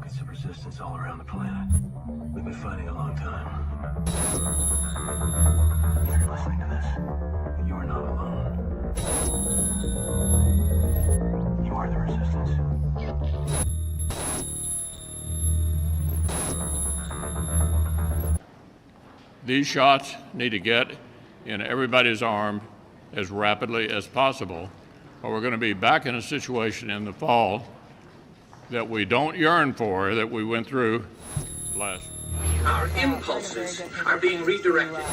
pockets of resistance all around the planet. We've been fighting a long time. If you're listening to this, you are not alone. You are the resistance. These shots need to get in everybody's arm as rapidly as possible, or we're going to be back in a situation in the fall that we don't yearn for, that we went through last. Our impulses are being redirected.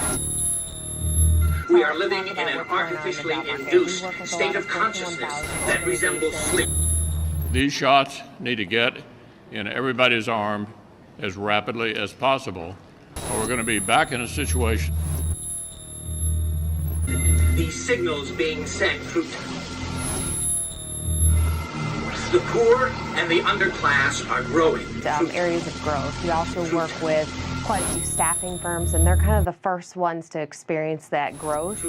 We are living in an artificially induced state of consciousness that resembles sleep. These shots need to get in everybody's arm as rapidly as possible, or we're going to be back in a situation. These signals being sent through the poor and the underclass are growing. Areas of growth. We also work with quite a few staffing firms, and they're kind of the first ones to experience that growth.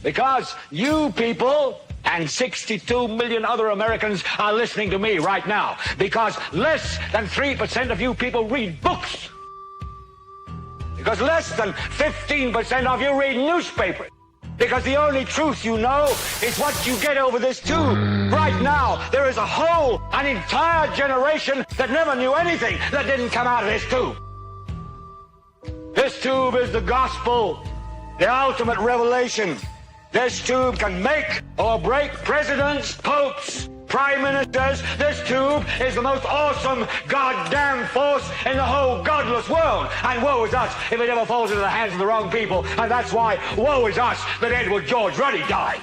Because you people and 62 million other Americans are listening to me right now. Because less than 3% of you people read books. Because less than 15% of you read newspapers. Because the only truth you know is what you get over this tube. Right now, there is an entire generation that never knew anything that didn't come out of this tube. This tube is the gospel, the ultimate revelation. This tube can make or break presidents, popes, prime ministers. This tube is the most awesome goddamn force in the whole godless world. And woe is us if it ever falls into the hands of the wrong people. And that's why woe is us that Edward George Ruddy died.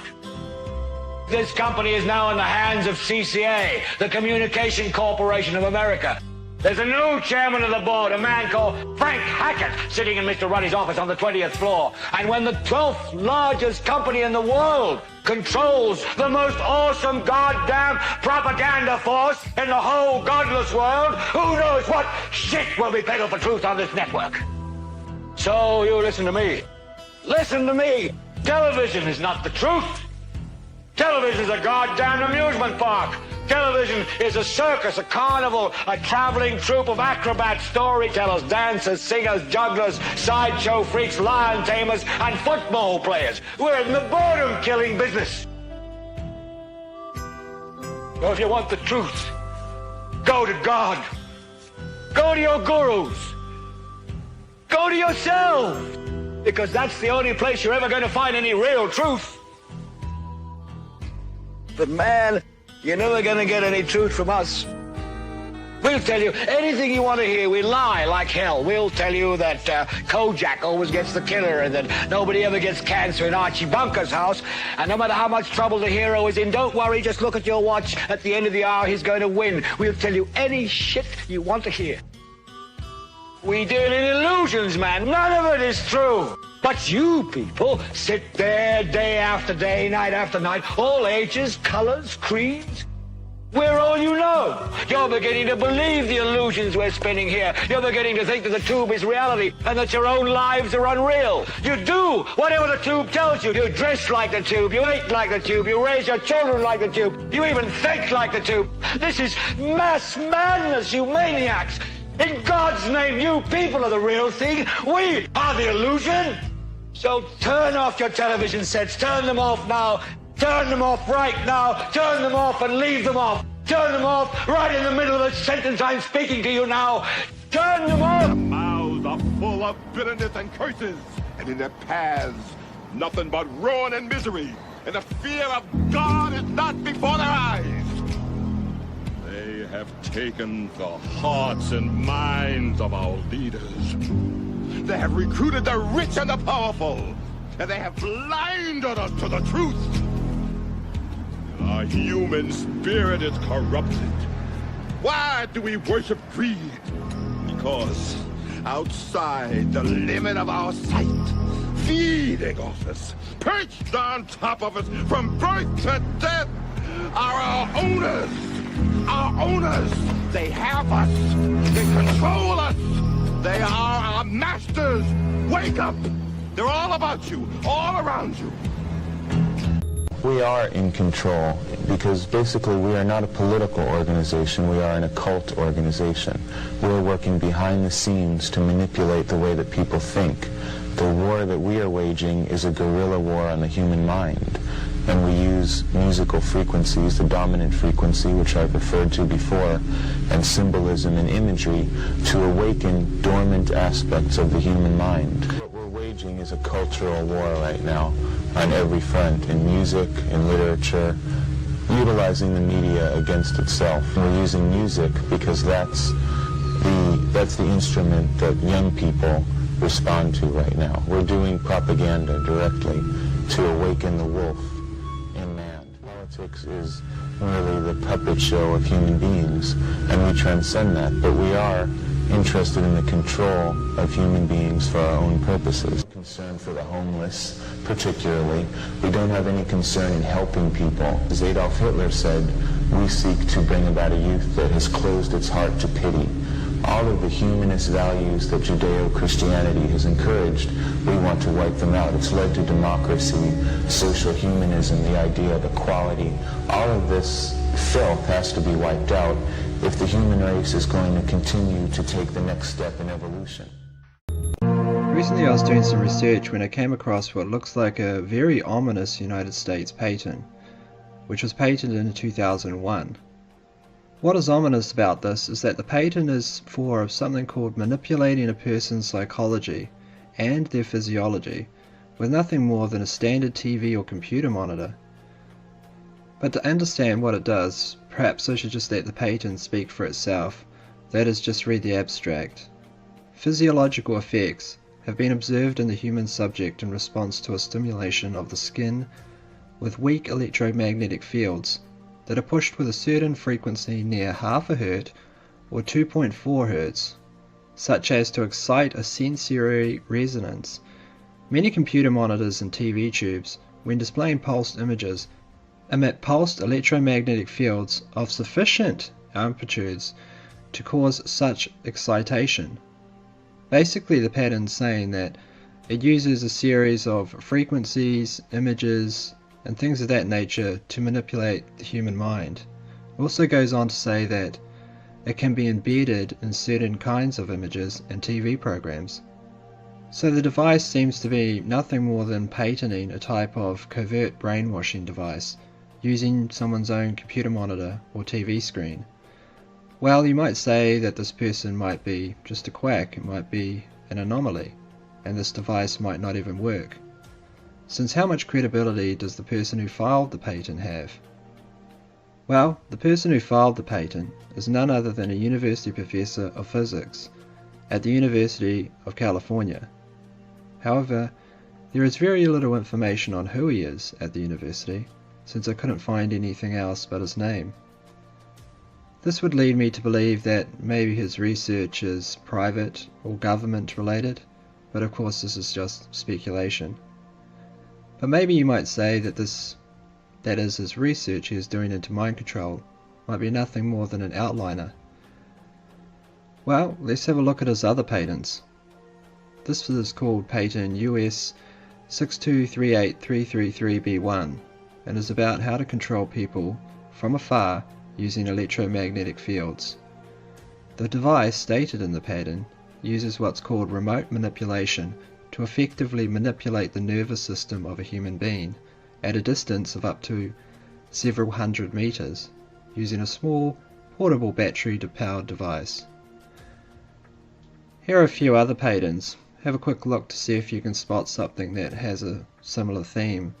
This company is now in the hands of CCA, the Communication Corporation of America. There's a new chairman of the board, a man called Frank Hackett, sitting in Mr. Ruddy's office on the 20th floor. And when the 12th largest company in the world controls the most awesome goddamn propaganda force in the whole godless world, who knows what shit will be peddled for truth on this network. So you listen to me. Listen to me. Television is not the truth. Television is a goddamn amusement park. Television is a circus, a carnival, a traveling troupe of acrobats, storytellers, dancers, singers, jugglers, sideshow freaks, lion tamers, and football players. We're in the boredom-killing business. So if you want the truth, go to God. Go to your gurus. Go to yourself. Because that's the only place you're ever going to find any real truth. But man, you're never going to get any truth from us. We'll tell you anything you want to hear. We lie like hell. We'll tell you that Kojak always gets the killer and that nobody ever gets cancer in Archie Bunker's house. And no matter how much trouble the hero is in, don't worry, just look at your watch. At the end of the hour, he's going to win. We'll tell you any shit you want to hear. We deal in illusions, man. None of it is true. But you people sit there day after day, night after night, all ages, colors, creeds. We're all you know. You're beginning to believe the illusions we're spinning here. You're beginning to think that the tube is reality and that your own lives are unreal. You do whatever the tube tells you. You dress like the tube. You eat like the tube. You raise your children like the tube. You even think like the tube. This is mass madness, you maniacs. In God's name, you people are the real thing. We are the illusion. So turn off your television sets. Turn them off now. Turn them off right now. Turn them off and leave them off. Turn them off right in the middle of the sentence I'm speaking to you now. Turn them off. Their mouths are full of bitterness and curses, and in their paths, nothing but ruin and misery. And the fear of God is not before their eyes. They have taken the hearts and minds of our leaders. They have recruited the rich and the powerful, and they have blinded us to the truth. Our human spirit is corrupted. Why do we worship greed? Because outside the limit of our sight, feeding off us, perched on top of us from birth to death, are our owners. Our owners. They have us. They control us. They are our masters. Wake up. They're all about you, all around you. We are in control because basically we are not a political organization, we are an occult organization. We're working behind the scenes to manipulate the way that people think. The war that we are waging is a guerrilla war on the human mind. And we use musical frequencies, the dominant frequency, which I've referred to before, and symbolism and imagery to awaken dormant aspects of the human mind. What we're waging is a cultural war right now on every front, in music, in literature, utilizing the media against itself. We're using music because that's the instrument that young people respond to right now. We're doing propaganda directly to awaken the wolf. Politics is merely the puppet show of human beings, and we transcend that, but we are interested in the control of human beings for our own purposes. Concern for the homeless, particularly. We don't have any concern in helping people. As Adolf Hitler said, we seek to bring about a youth that has closed its heart to pity. All of the humanist values that Judeo-Christianity has encouraged, we want to wipe them out. It's led to democracy, social humanism, the idea of equality. All of this filth has to be wiped out if the human race is going to continue to take the next step in evolution. We Recently I was doing some research when I came across what looks like a very ominous United States patent, which was patented in 2001. What is ominous about this is that the patent is for something called manipulating a person's psychology and their physiology with nothing more than a standard TV or computer monitor. But to understand what it does, perhaps I should just let the patent speak for itself, that is, just read the abstract. Physiological effects have been observed in the human subject in response to a stimulation of the skin with weak electromagnetic fields that are pushed with a certain frequency near half a hertz or 2.4 hertz, such as to excite a sensory resonance. Many computer monitors and TV tubes, when displaying pulsed images, emit pulsed electromagnetic fields of sufficient amplitudes to cause such excitation. Basically, the pattern's saying that it uses a series of frequencies, images, and things of that nature to manipulate the human mind. It also goes on to say that it can be embedded in certain kinds of images and TV programs. So the device seems to be nothing more than patenting a type of covert brainwashing device using someone's own computer monitor or TV screen. Well, you might say that this person might be just a quack, it might be an anomaly, and this device might not even work. Since how much credibility does the person who filed the patent have? Well, the person who filed the patent is none other than a university professor of physics at the University of California. However, there is very little information on who he is at the university, since I couldn't find anything else but his name. This would lead me to believe that maybe his research is private or government related, but of course this is just speculation. But maybe you might say that his research he is doing into mind control might be nothing more than an outliner. Well, let's have a look at his other patents. This is called patent US 6238333B1 and is about how to control people from afar using electromagnetic fields. The device stated in the patent uses what's called remote manipulation to effectively manipulate the nervous system of a human being at a distance of up to several hundred meters using a small portable battery-powered device. Here are a few other patents. Have a quick look to see if you can spot something that has a similar theme.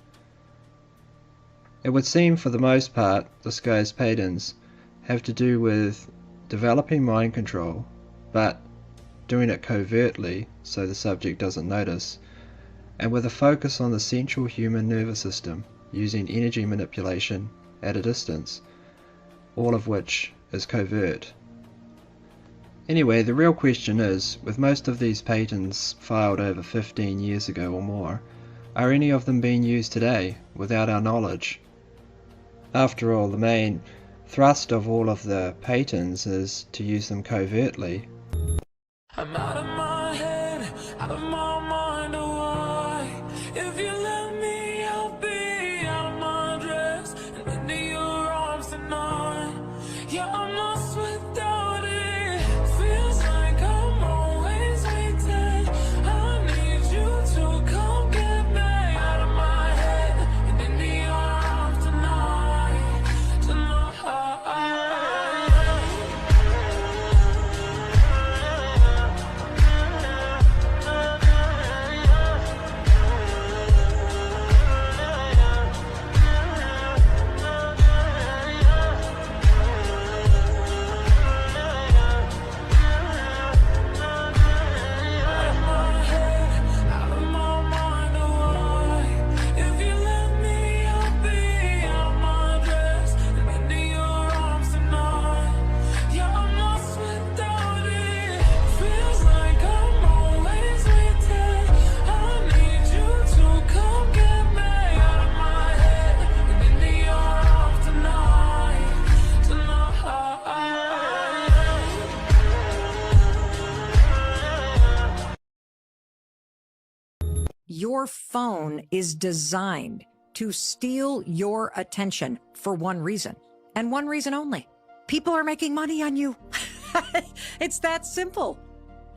It would seem for the most part this guy's patents have to do with developing mind control, but doing it covertly so the subject doesn't notice, and with a focus on the central human nervous system using energy manipulation at a distance, all of which is covert. Anyway, the real question is, with most of these patents filed over 15 years ago or more, are any of them being used today without our knowledge? After all, the main thrust of all of the patents is to use them covertly. I'm out of my head, out of my mind, oh why? If you let me, I'll be out of my dress and into your arms tonight. Yeah, I'm lost without it. Feels like I'm always waiting. I need you to come get me out of my head and into your arms tonight, tonight. Your phone is designed to steal your attention for one reason, and one reason only. People are making money on you. It's that simple.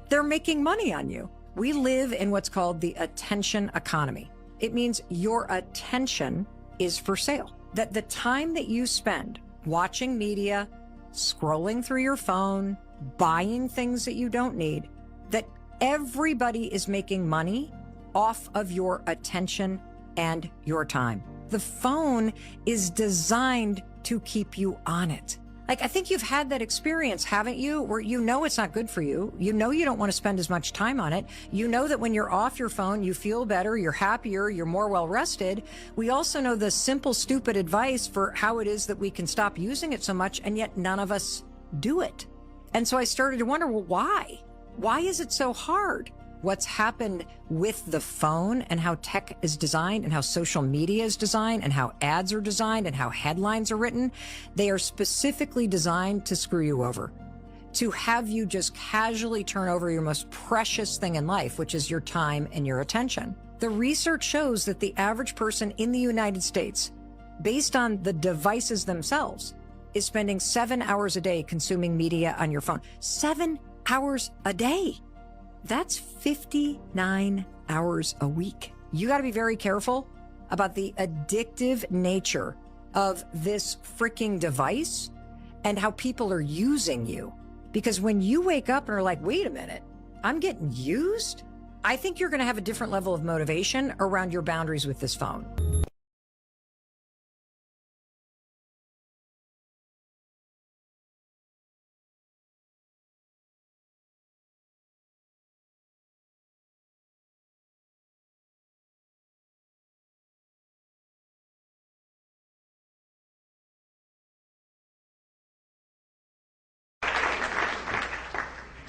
They're making money on you. We live in what's called the attention economy. It means your attention is for sale. That the time that you spend watching media, scrolling through your phone, buying things that you don't need, that everybody is making money off of your attention and your time. The phone is designed to keep you on it. Like, I think you've had that experience, haven't you? Where you know it's not good for you. You know you don't want to spend as much time on it. You know that when you're off your phone, you feel better, you're happier, you're more well rested. We also know the simple, stupid advice for how it is that we can stop using it so much, and yet none of us do it. And so I started to wonder, well, why? Why is it so hard? What's happened with the phone and how tech is designed and how social media is designed and how ads are designed and how headlines are written, they are specifically designed to screw you over, to have you just casually turn over your most precious thing in life, which is your time and your attention. The research shows that the average person in the United States, based on the devices themselves, is spending 7 hours a day consuming media on your phone. 7 hours a day. That's 59 hours a week. You got to be very careful about the addictive nature of this freaking device and how people are using you. Because when you wake up and are like, wait a minute, I'm getting used, I think you're going to have a different level of motivation around your boundaries with this phone.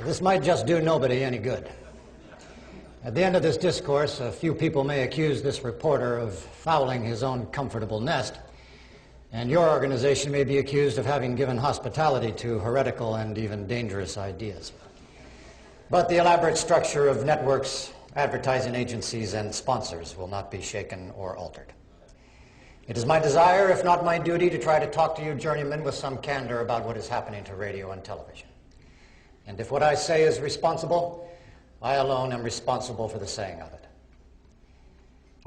This might just do nobody any good. At the end of this discourse, a few people may accuse this reporter of fouling his own comfortable nest, and your organization may be accused of having given hospitality to heretical and even dangerous ideas. But the elaborate structure of networks, advertising agencies, and sponsors will not be shaken or altered. It is my desire, if not my duty, to try to talk to you journeymen with some candor about what is happening to radio and television. And if what I say is responsible, I alone am responsible for the saying of it.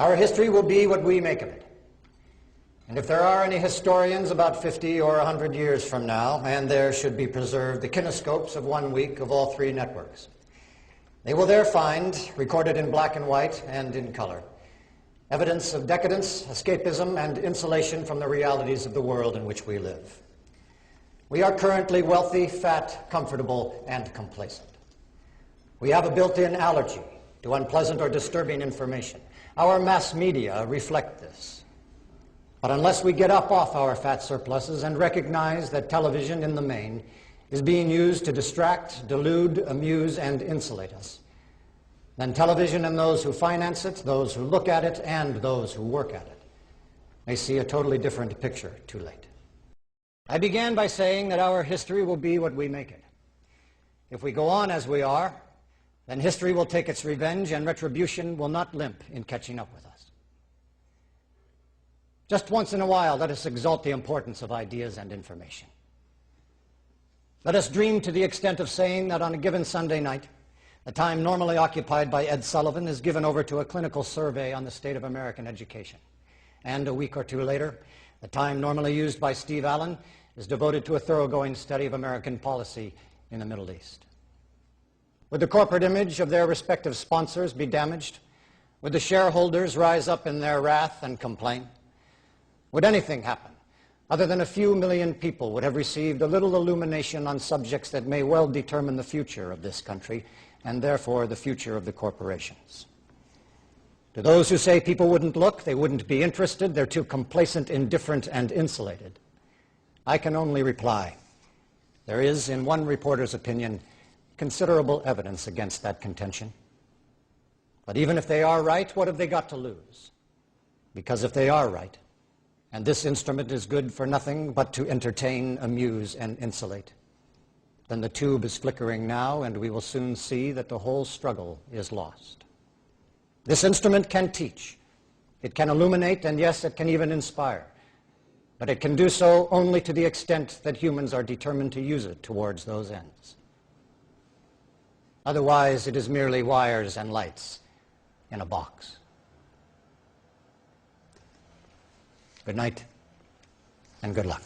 Our history will be what we make of it. And if there are any historians about 50 or 100 years from now, and there should be preserved the kinescopes of 1 week of all 3 networks, they will there find, recorded in black and white and in color, evidence of decadence, escapism, and insulation from the realities of the world in which we live. We are currently wealthy, fat, comfortable, and complacent. We have a built-in allergy to unpleasant or disturbing information. Our mass media reflect this. But unless we get up off our fat surpluses and recognize that television, in the main, is being used to distract, delude, amuse, and insulate us, then television and those who finance it, those who look at it, and those who work at it may see a totally different picture too late. I began by saying that our history will be what we make it. If we go on as we are, then history will take its revenge and retribution will not limp in catching up with us. Just once in a while, let us exalt the importance of ideas and information. Let us dream to the extent of saying that on a given Sunday night, the time normally occupied by Ed Sullivan is given over to a clinical survey on the state of American education. And a week or two later, the time normally used by Steve Allen is devoted to a thoroughgoing study of American policy in the Middle East. Would the corporate image of their respective sponsors be damaged? Would the shareholders rise up in their wrath and complain? Would anything happen other than a few million people would have received a little illumination on subjects that may well determine the future of this country and therefore the future of the corporations? To those who say people wouldn't look, they wouldn't be interested, they're too complacent, indifferent, and insulated, I can only reply, there is, in one reporter's opinion, considerable evidence against that contention. But even if they are right, what have they got to lose? Because if they are right, and this instrument is good for nothing but to entertain, amuse, and insulate, then the tube is flickering now, and we will soon see that the whole struggle is lost. This instrument can teach, it can illuminate, and yes, it can even inspire. But it can do so only to the extent that humans are determined to use it towards those ends. Otherwise, it is merely wires and lights in a box. Good night, and good luck.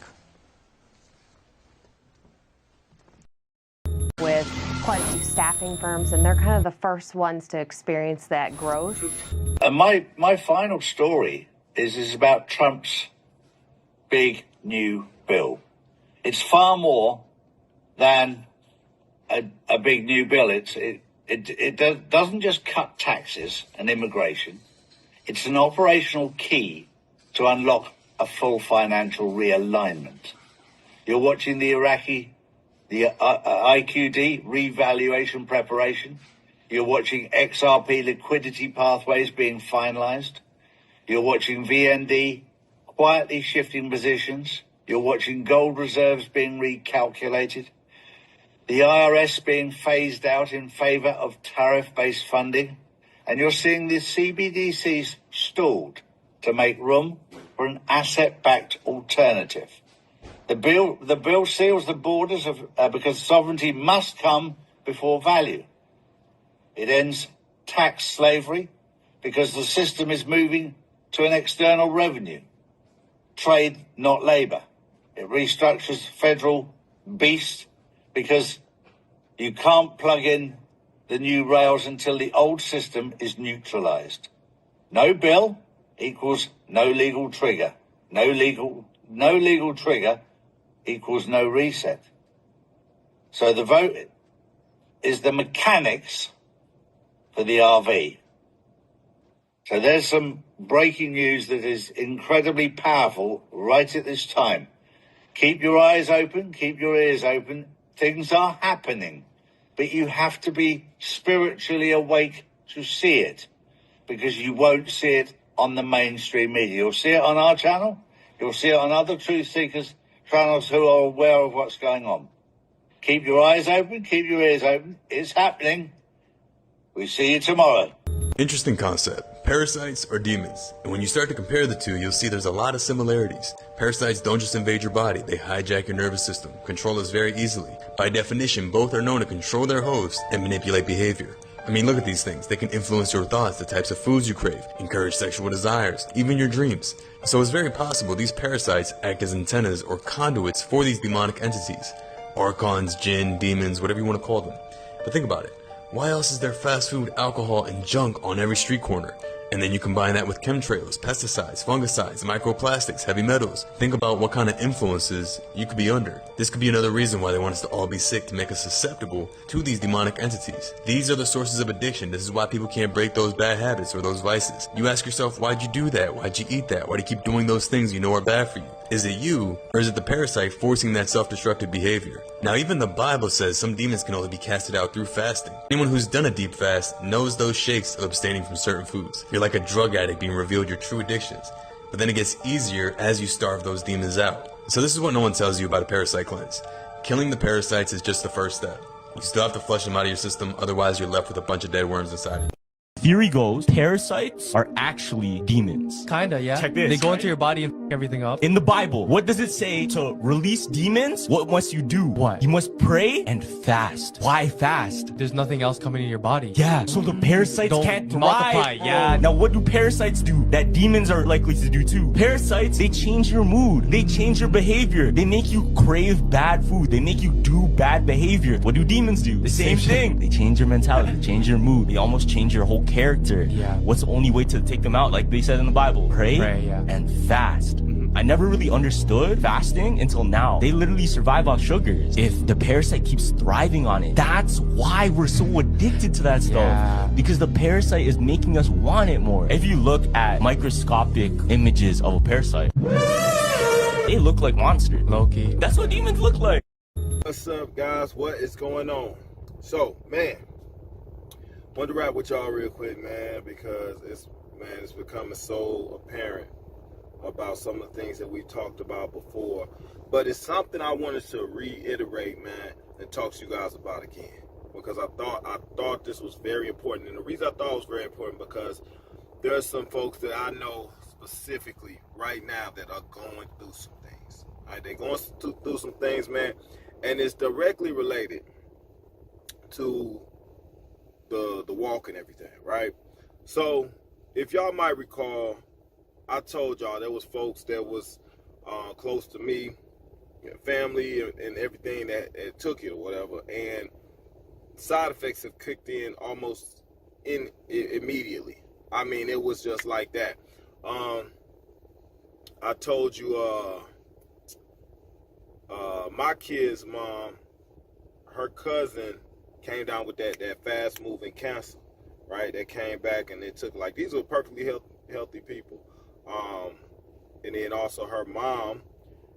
With quite a few staffing firms, and they're kind of the first ones to experience that growth. And my final story is about Trump's big new bill. It's far more than a big new bill. It doesn't just cut taxes and immigration. It's an operational key to unlock a full financial realignment. You're watching the IQD revaluation preparation. You're watching XRP liquidity pathways being finalized. You're watching VND quietly shifting positions. You're watching gold reserves being recalculated. The IRS being phased out in favor of tariff-based funding. And you're seeing the CBDCs stalled to make room for an asset-backed alternative. The bill seals the borders because sovereignty must come before value. It ends tax slavery because the system is moving to an external revenue. Trade, not labor. It restructures federal beast because you can't plug in the new rails until the old system is neutralized. No bill equals no legal trigger. No legal trigger equals no reset. So the vote is the mechanics for the RV. So there's some breaking news that is incredibly powerful right at this time. Keep your eyes open, keep your ears open. Things are happening, but you have to be spiritually awake to see it, because you won't see it on the mainstream media. You'll see it on our channel. You'll see it on other truth seekers channels who are aware of what's going on. Keep your eyes open, keep your ears open. It's happening. We see you tomorrow. Interesting concept. Parasites are demons, and when you start to compare the two, you'll see there's a lot of similarities. Parasites don't just invade your body, they hijack your nervous system, control us very easily. By definition, both are known to control their host and manipulate behavior. I mean, look at these things. They can influence your thoughts, the types of foods you crave, encourage sexual desires, even your dreams. So it's very possible these parasites act as antennas or conduits for these demonic entities. Archons, jinn, demons, whatever you want to call them. But think about it. Why else is there fast food, alcohol, and junk on every street corner? And then you combine that with chemtrails, pesticides, fungicides, microplastics, heavy metals. Think about what kind of influences you could be under. This could be another reason why they want us to all be sick, to make us susceptible to these demonic entities. These are the sources of addiction. This is why people can't break those bad habits or those vices. You ask yourself, why'd you do that? Why'd you eat that? Why do you keep doing those things you know are bad for you? Is it you, or is it the parasite forcing that self-destructive behavior? Now, even the Bible says some demons can only be casted out through fasting. Anyone who's done a deep fast knows those shakes of abstaining from certain foods. You're like a drug addict being revealed your true addictions. But then it gets easier as you starve those demons out. So this is what no one tells you about a parasite cleanse. Killing the parasites is just the first step. You still have to flush them out of your system, otherwise you're left with a bunch of dead worms inside you. Theory goes, parasites are actually demons. Kinda, yeah. Check this. They go into your body and f everything up. In the Bible, what does it say to release demons? What must you do? What? You must pray and fast. Why fast? There's nothing else coming in your body. Yeah, so the parasites Don't can't multiply, thrive. yeah. Now what do parasites do that demons are likely to do too? Parasites, they change your mood. They change your behavior. They make you crave bad food. They make you do bad behavior. What do demons do? The same thing. They change your mentality, they change your mood. They almost change your whole character. Yeah. What's the only way to take them out? Like they said in the Bible, pray yeah. and fast. I never really understood fasting until now. They literally survive off sugars. If the parasite keeps thriving on it, that's why we're so addicted to that stuff. Yeah. Because the parasite is making us want it more. If you look at microscopic images of a parasite, they look like monsters. Low-key. That's what demons look like. What's up, guys? What is going on? So, man, wanted to rap with y'all real quick, man, because it's becoming so apparent about some of the things that we talked about before. But it's something I wanted to reiterate, man, and talk to you guys about again, because I thought this was very important. And the reason I thought it was very important because there's some folks that I know specifically right now that are going through some things. All right, they're going through some things, man, and it's directly related to the walk and everything, right? So if y'all might recall, I told y'all there was folks that was close to me, family and everything that took it or whatever, and side effects have kicked in almost immediately. I mean, it was just like that. I told you my kid's mom, her cousin came down with that fast moving cancer, right? That came back and it took, like, these were perfectly healthy people. And then also her mom,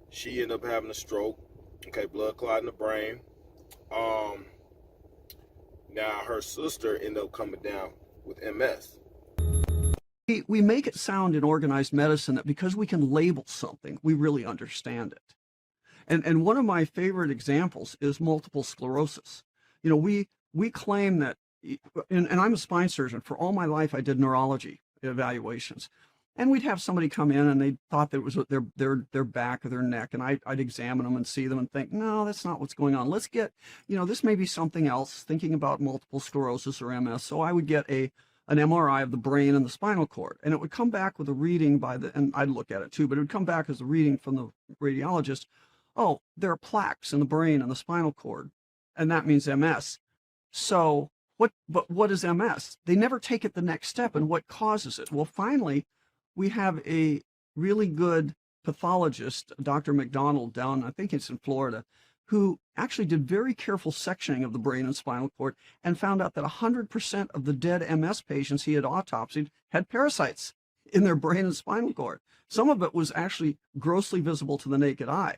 she ended up having a stroke, okay, blood clot in the brain. Now her sister ended up coming down with MS. We make it sound in organized medicine that because we can label something, we really understand it. And one of my favorite examples is multiple sclerosis. You know, we claim that, and I'm a spine surgeon. For all my life, I did neurology evaluations. And we'd have somebody come in and they thought that it was their back or their neck, and I'd examine them and see them and think, no, that's not what's going on. Let's get, you know, this may be something else, thinking about multiple sclerosis or MS. So I would get an MRI of the brain and the spinal cord, and it would come back with a reading and I'd look at it too, but it would come back as a reading from the radiologist. Oh, there are plaques in the brain and the spinal cord, and that means MS. So what is MS? They never take it the next step, and what causes it? Well, finally, we have a really good pathologist, Dr. McDonald, down, I think it's in Florida, who actually did very careful sectioning of the brain and spinal cord and found out that 100% of the dead MS patients he had autopsied had parasites in their brain and spinal cord. Some of it was actually grossly visible to the naked eye.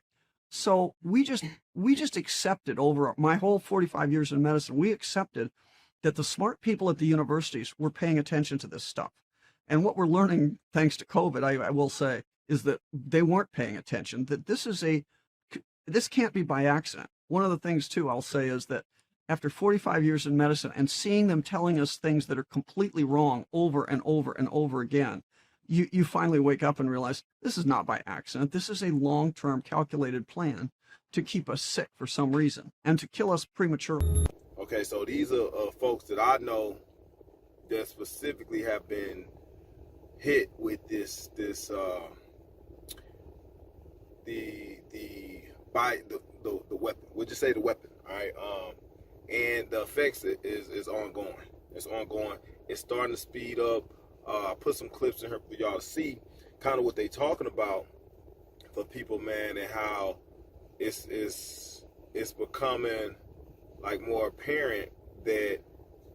So we just accepted, over my whole 45 years in medicine, we accepted that the smart people at the universities were paying attention to this stuff. And what we're learning, thanks to COVID, I will say, is that they weren't paying attention, that this can't be by accident. One of the things, too, I'll say is that after 45 years in medicine and seeing them telling us things that are completely wrong over and over and over again, you finally wake up and realize this is not by accident. This is a long-term calculated plan to keep us sick for some reason and to kill us prematurely. Okay, so these are folks that I know that specifically have been hit with the weapon. We'll just say the weapon, all right? And the effects is ongoing. It's ongoing. It's starting to speed up. I put some clips in here for y'all to see kind of what they talking about for people, man, and how it's becoming like more apparent that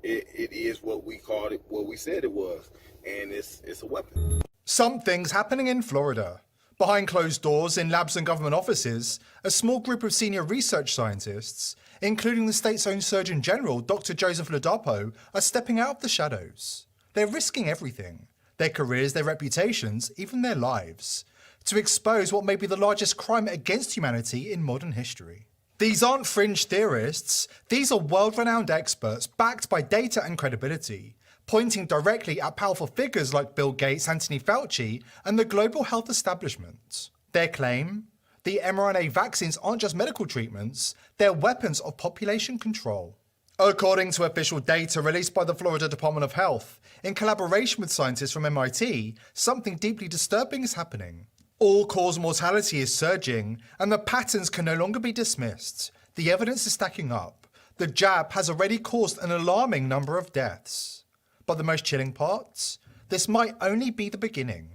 it is what we called it, what we said it was, and it's a weapon. Something's happening in Florida. Behind closed doors in labs and government offices, a small group of senior research scientists, including the state's own Surgeon General, Dr. Joseph Ladapo, are stepping out of the shadows. They're risking everything, their careers, their reputations, even their lives, to expose what may be the largest crime against humanity in modern history. These aren't fringe theorists, these are world-renowned experts backed by data and credibility, pointing directly at powerful figures like Bill Gates, Anthony Fauci, and the global health establishment. Their claim? The mRNA vaccines aren't just medical treatments, they're weapons of population control. According to official data released by the Florida Department of Health, in collaboration with scientists from MIT, something deeply disturbing is happening. All-cause mortality is surging, and the patterns can no longer be dismissed. The evidence is stacking up. The jab has already caused an alarming number of deaths. But the most chilling part? This might only be the beginning.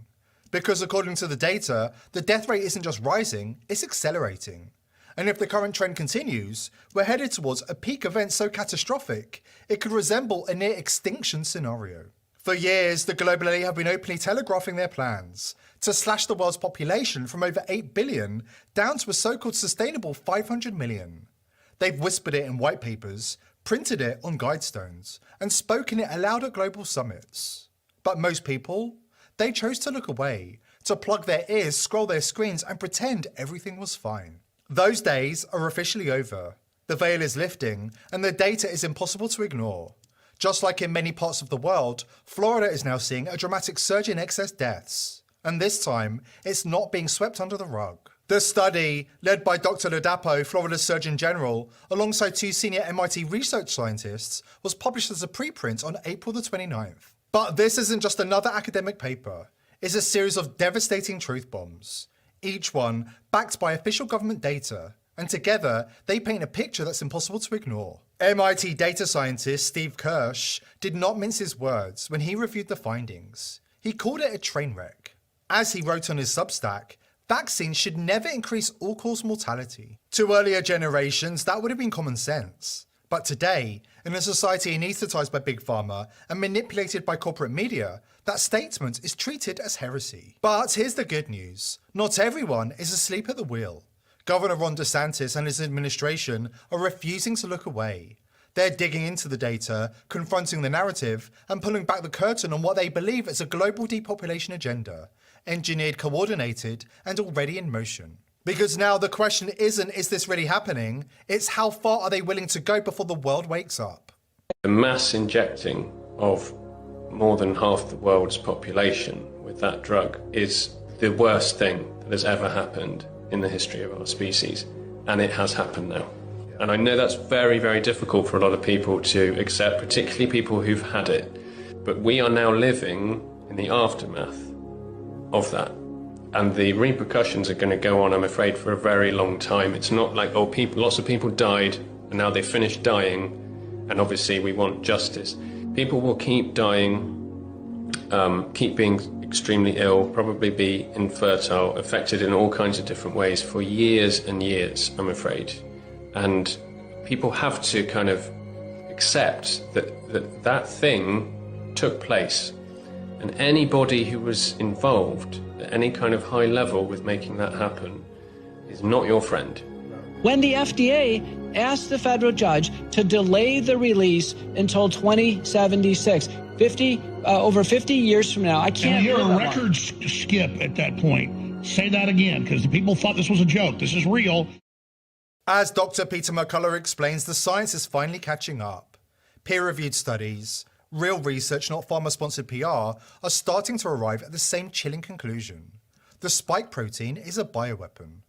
Because according to the data, the death rate isn't just rising, it's accelerating. And if the current trend continues, we're headed towards a peak event so catastrophic, it could resemble a near extinction scenario. For years, the global elite have been openly telegraphing their plans to slash the world's population from over 8 billion down to a so-called sustainable 500 million. They've whispered it in white papers, printed it on guidestones, and spoken it aloud at global summits. But most people, they chose to look away, to plug their ears, scroll their screens, and pretend everything was fine. Those days are officially over. The veil is lifting, and the data is impossible to ignore. Just like in many parts of the world, Florida is now seeing a dramatic surge in excess deaths. And this time, it's not being swept under the rug. The study, led by Dr. Ladapo, Florida's Surgeon General, alongside 2 senior MIT research scientists, was published as a preprint on April the 29th. But this isn't just another academic paper. It's a series of devastating truth bombs, each one backed by official government data, and together they paint a picture that's impossible to ignore. MIT data scientist Steve Kirsch did not mince his words when he reviewed the findings. He called it a train wreck. As he wrote on his Substack, vaccines should never increase all-cause mortality. To earlier generations, that would have been common sense. But today, in a society anaesthetised by Big Pharma and manipulated by corporate media, that statement is treated as heresy. But here's the good news. Not everyone is asleep at the wheel. Governor Ron DeSantis and his administration are refusing to look away. They're digging into the data, confronting the narrative, and pulling back the curtain on what they believe is a global depopulation agenda, engineered, coordinated, and already in motion. Because now the question isn't, is this really happening? It's how far are they willing to go before the world wakes up? The mass injecting of more than half the world's population with that drug is the worst thing that has ever happened in the history of our species. And it has happened now. And I know that's very, very difficult for a lot of people to accept, particularly people who've had it. But we are now living in the aftermath of that. And the repercussions are going to go on, I'm afraid, for a very long time. It's not like, oh, lots of people died and now they've finished dying, and obviously we want justice. People will keep dying, keep being extremely ill, probably be infertile, affected in all kinds of different ways for years and years, I'm afraid. And people have to kind of accept that thing took place. And anybody who was involved at any kind of high level with making that happen is not your friend. When the FDA asked the federal judge to delay the release until 2076, over 50 years from now, I can't hear a record skip at that point. Say that again, because the people thought this was a joke. This is real. As Dr. Peter McCullough explains, the science is finally catching up. Peer-reviewed studies, real research, not pharma-sponsored PR, are starting to arrive at the same chilling conclusion. The spike protein is a bioweapon.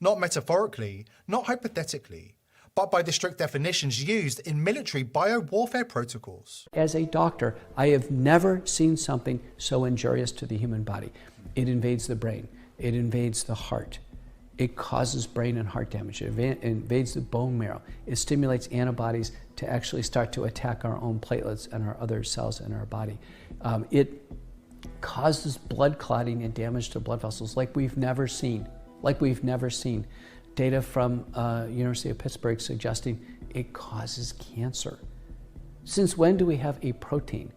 Not metaphorically, not hypothetically, but by the strict definitions used in military biowarfare protocols. As a doctor, I have never seen something so injurious to the human body. It invades the brain. It invades the heart. It causes brain and heart damage. It invades the bone marrow. It stimulates antibodies to actually start to attack our own platelets and our other cells in our body. It causes blood clotting and damage to blood vessels like we've never seen. Data from University of Pittsburgh suggesting it causes cancer. Since when do we have a protein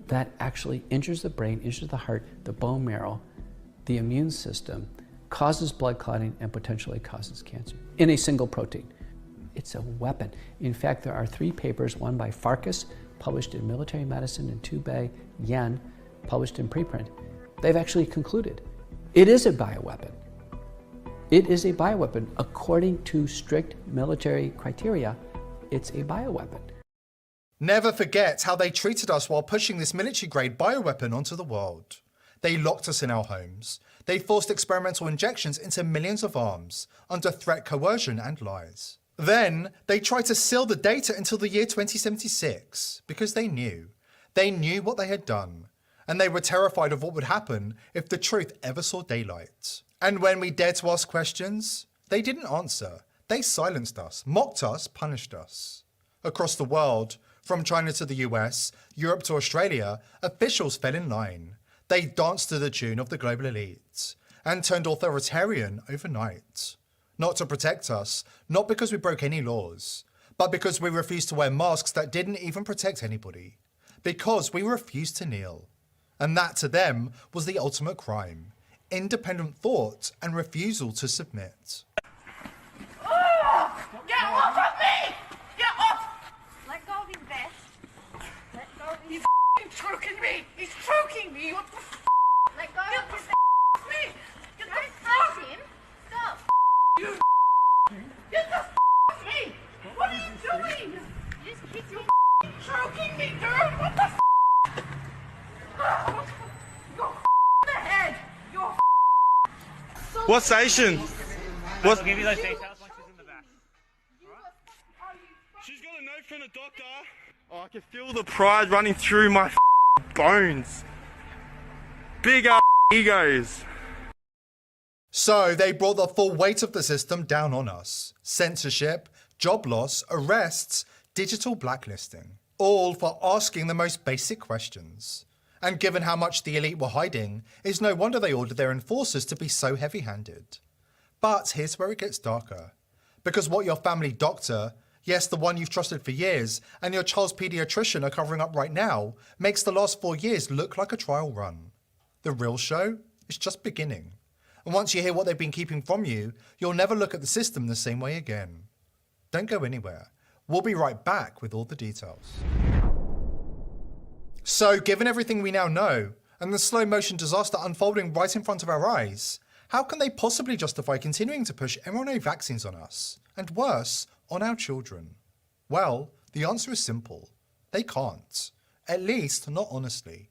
that actually injures the brain, injures the heart, the bone marrow, the immune system, causes blood clotting, and potentially causes cancer in a single protein? It's a weapon. In fact, there are 3 papers, one by Farkas, published in Military Medicine, and 2 by Yen, published in preprint. They've actually concluded it is a bioweapon. It is a bioweapon. According to strict military criteria, it's a bioweapon. Never forget how they treated us while pushing this military-grade bioweapon onto the world. They locked us in our homes. They forced experimental injections into millions of arms, under threat, coercion, and lies. Then, they tried to seal the data until the year 2076, because they knew. They knew what they had done, and they were terrified of what would happen if the truth ever saw daylight. And when we dared to ask questions, they didn't answer. They silenced us, mocked us, punished us. Across the world, from China to the US, Europe to Australia, officials fell in line. They danced to the tune of the global elites and turned authoritarian overnight. Not to protect us, not because we broke any laws, but because we refused to wear masks that didn't even protect anybody. Because we refused to kneel. And that to them was the ultimate crime. Independent thought and refusal to submit. Oh, get off of me! Get off! Let go of his vest. Let go of his He's choking me! He's choking me! What the f***? Let go of his vest. Me! Get the f*** off him! Stop! You get the f*** off me! What are you doing? You just kicked me. You're choking me, dude! What the f***? You're f*** in the head! You're What station? I'll give you those details once she's in the back. She's got a note from the doctor. Oh, I can feel the pride running through my bones. Big ass egos. So they brought the full weight of the system down on us. Censorship, job loss, arrests, digital blacklisting. All for asking the most basic questions. And given how much the elite were hiding, it's no wonder they ordered their enforcers to be so heavy-handed. But here's where it gets darker. Because what your family doctor, yes, the one you've trusted for years, and your child's paediatrician are covering up right now, makes the last 4 years look like a trial run. The real show is just beginning. And once you hear what they've been keeping from you, you'll never look at the system the same way again. Don't go anywhere. We'll be right back with all the details. So, given everything we now know, and the slow motion disaster unfolding right in front of our eyes, how can they possibly justify continuing to push mRNA vaccines on us, and worse, on our children? Well, the answer is simple. They can't. At least, not honestly.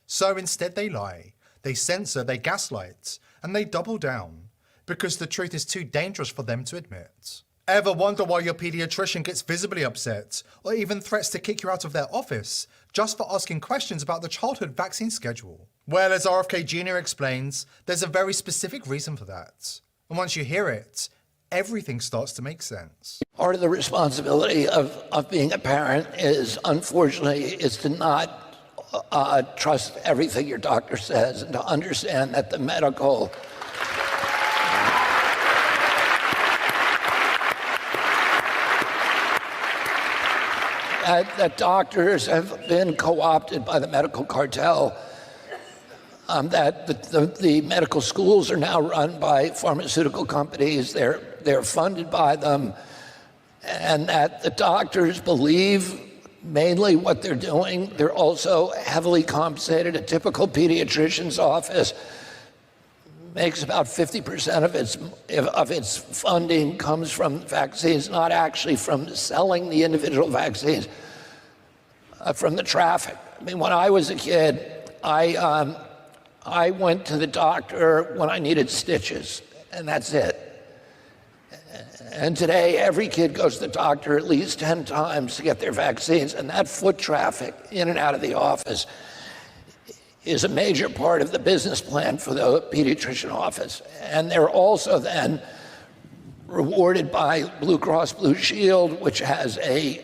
So instead they lie, they censor, they gaslight, and they double down, because the truth is too dangerous for them to admit. Ever wonder why your paediatrician gets visibly upset, or even threats to kick you out of their office, just for asking questions about the childhood vaccine schedule? Well, as RFK Jr. explains, there's a very specific reason for that. And once you hear it, everything starts to make sense. Part of the responsibility of being a parent is, unfortunately, is to not trust everything your doctor says, and to understand that the medical that doctors have been co-opted by the medical cartel, that the medical schools are now run by pharmaceutical companies, they're funded by them, and that the doctors believe mainly what they're doing. They're also heavily compensated. A typical pediatrician's office makes about 50% of its funding comes from vaccines, not actually from selling the individual vaccines, from the traffic. I mean, when I was a kid, I went to the doctor when I needed stitches, and that's it. And today, every kid goes to the doctor at least 10 times to get their vaccines, and that foot traffic in and out of the office is a major part of the business plan for the pediatrician office. And they're also then rewarded by Blue Cross Blue Shield, which has a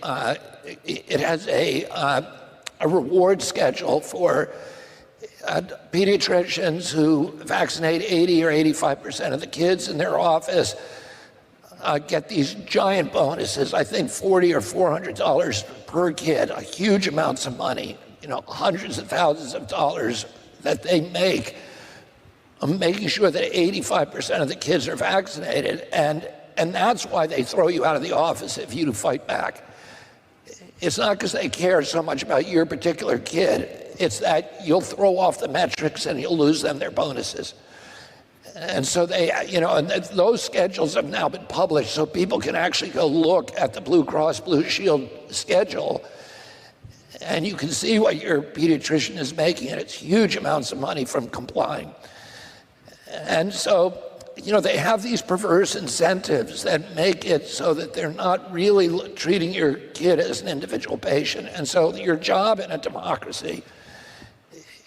reward schedule for pediatricians who vaccinate 80 or 85% of the kids in their office. Get these giant bonuses, I think $40 or $400 per kid, huge amounts of money, hundreds of thousands of dollars that they make, making sure that 85% of the kids are vaccinated, and that's why they throw you out of the office if you fight back. It's not because they care so much about your particular kid, it's that you'll throw off the metrics and you'll lose them their bonuses. And so they, and those schedules have now been published, so people can actually go look at the Blue Cross Blue Shield schedule, and you can see what your pediatrician is making, and it's huge amounts of money from complying. And so, they have these perverse incentives that make it so that they're not really treating your kid as an individual patient. And so your job in a democracy,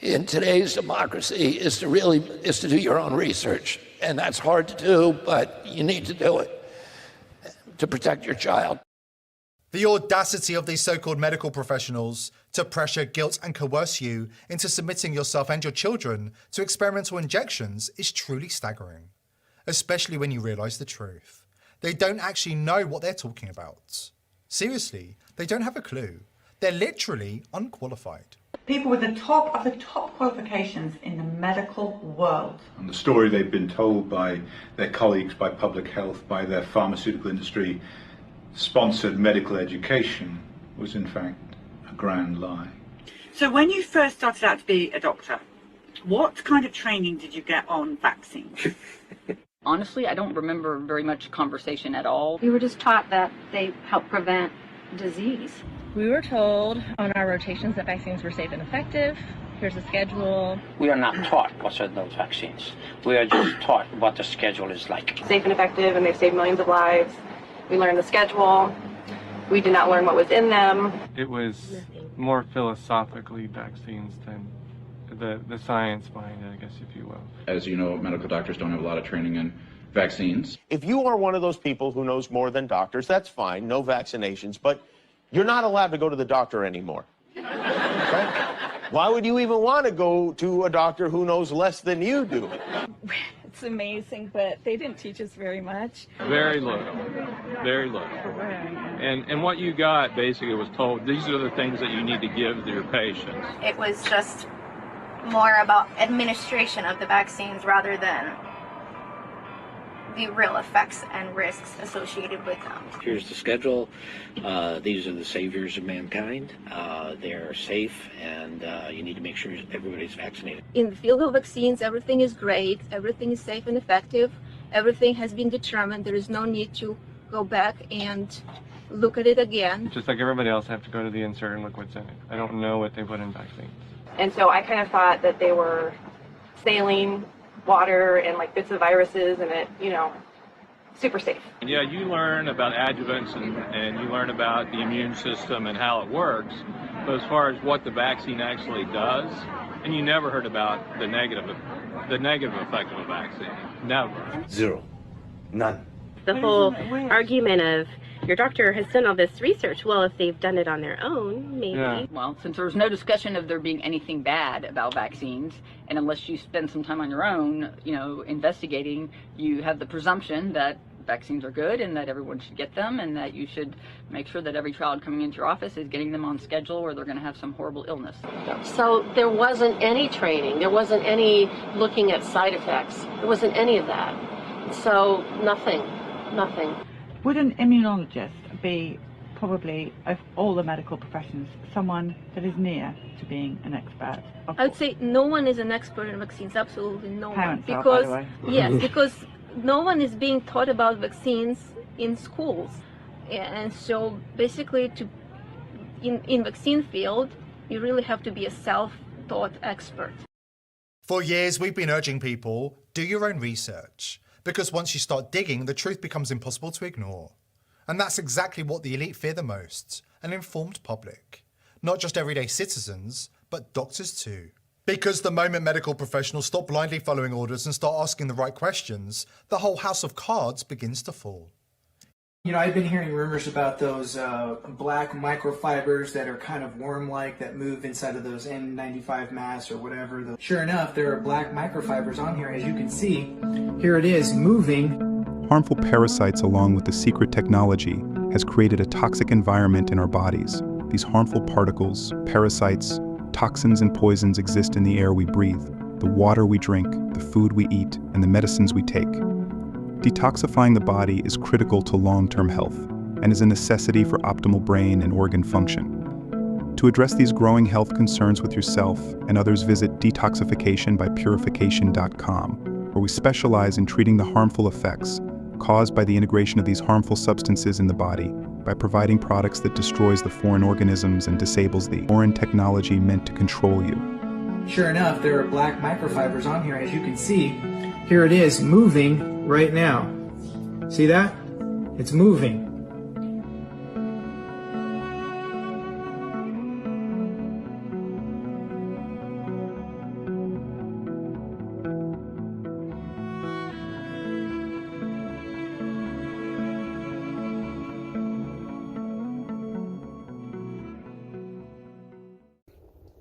in today's democracy, is to do your own research. And that's hard to do, but you need to do it to protect your child. The audacity of these so-called medical professionals to pressure, guilt, and coerce you into submitting yourself and your children to experimental injections is truly staggering, especially when you realize the truth. They don't actually know what they're talking about. Seriously, they don't have a clue. They're literally unqualified. People with the top of the top qualifications in the medical world. And the story they've been told by their colleagues, by public health, by their pharmaceutical industry sponsored medical education was in fact a grand lie. So when you first started out to be a doctor, what kind of training did you get on vaccines? Honestly, I don't remember very much conversation at all. We were just taught that they help prevent disease. We were told on our rotations that vaccines were safe and effective, here's a schedule. We are not taught what's in those vaccines. We are just taught what the schedule is like. Safe and effective, and they've saved millions of lives. We learned the schedule. We did not learn what was in them. It was more philosophically vaccines than the science behind it, I guess, if you will. As you know, medical doctors don't have a lot of training in vaccines. If you are one of those people who knows more than doctors, that's fine, no vaccinations, but you're not allowed to go to the doctor anymore. Okay? Why would you even want to go to a doctor who knows less than you do? It's amazing, but they didn't teach us very much. Very little. Very little. And what you got basically was told, these are the things that you need to give to your patients. It was just more about administration of the vaccines rather than the real effects and risks associated with them. Here's the schedule. These are the saviors of mankind. They're safe, and you need to make sure everybody's vaccinated. In the field of vaccines, everything is great, everything is safe and effective, everything has been determined. There is no need to go back and look at it again. Just like everybody else, I have to go to the insert and look what's in it. I don't know what they put in vaccines. And so I kind of thought that they were saline water and like bits of viruses and it, you know, super safe. Yeah, you learn about adjuvants and you learn about the immune system and how it works, but as far as what the vaccine actually does, and you never heard about the negative effect of a vaccine. Never. Zero. None. The whole argument of your doctor has done all this research. Well, if they've done it on their own, maybe. Yeah. Well, since there was no discussion of there being anything bad about vaccines, and unless you spend some time on your own, you know, investigating, you have the presumption that vaccines are good and that everyone should get them and that you should make sure that every child coming into your office is getting them on schedule or they're going to have some horrible illness. So there wasn't any training. There wasn't any looking at side effects. There wasn't any of that. So nothing. Would an immunologist be, probably of all the medical professions, someone that is near to being an expert? I would say no one is an expert in vaccines, absolutely no one. Parents are, Because, by the way. yes, because no one is being taught about vaccines in schools. And so basically in vaccine field, you really have to be a self-taught expert. For years, we've been urging people, do your own research. Because once you start digging, the truth becomes impossible to ignore. And that's exactly what the elite fear the most, an informed public. Not just everyday citizens, but doctors too. Because the moment medical professionals stop blindly following orders and start asking the right questions, the whole house of cards begins to fall. You know, I've been hearing rumors about those black microfibers that are kind of worm-like that move inside of those N95 masks or whatever. Sure enough, there are black microfibers on here, as you can see. Here it is, moving. Harmful parasites, along with the secret technology, has created a toxic environment in our bodies. These harmful particles, parasites, toxins and poisons exist in the air we breathe, the water we drink, the food we eat, and the medicines we take. Detoxifying the body is critical to long-term health and is a necessity for optimal brain and organ function. To address these growing health concerns with yourself and others, visit detoxificationbypurification.com, where we specialize in treating the harmful effects caused by the integration of these harmful substances in the body by providing products that destroys the foreign organisms and disables the foreign technology meant to control you. Sure enough, there are black microfibers on here, as you can see. Here it is, moving right now. See that? It's moving.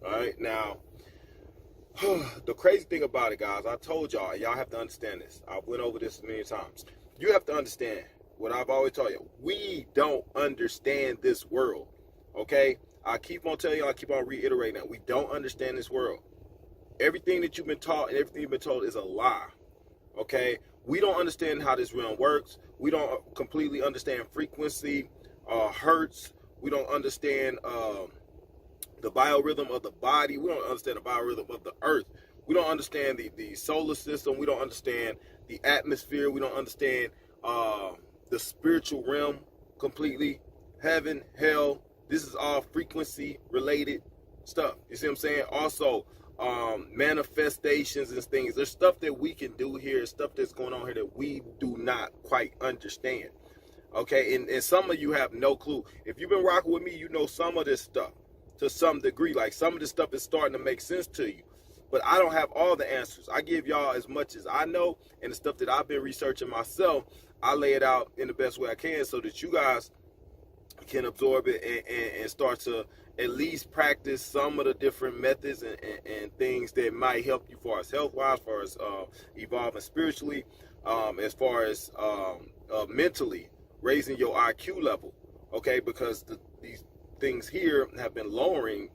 Alright, now, the crazy thing about it, guys, I told y'all, and y'all have to understand this. I went over this many times. You have to understand what I've always told you. We don't understand this world, okay? I keep on telling you, I keep on reiterating that. We don't understand this world. Everything that you've been taught and everything you've been told is a lie, okay? We don't understand how this realm works. We don't completely understand frequency, hertz. We don't understand the biorhythm of the body. We don't understand the biorhythm of the earth. We don't understand the solar system. We don't understand the atmosphere. We don't understand the spiritual realm completely. Heaven, hell. This is all frequency related stuff. You see what I'm saying? Also, manifestations and things. There's stuff that we can do here, stuff that's going on here that we do not quite understand. Okay, and some of you have no clue. If you've been rocking with me, you know some of this stuff to some degree. Like some of this stuff is starting to make sense to you. But I don't have all the answers. I give y'all as much as I know, and the stuff that I've been researching myself, I lay it out in the best way I can so that you guys can absorb it and start to at least practice some of the different methods and things that might help you far as health-wise, as far as evolving spiritually, as far as mentally, raising your IQ level, okay? Because these things here have been lowering,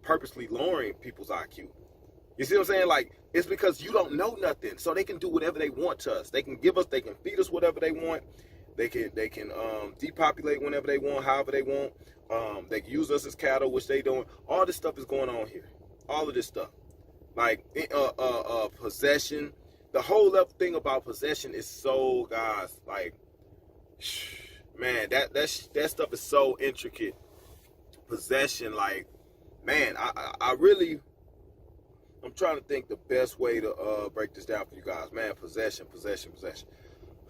purposely lowering people's IQ. You see what I'm saying? Like, it's because you don't know nothing, so they can do whatever they want to us. They can give us, they can feed us whatever they want. They can depopulate whenever they want, however they want. They can use us as cattle, which they don't. All this stuff is going on here. All of this stuff, like possession. The whole thing about possession is so, guys, like, man, that stuff is so intricate. Possession, like, man, I really, I'm trying to think the best way to break this down for you guys, man. Possession.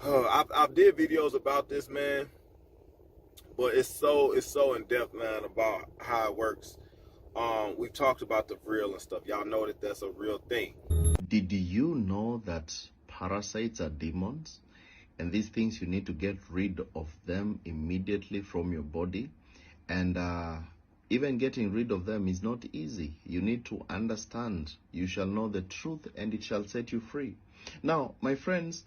I did videos about this, man, but it's so in depth, man, about how it works. We've talked about the real and stuff. Y'all know that that's a real thing. Did you know that parasites are demons? And these things, you need to get rid of them immediately from your body. And even getting rid of them is not easy. You need to understand. You shall know the truth, and it shall set you free. Now, my friends,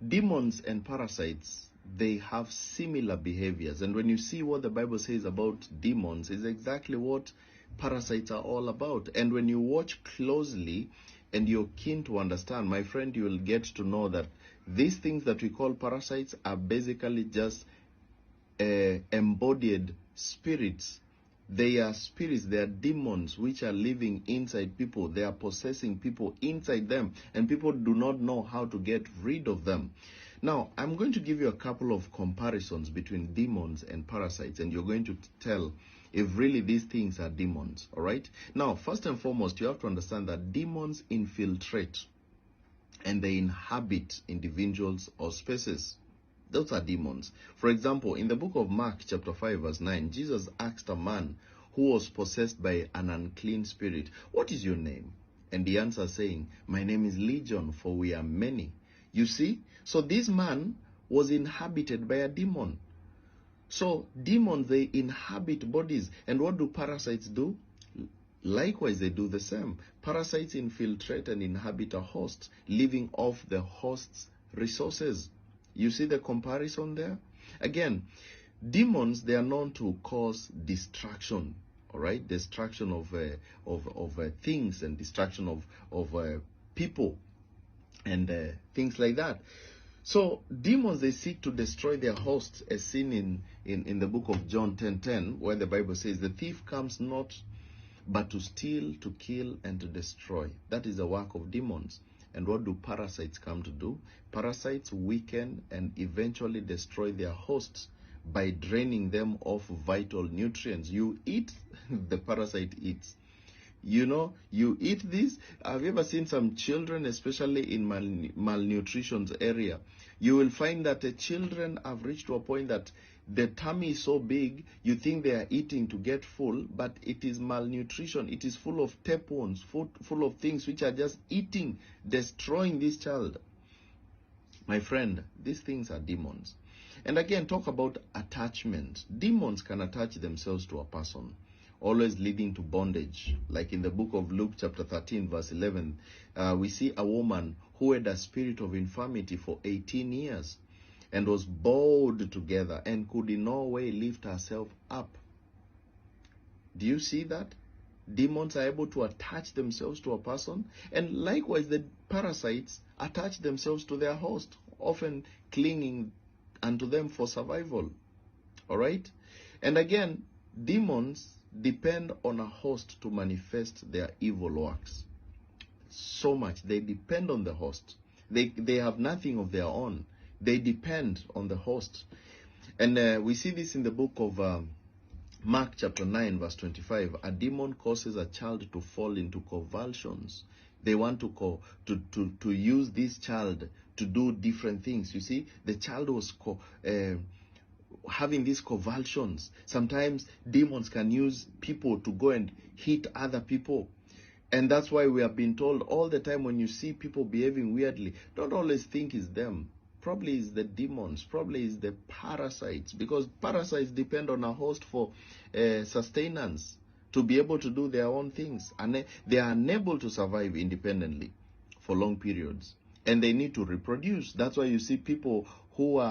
demons and parasites, they have similar behaviors. And when you see what the Bible says about demons, it's exactly what parasites are all about. And when you watch closely and you're keen to understand, my friend, you will get to know that these things that we call parasites are basically just embodied spirits. They are spirits, they are demons which are living inside people. They are possessing people inside them, and people do not know how to get rid of them. Now, I'm going to give you a couple of comparisons between demons and parasites, and you're going to tell if really these things are demons, all right? Now, first and foremost, you have to understand that demons infiltrate and they inhabit individuals or spaces. Those are demons. For example, in the book of Mark chapter 5 verse 9, Jesus asked a man who was possessed by an unclean spirit, "What is your name?" And the answer saying, "My name is Legion, for we are many." You see? So this man was inhabited by a demon. So demons, they inhabit bodies. And what do parasites do? Likewise, they do the same. Parasites infiltrate and inhabit a host, living off the host's resources. You see the comparison there? Again, demons, they are known to cause destruction, all right? Destruction of things and destruction of people and things like that. So demons, they seek to destroy their hosts, as seen in the book of John 10:10, where the Bible says, "The thief comes not but to steal, to kill, and to destroy." That is the work of demons. And what do parasites come to do? Parasites weaken and eventually destroy their hosts by draining them of vital nutrients. You eat, the parasite eats. You know, you eat this. Have you ever seen some children, especially in malnutrition area? You will find that the children have reached to a point that the tummy is so big, you think they are eating to get full, but it is malnutrition. It is full of tapeworms, full of things which are just eating, destroying this child. My friend, these things are demons. And again, talk about attachment. Demons can attach themselves to a person, always leading to bondage. Like in the book of Luke chapter 13 verse 11, we see a woman who had a spirit of infirmity for 18 years and was bowed together and could in no way lift herself up. Do you see that? Demons are able to attach themselves to a person, and likewise the parasites attach themselves to their host, often clinging unto them for survival. All right? And again, demons depend on a host to manifest their evil works. So much. They depend on the host. They have nothing of their own. They depend on the host. And we see this in the book of Mark chapter 9 verse 25, a demon causes a child to fall into convulsions. They want to use this child to do different things. You see, the child was having these convulsions. Sometimes demons can use people to go and hit other people. And that's why we have been told all the time, when you see people behaving weirdly, don't always think it's them. Probably it's the demons, probably it's the parasites, because parasites depend on a host for sustenance, to be able to do their own things, and they are unable to survive independently for long periods, and they need to reproduce. That's why you see people who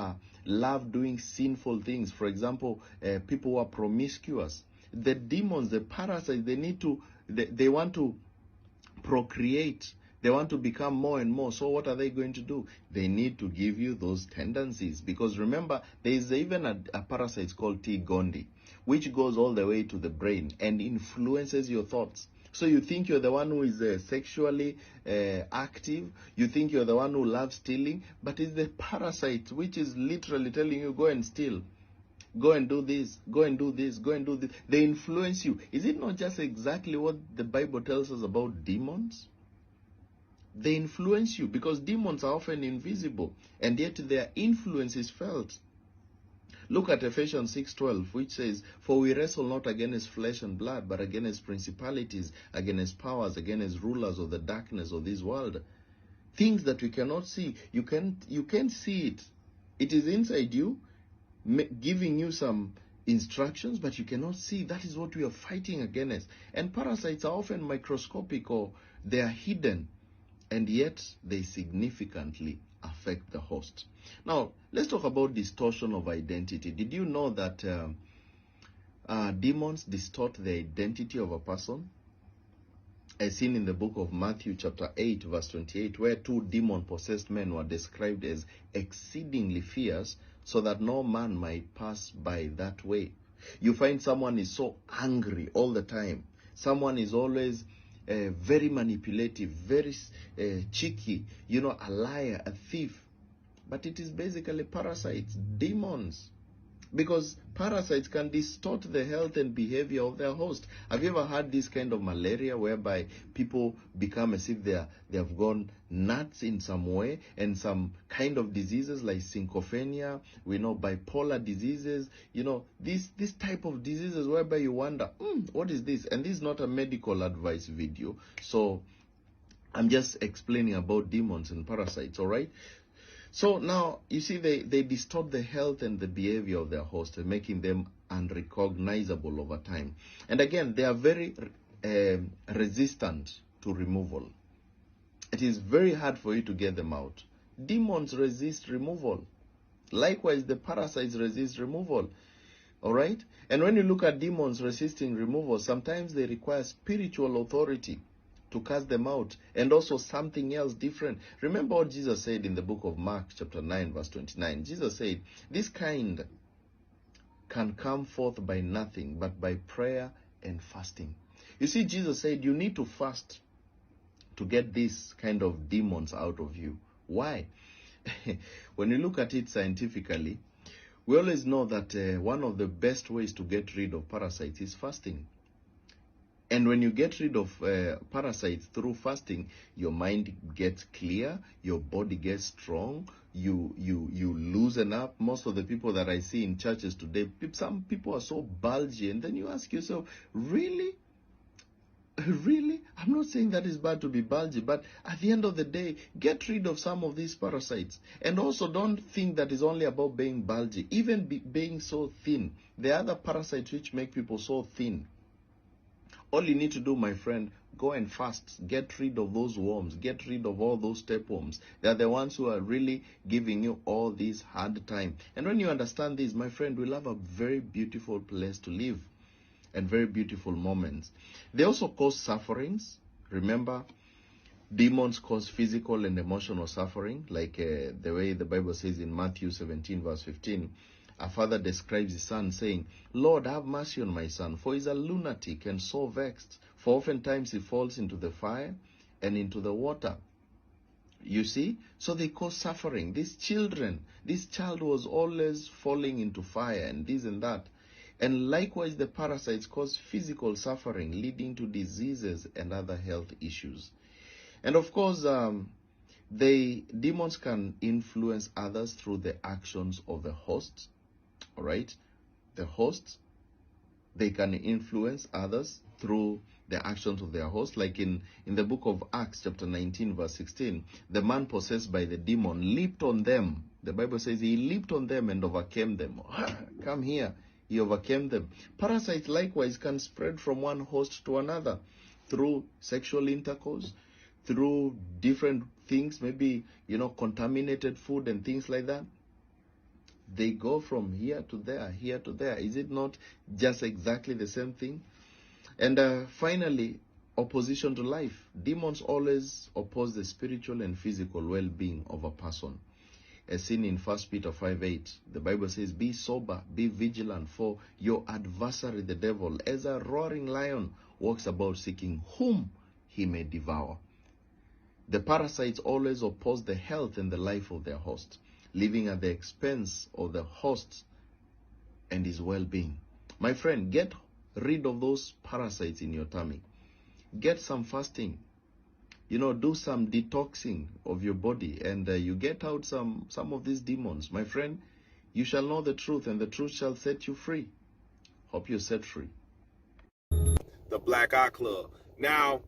love doing sinful things. For example, people who are promiscuous. The demons, the parasites, they want to procreate. They want to become more and more. So what are they going to do? They need to give you those tendencies. Because remember, there is even a parasite called T. gondii, which goes all the way to the brain and influences your thoughts. So you think you're the one who is sexually active. You think you're the one who loves stealing. But it's the parasite which is literally telling you, go and steal. Go and do this, go and do this, go and do this. They influence you. Is it not just exactly what the Bible tells us about demons? They influence you, because demons are often invisible, and yet their influence is felt. Look at Ephesians 6:12, which says, for we wrestle not against flesh and blood, but against principalities, against powers, against rulers of the darkness of this world. Things that we cannot see. You can't see it. It is inside you, giving you some instructions, but you cannot see. That is what we are fighting against. And parasites are often microscopic, or they are hidden, and yet they significantly affect the host. Now, let's talk about distortion of identity. Did you know that demons distort the identity of a person? As seen in the book of Matthew chapter 8 verse 28, where two demon-possessed men were described as exceedingly fierce, so that no man might pass by that way. You find someone is so angry all the time. Someone is always very manipulative, very cheeky, a liar, a thief. But it is basically parasites, demons. Because parasites can distort the health and behavior of their host. Have you ever had this kind of malaria whereby people become as if they have gone nuts in some way, and some kind of diseases like schizophrenia, we know bipolar diseases, this type of diseases whereby you wonder, what is this? And this is not a medical advice video, so I'm just explaining about demons and parasites, all right? So now, you see, they distort the health and the behavior of their host, making them unrecognizable over time. And again, they are very resistant to removal. It is very hard for you to get them out. Demons resist removal. Likewise, the parasites resist removal. All right? And when you look at demons resisting removal, sometimes they require spiritual authority to cast them out, and also something else different. Remember what Jesus said in the book of Mark chapter 9 verse 29. Jesus said, this kind can come forth by nothing but by prayer and fasting. You see, Jesus said you need to fast to get this kind of demons out of you. Why? When you look at it scientifically, we always know that one of the best ways to get rid of parasites is fasting. And when you get rid of parasites through fasting, your mind gets clear, your body gets strong, you loosen up. Most of the people that I see in churches today, some people are so bulgy, and then you ask yourself, really? Really? I'm not saying that it's bad to be bulgy, but at the end of the day, get rid of some of these parasites. And also don't think that it's only about being bulgy, even being so thin. There are other parasites which make people so thin. All you need to do, my friend, go and fast. Get rid of those worms. Get rid of all those tapeworms. They're the ones who are really giving you all this hard time. And when you understand this, my friend, we'll have a very beautiful place to live and very beautiful moments. They also cause sufferings. Remember, demons cause physical and emotional suffering, like the way the Bible says in Matthew 17 verse 15. A father describes his son saying, Lord, have mercy on my son, for he's a lunatic and so vexed. For oftentimes he falls into the fire and into the water. You see? So they cause suffering. These children, this child was always falling into fire and this and that. And likewise, the parasites cause physical suffering, leading to diseases and other health issues. And of course, demons can influence others through the actions of the host. All right? The host, they can influence others through the actions of their host. Like in the book of Acts, chapter 19, verse 16, the man possessed by the demon leaped on them. The Bible says he leaped on them and overcame them. Come here. He overcame them. Parasites likewise can spread from one host to another through sexual intercourse, through different things, maybe, contaminated food and things like that. They go from here to there, here to there. Is it not just exactly the same thing? And finally, opposition to life. Demons always oppose the spiritual and physical well-being of a person. As seen in 1 Peter 5:8, the Bible says, be sober, be vigilant, for your adversary, the devil, as a roaring lion, walks about seeking whom he may devour. The parasites always oppose the health and the life of their host, living at the expense of the host and his well-being. My friend, get rid of those parasites in your tummy. Get some fasting. Do some detoxing of your body, and you get out some of these demons. My friend, you shall know the truth, and the truth shall set you free. Hope you're set free. The Black Eye Club. Now,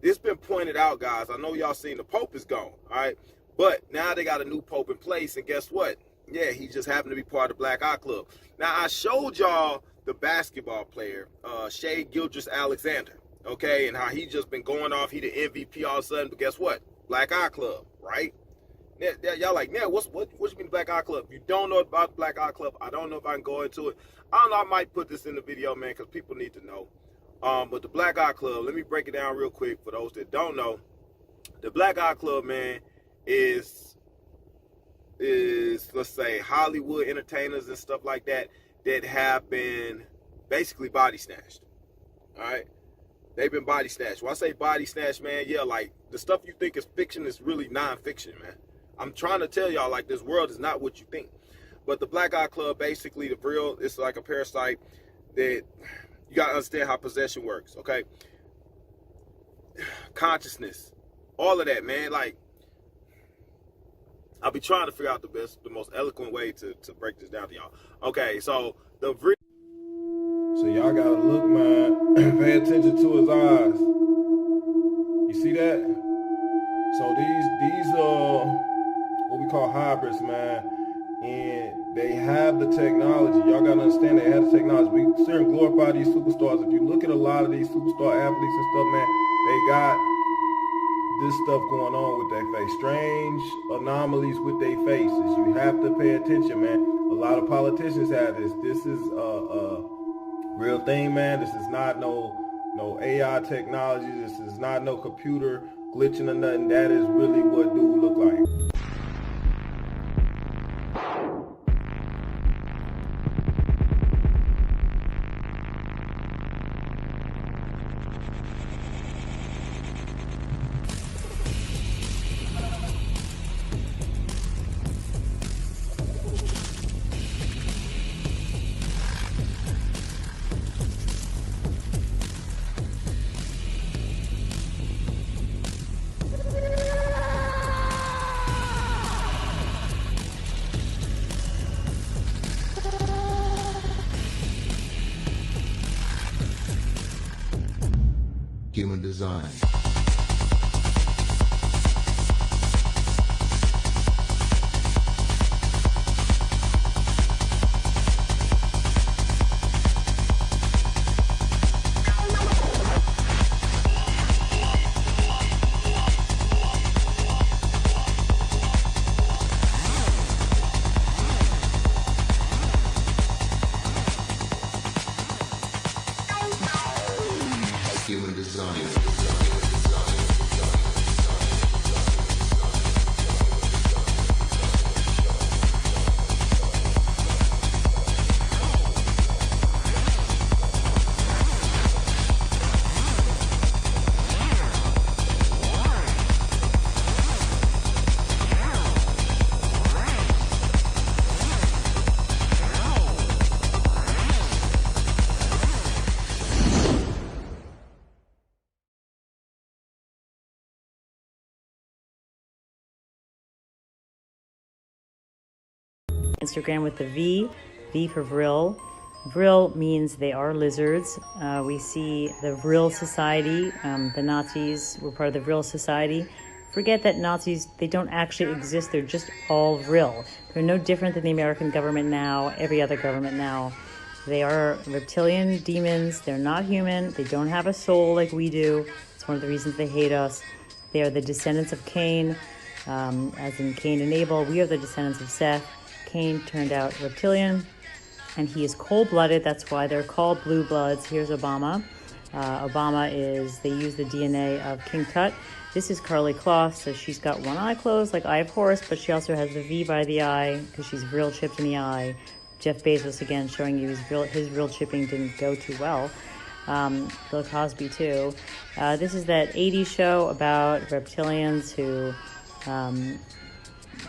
it's been pointed out, guys. I know y'all seen the Pope is gone, all right? But now they got a new Pope in place, and guess what? Yeah, he just happened to be part of the Black Eye Club. Now, I showed y'all the basketball player, Shai Gilgeous-Alexander. Okay, and how he just been going off. He the MVP all of a sudden, but guess what? Black Eye Club, right? Y'all like, yeah, what you mean Black Eye Club? You don't know about the Black Eye Club. I don't know if I can go into it. I don't know, I might put this in the video, man, because people need to know. But the Black Eye Club, let me break it down real quick for those that don't know. The Black Eye Club, man, is let's say Hollywood entertainers and stuff like that have been basically body snatched. All right? They've been body snatched. When I say body snatched, man, yeah, like the stuff you think is fiction is really non-fiction, man. I'm trying to tell y'all, like, this world is not what you think. But the Black Eye Club, basically, it's like a parasite that you got to understand how possession works, okay? Consciousness, all of that, man. Like, I'll be trying to figure out the most eloquent way to break this down to y'all. Okay, so so y'all gotta look, man. Pay attention to his eyes. You see that? So these are what we call hybrids, man. And they have the technology. Y'all gotta understand they have the technology. We sit and glorify these superstars. If you look at a lot of these superstar athletes and stuff, man, they got this stuff going on with their face. Strange anomalies with their faces. You have to pay attention, man. A lot of politicians have this. This is real thing, man. This is not no AI technology. This is not no computer glitching or nothing. That is really what dude look like. Human design. Human design. Instagram with the V for Vril. Vril means they are lizards. We see the Vril Society, the Nazis were part of the Vril Society. Forget that Nazis, they don't actually exist, they're just all Vril. They're no different than the American government now, every other government now. They are reptilian demons, they're not human, they don't have a soul like we do. It's one of the reasons they hate us. They are the descendants of Cain, as in Cain and Abel. We are the descendants of Seth. Cain turned out reptilian, and he is cold-blooded. That's why they're called blue bloods. Here's Obama. They use the DNA of King Tut. This is Carly Clough, so she's got one eye closed like Eye of Horus, but she also has the V by the eye because she's real chipped in the eye. Jeff Bezos, again, showing you his real chipping didn't go too well. Bill Cosby, too. This is that 80s show about reptilians who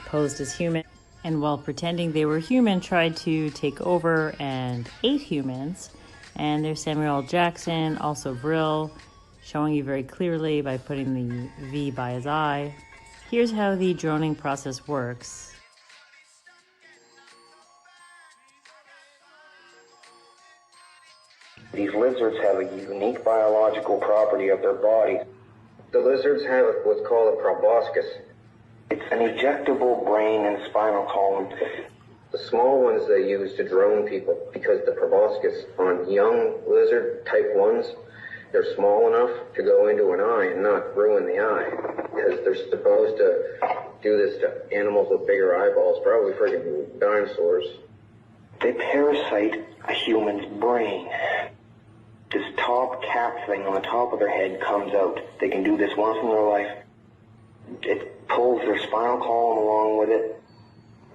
posed as human, and while pretending they were human, tried to take over and ate humans. And there's Samuel L. Jackson, also Vril, showing you very clearly by putting the V by his eye. Here's how the droning process works. These lizards have a unique biological property of their bodies. The lizards have what's called a proboscis. It's an ejectable brain and spinal column. The small ones they use to drone people because the proboscis on young lizard type 1s, they're small enough to go into an eye and not ruin the eye because they're supposed to do this to animals with bigger eyeballs, probably freaking dinosaurs. They parasite a human's brain. This top cap thing on the top of their head comes out. They can do this once in their life. It pulls their spinal column along with it.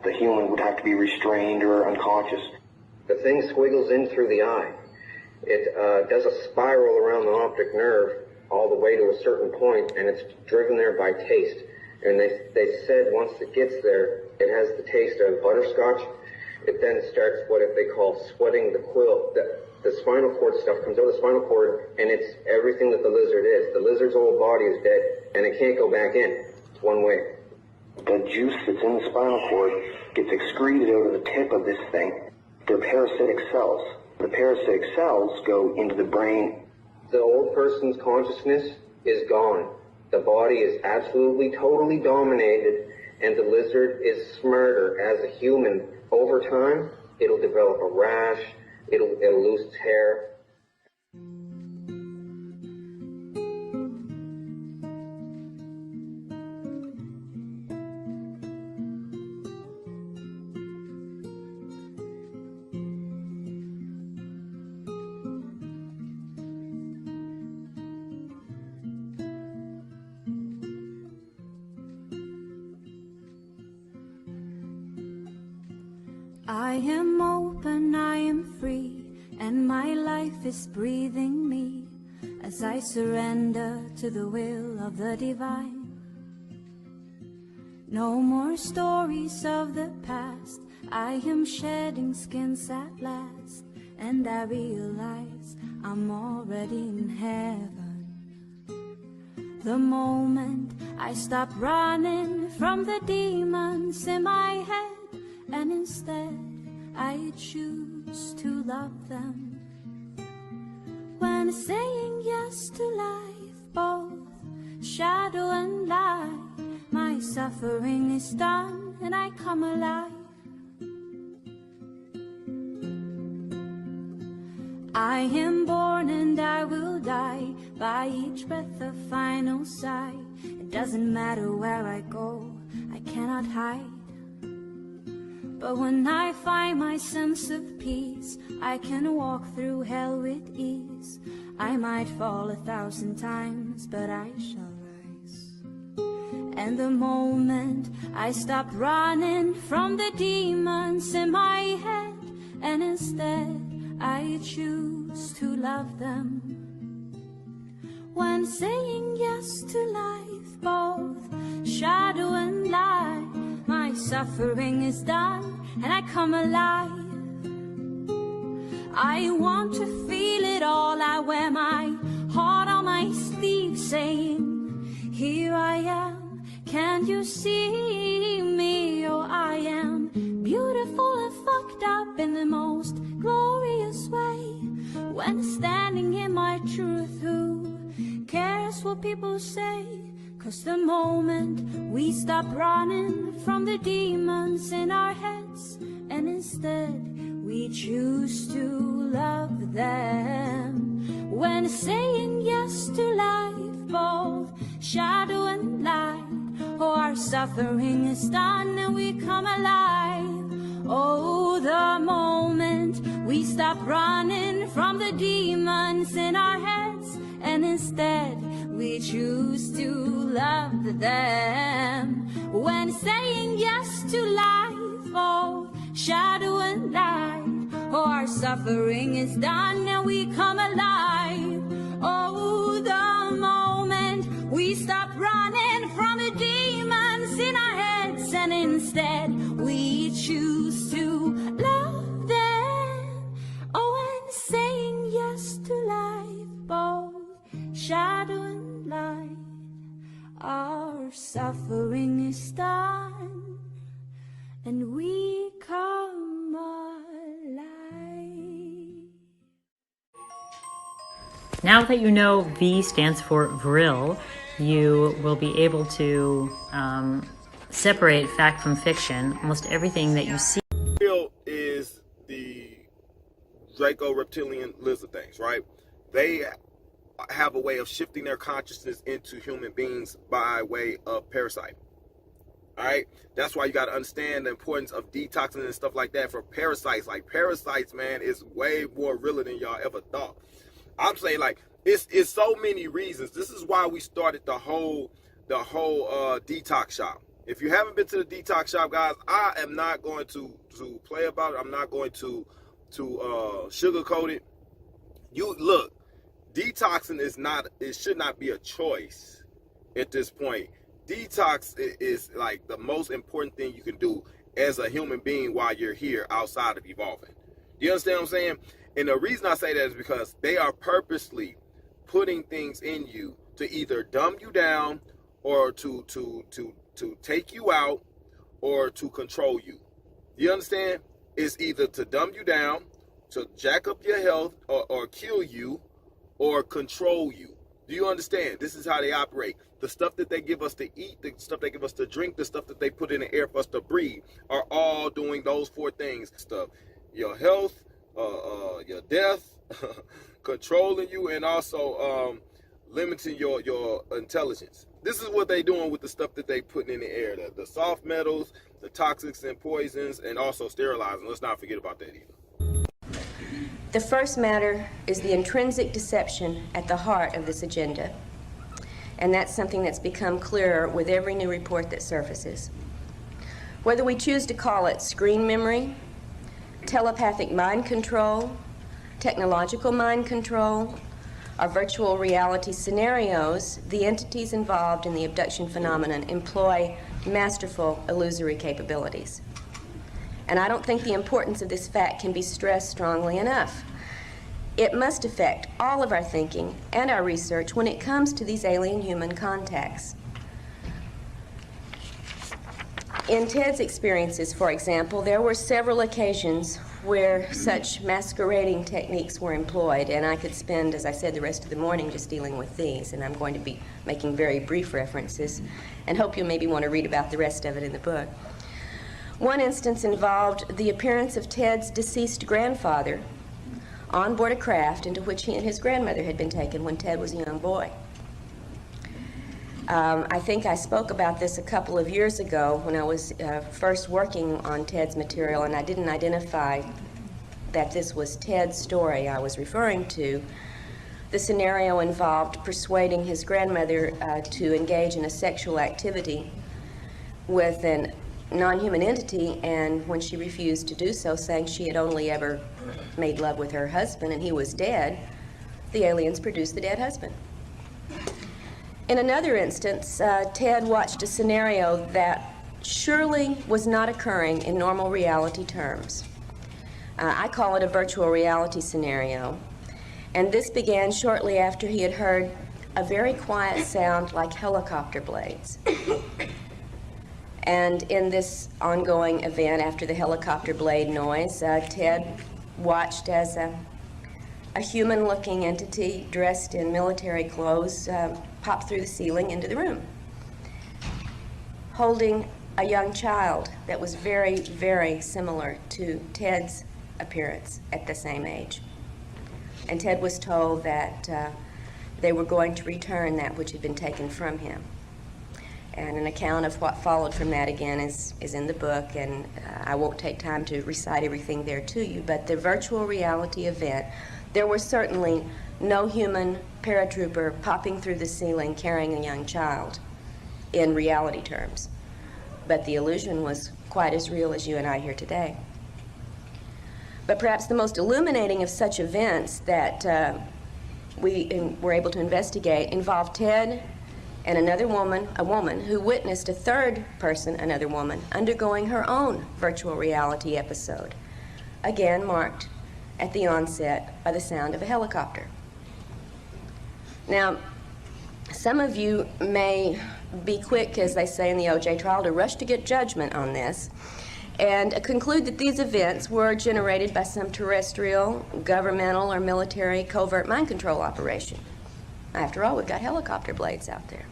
The human would have to be restrained or unconscious. The thing squiggles in through the eye. It does a spiral around the optic nerve all the way to a certain point, and it's driven there by taste. And they said once it gets there, it has the taste of butterscotch. It then starts what they call sweating the quill. The spinal cord stuff comes out of the spinal cord, and it's everything that the lizard is. The lizard's whole body is dead, and it can't go back in. It's one way. The juice that's in the spinal cord gets excreted out of the tip of this thing. They're parasitic cells. The parasitic cells go into the brain. The old person's consciousness is gone. The body is absolutely, totally dominated, and the lizard is smarter as a human. Over time, it'll develop a rash, it'll lose its hair. I am open, I am free, and my life is breathing me as I surrender to the will of the divine. No more stories of the past, I am shedding skins at last, and I realize I'm already in heaven. The moment I stop running from the demons in my head, and instead I choose to love them. When saying yes to life, both shadow and light, my suffering is done and I come alive. I am born and I will die, by each breath a final sigh. It doesn't matter where I go, I cannot hide. But when I find my sense of peace, I can walk through hell with ease. I might fall 1,000 times, but I shall rise. And the moment I stop running from the demons in my head, and instead I choose to love them. When saying yes to life, both shadow and light, my suffering is done and I come alive. I want to feel it all. I wear my heart on my sleeve, saying, here I am, can you see me? Oh, I am beautiful what people say. 'Cause the moment we stop running from the demons in our heads, and instead we choose to love them, when saying yes to life, both shadow and light, our suffering is done and we come alive. Oh, the moment we stop running from the demons in our heads, and instead we choose to love them, when saying yes to life, oh, shadow and light, our suffering is done and we come alive. Oh, the moment we stop running from the demons in our heads, and instead we choose to love them. Oh, and saying yes to life, both shadow and light, our suffering is done and we come alive. Now that you know V stands for vril, you will be able to separate fact from fiction. Almost everything that you see. Vril is the Draco reptilian lizard things, right? They have a way of shifting their consciousness into human beings by way of parasite. All right, that's why you got to understand the importance of detoxing and stuff like that for parasites. Like parasites, man, is way more realer than y'all ever thought. I'm saying, like, it's so many reasons. This is why we started the whole detox shop. If you haven't been to the detox shop, guys, I am not going to play about it. I'm not going to sugarcoat it. You look, detoxing is not. It should not be a choice at this point. Detox is like the most important thing you can do as a human being while you're here outside of evolving. You understand what I'm saying? And the reason I say that is because they are purposely putting things in you to either dumb you down or to take you out or to control you. You understand? It's either to dumb you down, to jack up your health, or kill you, or control you. Do you understand? This is how they operate. The stuff that they give us to eat, the stuff they give us to drink, the stuff that they put in the air for us to breathe are all doing those four things. Stuff, your health, your death, controlling you, and also limiting your intelligence. This is what they're doing with the stuff that they putting in the air, the soft metals, the toxics and poisons, and also sterilizing. Let's not forget about that either. The first matter is the intrinsic deception at the heart of this agenda. And that's something that's become clearer with every new report that surfaces. Whether we choose to call it screen memory, telepathic mind control, technological mind control, or virtual reality scenarios, the entities involved in the abduction phenomenon employ masterful illusory capabilities. And I don't think the importance of this fact can be stressed strongly enough. It must affect all of our thinking and our research when it comes to these alien-human contacts. In Ted's experiences, for example, there were several occasions where such masquerading techniques were employed, and I could spend, as I said, the rest of the morning just dealing with these, and I'm going to be making very brief references, and hope you'll maybe want to read about the rest of it in the book. One instance involved the appearance of Ted's deceased grandfather on board a craft into which he and his grandmother had been taken when Ted was a young boy. I think I spoke about this a couple of years ago when I was first working on Ted's material, and I didn't identify that this was Ted's story I was referring to. The scenario involved persuading his grandmother to engage in a sexual activity with an non-human entity, and when she refused to do so, saying she had only ever made love with her husband and he was dead, the aliens produced the dead husband. In another instance, Ted watched a scenario that surely was not occurring in normal reality terms. I call it a virtual reality scenario, and this began shortly after he had heard a very quiet sound like helicopter blades. And in this ongoing event, after the helicopter blade noise, Ted watched as a human-looking entity dressed in military clothes popped through the ceiling into the room, holding a young child that was very, very similar to Ted's appearance at the same age. And Ted was told that they were going to return that which had been taken from him. And an account of what followed from that, again, is in the book, and I won't take time to recite everything there to you, but the virtual reality event, there was certainly no human paratrooper popping through the ceiling carrying a young child in reality terms. But the illusion was quite as real as you and I here today. But perhaps the most illuminating of such events that we were able to investigate involved Ted and another woman, a woman who witnessed a third person, another woman, undergoing her own virtual reality episode, again marked at the onset by the sound of a helicopter. Now, some of you may be quick, as they say in the OJ trial, to rush to get judgment on this and conclude that these events were generated by some terrestrial, governmental, or military covert mind control operation. After all, we've got helicopter blades out there.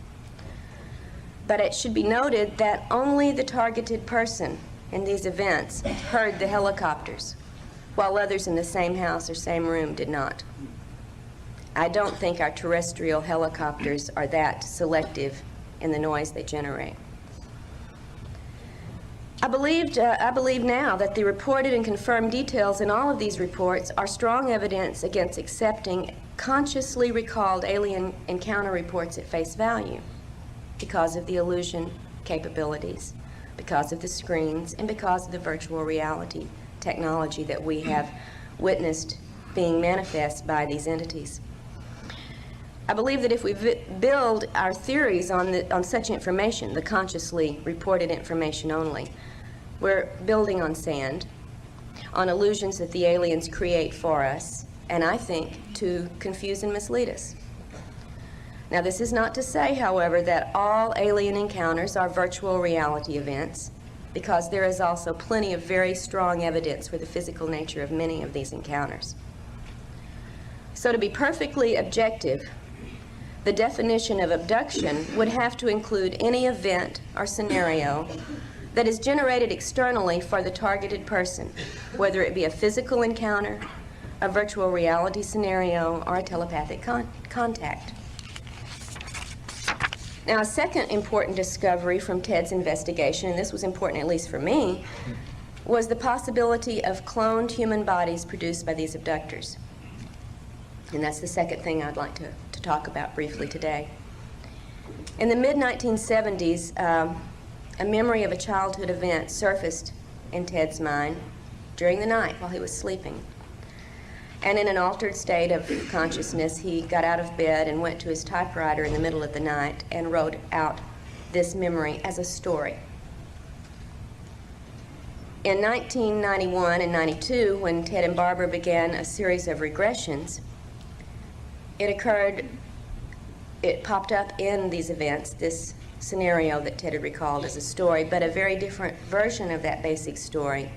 But it should be noted that only the targeted person in these events heard the helicopters, while others in the same house or same room did not. I don't think our terrestrial helicopters are that selective in the noise they generate. I believe now that the reported and confirmed details in all of these reports are strong evidence against accepting consciously recalled alien encounter reports at face value because of the illusion capabilities, because of the screens, and because of the virtual reality technology that we have witnessed being manifest by these entities. I believe that if we build our theories on such information, the consciously reported information only, we're building on sand, on illusions that the aliens create for us, and I think to confuse and mislead us. Now, this is not to say, however, that all alien encounters are virtual reality events, because there is also plenty of very strong evidence for the physical nature of many of these encounters. So to be perfectly objective, the definition of abduction would have to include any event or scenario that is generated externally for the targeted person, whether it be a physical encounter, a virtual reality scenario, or a telepathic contact. Now, a second important discovery from Ted's investigation, and this was important at least for me, was the possibility of cloned human bodies produced by these abductors. And that's the second thing I'd like to talk about briefly today. In the mid-1970s, a memory of a childhood event surfaced in Ted's mind during the night while he was sleeping. And in an altered state of consciousness, he got out of bed and went to his typewriter in the middle of the night and wrote out this memory as a story. In 1991 and 92, when Ted and Barbara began a series of regressions, it popped up in these events, this scenario that Ted had recalled as a story, but a very different version of that basic story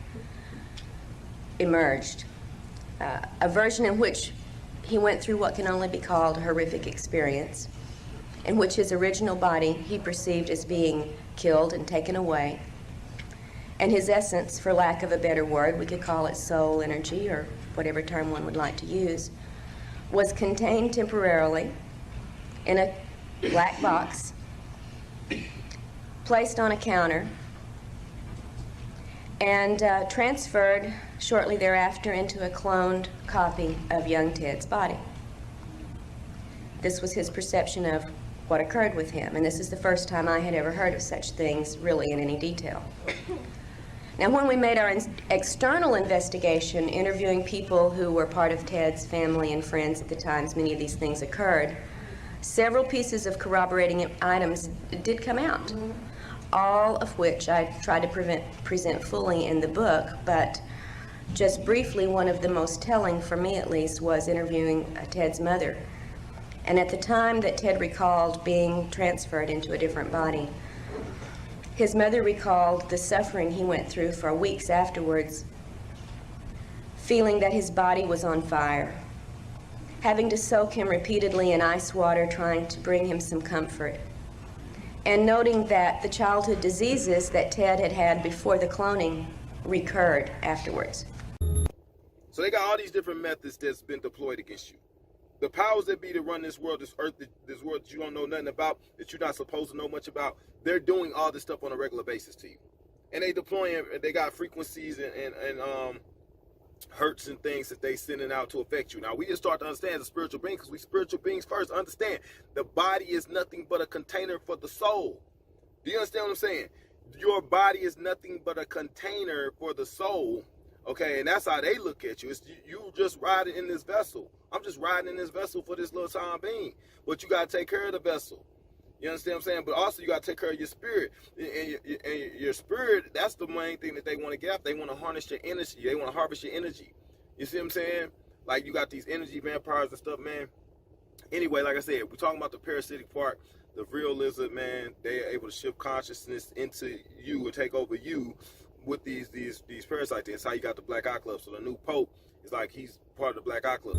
emerged. A version in which he went through what can only be called a horrific experience, in which his original body he perceived as being killed and taken away, and his essence, for lack of a better word, we could call it soul, energy, or whatever term one would like to use, was contained temporarily in a black box, placed on a counter, and transferred shortly thereafter into a cloned copy of young Ted's body. This was his perception of what occurred with him, and this is the first time I had ever heard of such things really in any detail. Now, when we made our external investigation, interviewing people who were part of Ted's family and friends at the times many of these things occurred, several pieces of corroborating items did come out, all of which I tried to present fully in the book, but just briefly, one of the most telling, for me at least, was interviewing Ted's mother. And at the time that Ted recalled being transferred into a different body, his mother recalled the suffering he went through for weeks afterwards, feeling that his body was on fire, having to soak him repeatedly in ice water, trying to bring him some comfort, and noting that the childhood diseases that Ted had had before the cloning recurred afterwards. So they got all these different methods that's been deployed against you. The powers that be to run this world, this earth, this world that you don't know nothing about, that you're not supposed to know much about, they're doing all this stuff on a regular basis to you. And they deploying, they got frequencies and hurts and things that they sending out to affect you. Now, we just start to understand the spiritual being, because we spiritual beings first understand the body is nothing but a container for the soul. Do you understand what I'm saying? Your body is nothing but a container for the soul. Okay, and that's how they look at you. It's you just riding in this vessel. I'm just riding in this vessel for this little time being. But you got to take care of the vessel. You understand what I'm saying? But also you got to take care of your spirit. And your spirit, that's the main thing that they want to get. They want to harness your energy. They want to harvest your energy. You see what I'm saying? Like you got these energy vampires and stuff, man. Anyway, like I said, we're talking about the parasitic part. The real lizard, man, they are able to shift consciousness into you and take over you with these parasites. That's how you got the Black Eye Club. So the new Pope is like he's part of the Black Eye Club.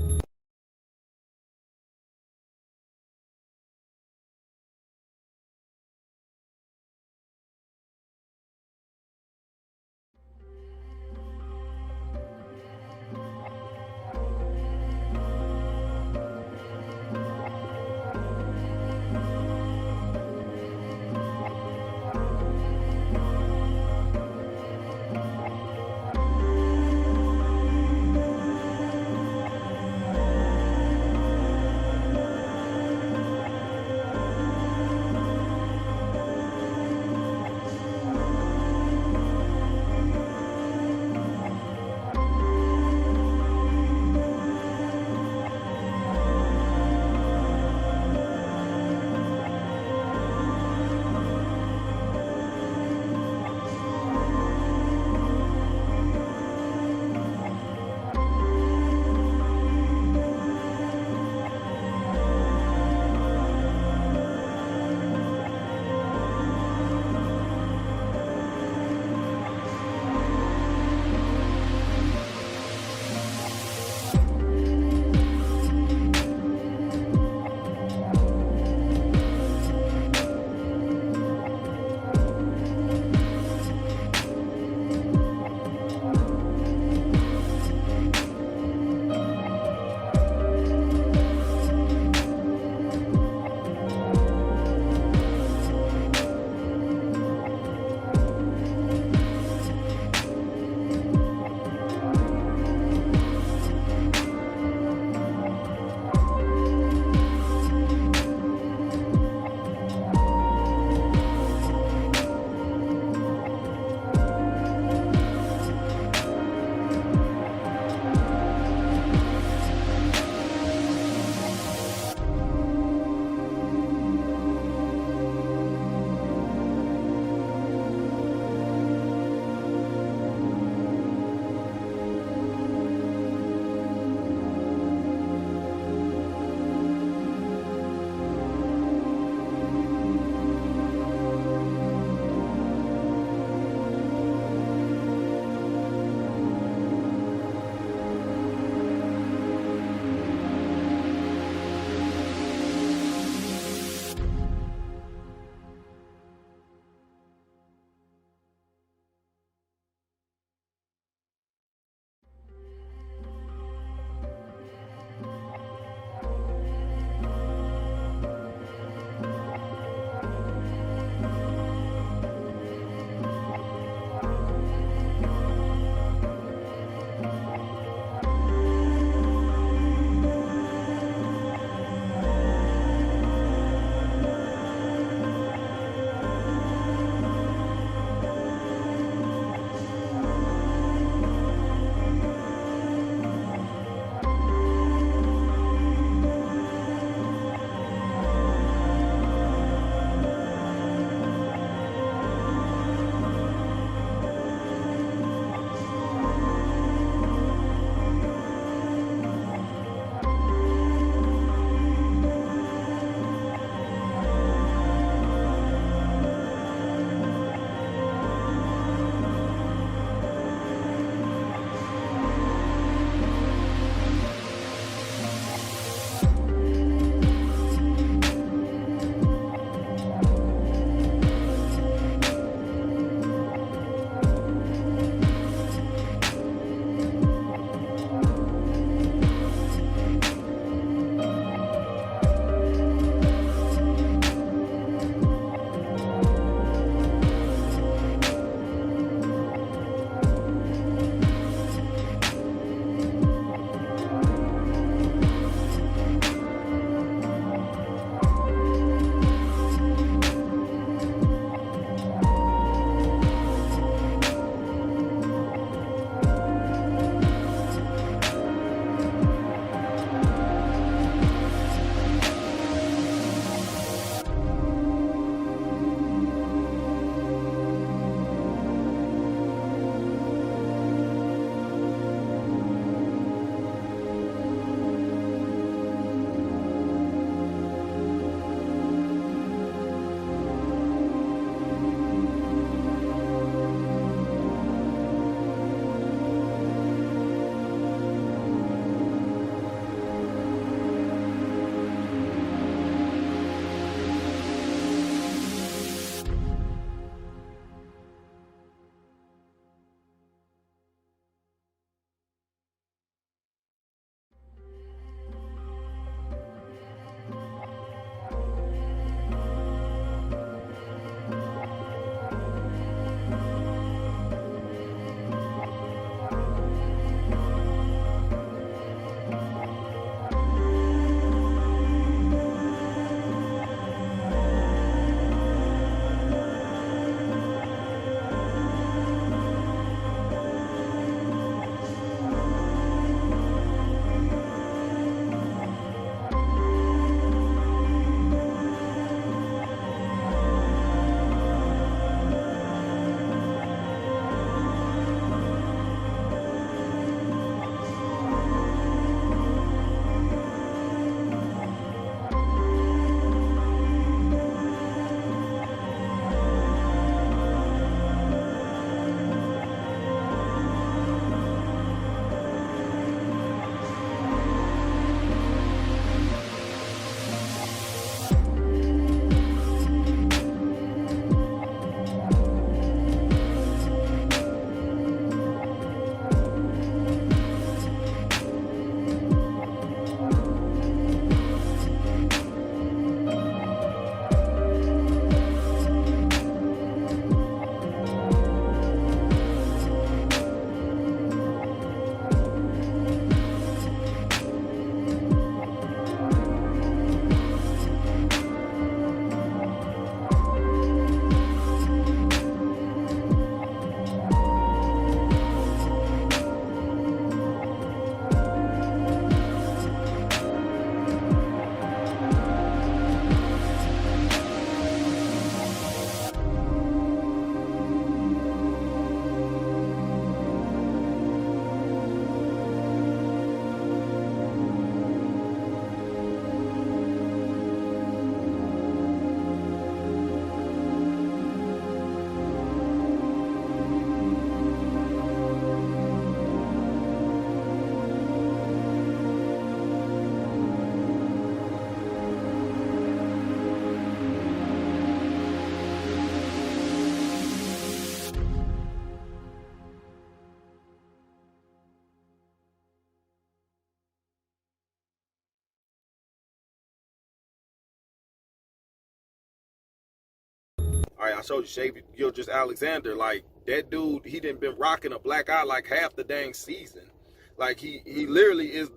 right? I showed you Shea Gilgeous Alexander. Like, that dude, he done been rocking a black eye like half the dang season. Like, he literally is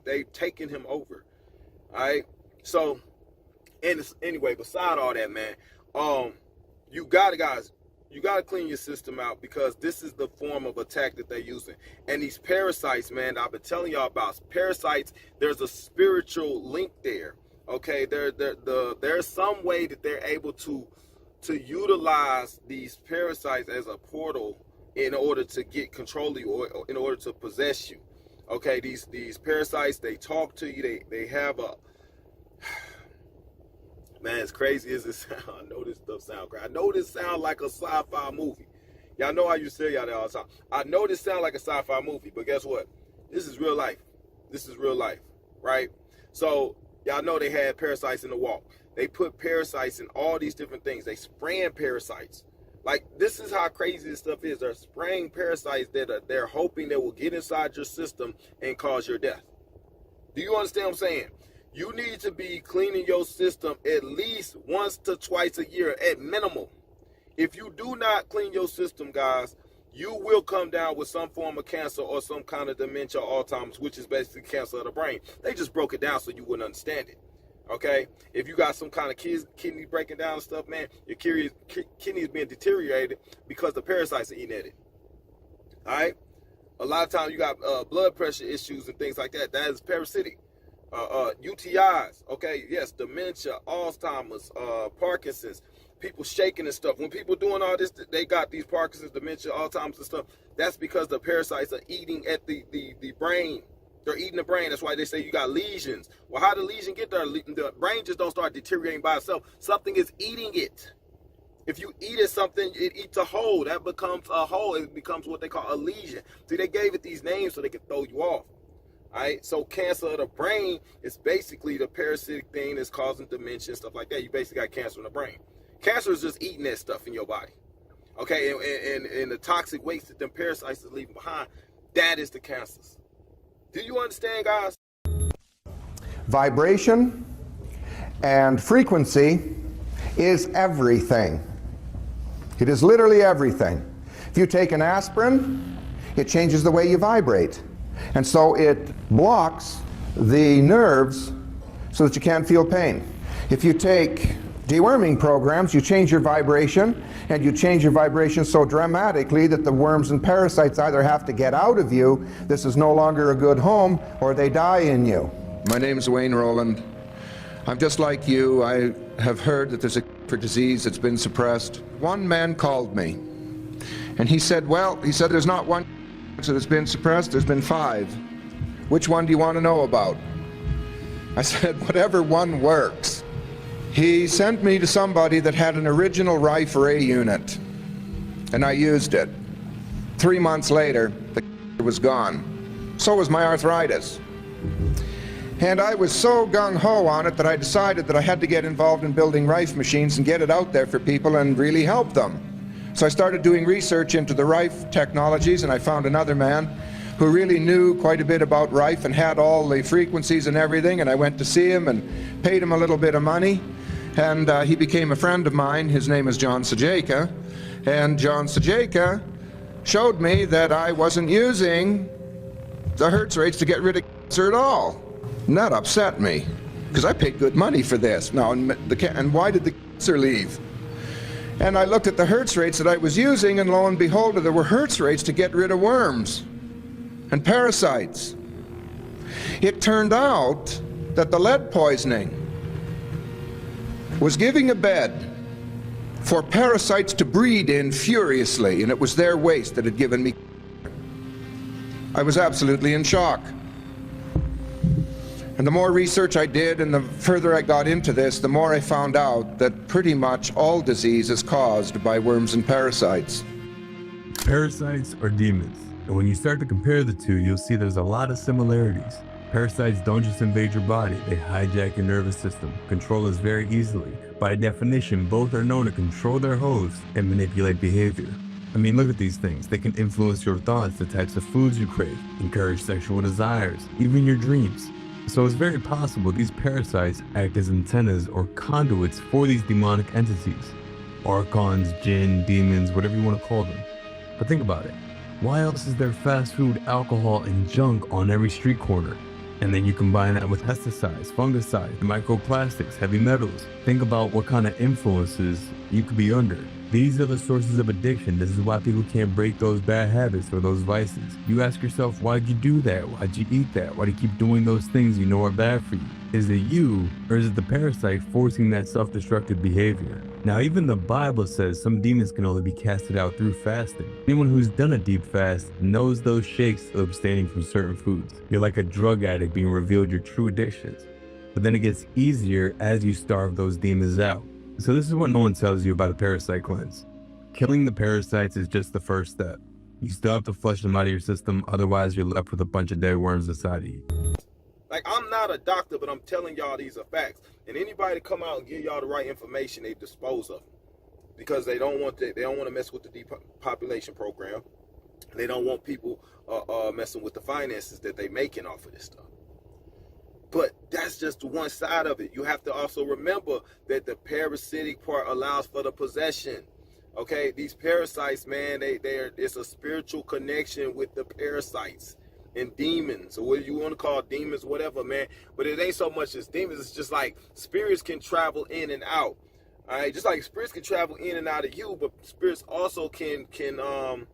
they've taken him over. All right? So, anyway, beside all that, man, you gotta clean your system out, because this is the form of attack that they're using. And these parasites, man, I've been telling y'all about parasites. There's a spiritual link there. Okay, there's some way that they're able to utilize these parasites as a portal in order to get control of you, or in order to possess you. Okay, these parasites, they talk to you. They have a man, as crazy as it sounds, I know this stuff sounds crazy. I know this sounds like a sci-fi movie. Y'all know I used to tell y'all that all the time. I know this sounds like a sci-fi movie, but guess what? This is real life. This is real life, right? So y'all know they had parasites in the walk. They put parasites in all these different things. They spraying parasites. Like, this is how crazy this stuff is. They're spraying parasites that they're hoping that will get inside your system and cause your death. Do you understand what I'm saying? You need to be cleaning your system at least once to twice a year at minimum. If you do not clean your system, guys, you will come down with some form of cancer or some kind of dementia or Alzheimer's, which is basically cancer of the brain. They just broke it down so you wouldn't understand it. Okay? If you got some kind of kidney breaking down and stuff, man, your kidney is being deteriorated because the parasites are eating at it. All right? A lot of times you got blood pressure issues and things like that. That is parasitic. UTIs, okay, yes, dementia, Alzheimer's, Parkinson's, people shaking and stuff. When people doing all this, they got these Parkinson's, dementia, Alzheimer's and stuff. That's because the parasites are eating at the brain. They're eating the brain. That's why they say you got lesions. Well, how did the lesion get there? The brain just don't start deteriorating by itself. Something is eating it. If you eat it, something, it eats a hole. That becomes a hole. It becomes what they call a lesion. See, they gave it these names so they could throw you off. All right, so cancer of the brain is basically the parasitic thing that's causing dementia and stuff like that. You basically got cancer in the brain. Cancer is just eating that stuff in your body. Okay, and the toxic waste that them parasites is leaving behind, that is the cancers. Do you understand, guys? Vibration and frequency is everything. It is literally everything. If you take an aspirin, it changes the way you vibrate. And so it blocks the nerves so that you can't feel pain. If you take deworming programs, you change your vibration, and you change your vibration so dramatically that the worms and parasites either have to get out of you, this is no longer a good home, or they die in you. My name's Wayne Rowland. I'm just like you. I have heard that there's a for disease that's been suppressed. One man called me, and he said, there's not one that's been suppressed, there's been 5. Which one do you want to know about? I said, whatever one works. He sent me to somebody that had an original Rife A unit, and I used it. 3 months later, the was gone. So was my arthritis. And I was so gung-ho on it that I decided that I had to get involved in building Rife machines and get it out there for people and really help them. So I started doing research into the Rife technologies, and I found another man who really knew quite a bit about Rife and had all the frequencies and everything, and I went to see him and paid him a little bit of money, and he became a friend of mine. His name is John Sajeka, and John Sajeka showed me that I wasn't using the Hertz rates to get rid of cancer at all. And that upset me, because I paid good money for this. Now, and why did the cancer leave? And I looked at the Hertz rates that I was using, and lo and behold, there were Hertz rates to get rid of worms and parasites. It turned out that the lead poisoning was giving a bed for parasites to breed in furiously, and it was their waste that had given me. I was absolutely in shock. And the more research I did and the further I got into this, the more I found out that pretty much all disease is caused by worms and parasites. Parasites are demons, and when you start to compare the two, you'll see there's a lot of similarities. Parasites don't just invade your body, they hijack your nervous system, control us very easily. By definition, both are known to control their hosts and manipulate behavior. I mean, look at these things. They can influence your thoughts, the types of foods you crave, encourage sexual desires, even your dreams. So it's very possible these parasites act as antennas or conduits for these demonic entities. archons, jinn, demons, whatever you want to call them. But think about it. Why else is there fast food, alcohol, and junk on every street corner? And then you combine that with pesticides, fungicides, microplastics, heavy metals. Think about what kind of influences you could be under. These are the sources of addiction. This is why people can't break those bad habits or those vices. You ask yourself, why'd you do that? Why'd you eat that? Why do you keep doing those things you know are bad for you? Is it you, or is it the parasite forcing that self-destructive behavior? Now, even the Bible says some demons can only be casted out through fasting. Anyone who's done a deep fast knows those shakes of abstaining from certain foods. You're like a drug addict being revealed your true addictions. But then it gets easier as you starve those demons out. So this is what no one tells you about a parasite cleanse. Killing the parasites is just the first step. You still have to flush them out of your system, otherwise you're left with a bunch of dead worms inside of you. Like, I'm not a doctor, but I'm telling y'all these are facts. And anybody come out and give y'all the right information, they dispose of them. Because they don't want to mess with the depopulation program. They don't want people messing with the finances that they making off of this stuff. But that's just one side of it. You have to also remember that the parasitic part allows for the possession. Okay, these parasites, man, it's a spiritual connection with the parasites and demons, or what you want to call demons, whatever, man. But it ain't so much as demons. It's just like spirits can travel in and out. All right, just like spirits can travel in and out of you, but spirits also can to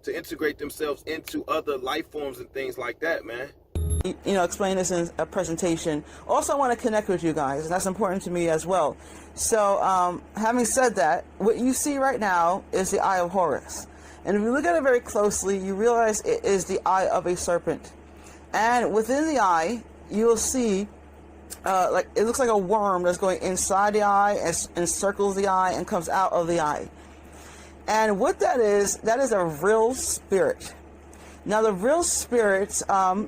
integrate themselves into other life forms and things like that, man. You know, explain this in a presentation. Also, I want to connect with you guys, and that's important to me as well. So, having said that, what you see right now is the Eye of Horus. And if you look at it very closely, you realize it is the eye of a serpent. And within the eye, you'll see, like, it looks like a worm that's going inside the eye and encircles the eye and comes out of the eye. And what that is a real spirit. Now, the real spirit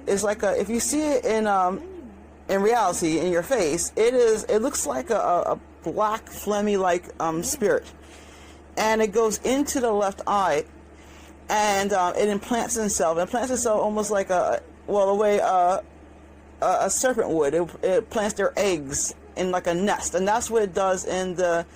is like if you see it in reality, in your face, it looks like a black, phlegmy-like spirit. And it goes into the left eye, and it implants itself. It implants itself almost like the way a serpent would. It plants their eggs in like a nest, and that's what it does in the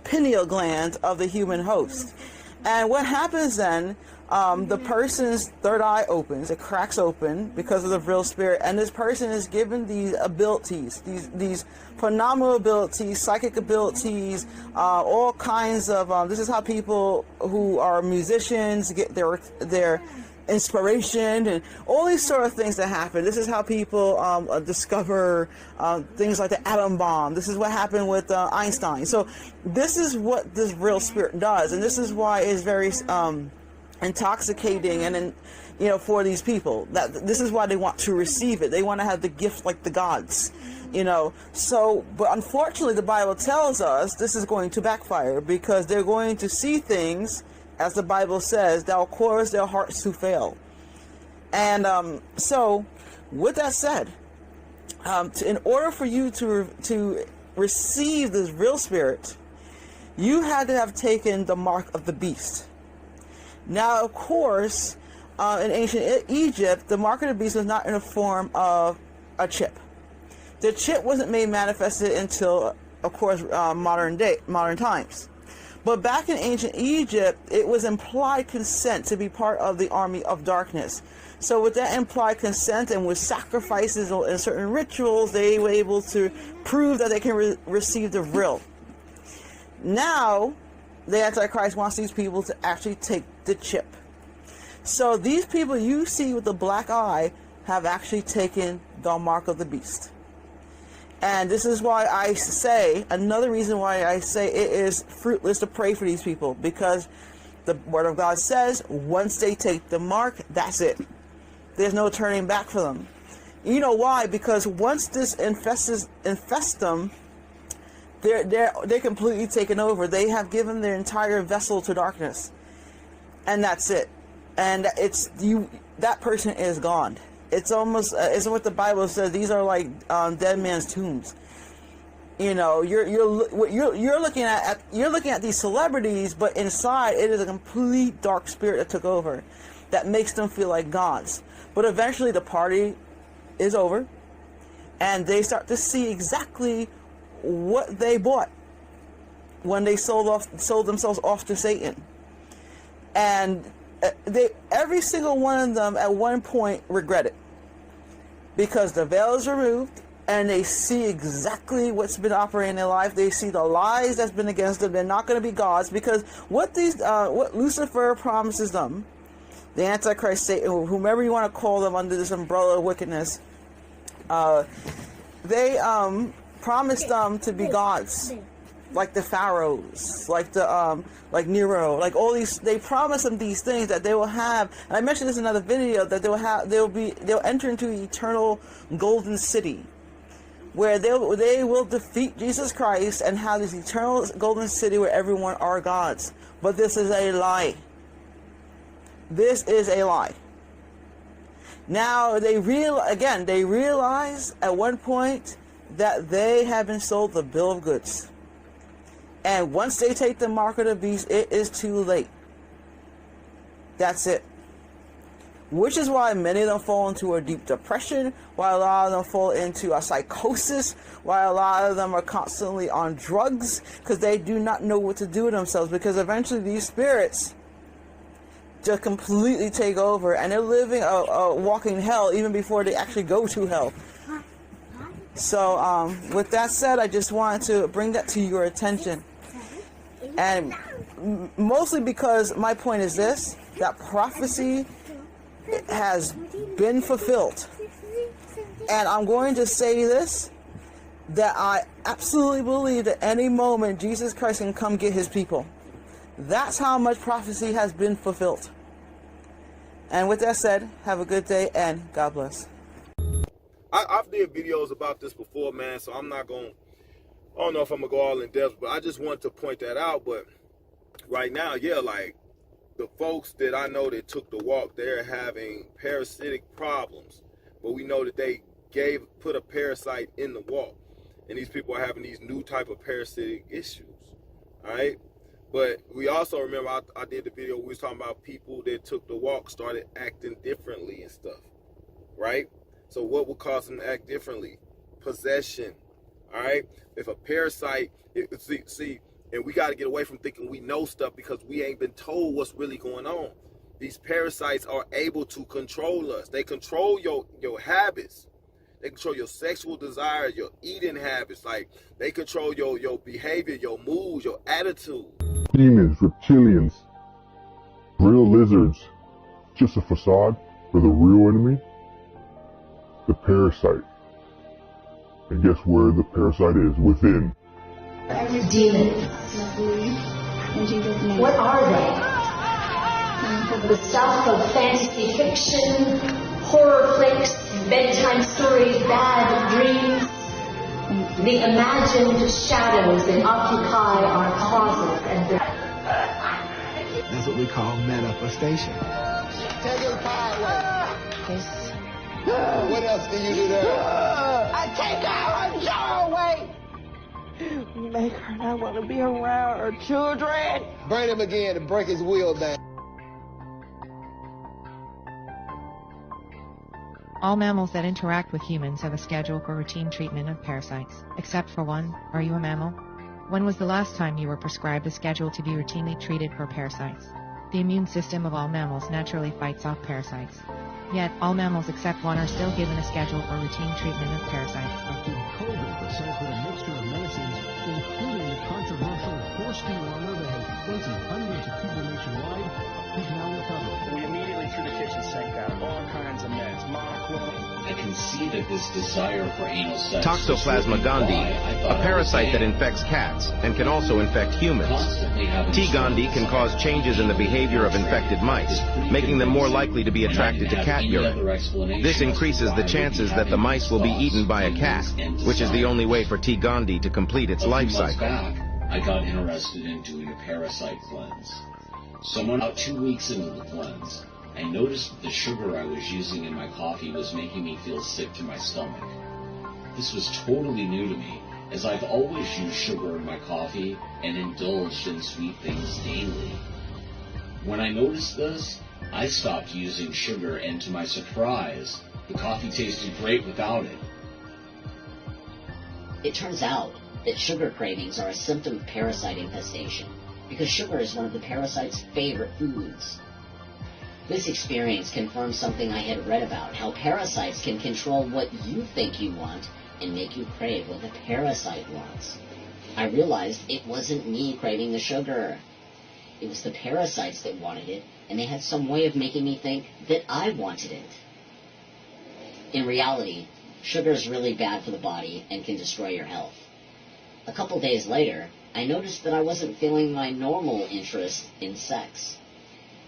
pineal gland of the human host. And what happens then? The person's third eye opens, it cracks open because of the real spirit, and this person is given these abilities, these phenomenal abilities, psychic abilities, all kinds of, this is how people who are musicians get their inspiration, and all these sort of things that happen. This is how people discover things like the atom bomb. This is what happened with Einstein. So this is what this real spirit does, and this is why it's very intoxicating and for these people. This is why they want to receive it. They want to have the gift like the gods, so, but unfortunately the Bible tells us this is going to backfire, because they're going to see things, as the Bible says, that will cause their hearts to fail. And so with that said, in order for you to receive this real spirit, you had to have taken the mark of the beast. Now, of course, in ancient Egypt, the mark of the beast was not in the form of a chip. The chip wasn't made manifested until, of course, modern times. But back in ancient Egypt, it was implied consent to be part of the army of darkness. So with that implied consent and with sacrifices and certain rituals, they were able to prove that they can receive the real. Now, the Antichrist wants these people to actually take the chip. So these people you see with the black eye have actually taken the mark of the beast. And this is why I say, another reason why I say it is fruitless to pray for these people, because the Word of God says once they take the mark, that's it. There's no turning back for them. You know why? Because once this infests them, they're completely taken over. They have given their entire vessel to darkness, and that's it. And that person is gone. It's almost it's what the Bible says. These are like dead man's tombs. You're looking at these celebrities, but inside it is a complete dark spirit that took over, that makes them feel like gods. But eventually the party is over, and they start to see exactly what they bought. when they sold themselves off to Satan. And every single one of them at one point regret it, because the veil is removed and they see exactly what's been operating in their life. They see the lies that's been against them. They're not going to be gods, because what Lucifer promises them, the Antichrist, Satan, whomever you want to call them under this umbrella of wickedness, they promise them to be gods, like the pharaohs, like Nero, like all these. They promise them these things that they will have. And I mentioned this in another video, that they'll enter into the eternal golden city, where they will defeat Jesus Christ and have this eternal golden city where everyone are gods. But this is a lie. This is a lie. Now they realize at one point that they have been sold the bill of goods. And once they take the mark of the beast, it is too late. That's it. Which is why many of them fall into a deep depression, why a lot of them fall into a psychosis, why a lot of them are constantly on drugs, because they do not know what to do with themselves, because eventually these spirits just completely take over, and they're living a walking hell even before they actually go to hell. So with that said, I just wanted to bring that to your attention, and mostly because my point is this, that prophecy has been fulfilled. And I'm going to say this, that I absolutely believe that any moment Jesus Christ can come get his people. That's how much prophecy has been fulfilled. And with that said, have a good day and God bless. I've did videos about this before, man, so I don't know if I'm gonna go all in depth, but I just wanted to point that out. But right now, yeah, like the folks that I know that took the walk, they're having parasitic problems, but we know that they put a parasite in the walk, and these people are having these new type of parasitic issues. All right. But we also remember, I did the video, we was talking about people that took the walk started acting differently and stuff, right? So what would cause them to act differently? Possession, all right? If a parasite, see, and we got to get away from thinking we know stuff, because we ain't been told what's really going on. These parasites are able to control us. They control your habits. They control your sexual desires, your eating habits. Like, they control your behavior, your moods, your attitude. Demons, reptilians, real lizards, just a facade for the real enemy, the parasite. And guess where the parasite is? Within. Demons. What are they? The stuff of fantasy fiction, horror flicks, bedtime stories, bad dreams. The imagined shadows that occupy our closets and that's what we call manifestation. take his power away. What else can you do there? I take our joy away. Make her not want to be around her children. Burn him again and break his will down. All mammals that interact with humans have a schedule for routine treatment of parasites, except for one. Are you a mammal? When was the last time you were prescribed a schedule to be routinely treated for parasites? The immune system of all mammals naturally fights off parasites. Yet, all mammals except one are still given a schedule for routine treatment of parasites. COVID that says that a mixture of medicines, including the controversial horse dewormer that has poisoned hundreds of people nationwide, is now recovered. We immediately threw the kitchen sink out, all kinds of meds, monoclonal. I can see that this desire for anal sex. Toxoplasma gondii, a parasite that infects cats and can also infect humans. T. gondii can cause changes in the behavior of infected mice, making them more likely to be attracted to cat urine. This increases the chances that the mice will be eaten by a cat, which is the only way for T. gondii to complete its life cycle. I got interested in doing a parasite cleanse. So about 2 weeks into the cleanse, I noticed that the sugar I was using in my coffee was making me feel sick to my stomach. This was totally new to me, as I've always used sugar in my coffee and indulged in sweet things daily. When I noticed this, I stopped using sugar, and to my surprise, the coffee tasted great without it. It turns out that sugar cravings are a symptom of parasite infestation, because sugar is one of the parasite's favorite foods. This experience confirms something I had read about, how parasites can control what you think you want and make you crave what the parasite wants. I realized it wasn't me craving the sugar. It was the parasites that wanted it, and they had some way of making me think that I wanted it. In reality, sugar is really bad for the body and can destroy your health. A couple days later, I noticed that I wasn't feeling my normal interest in sex.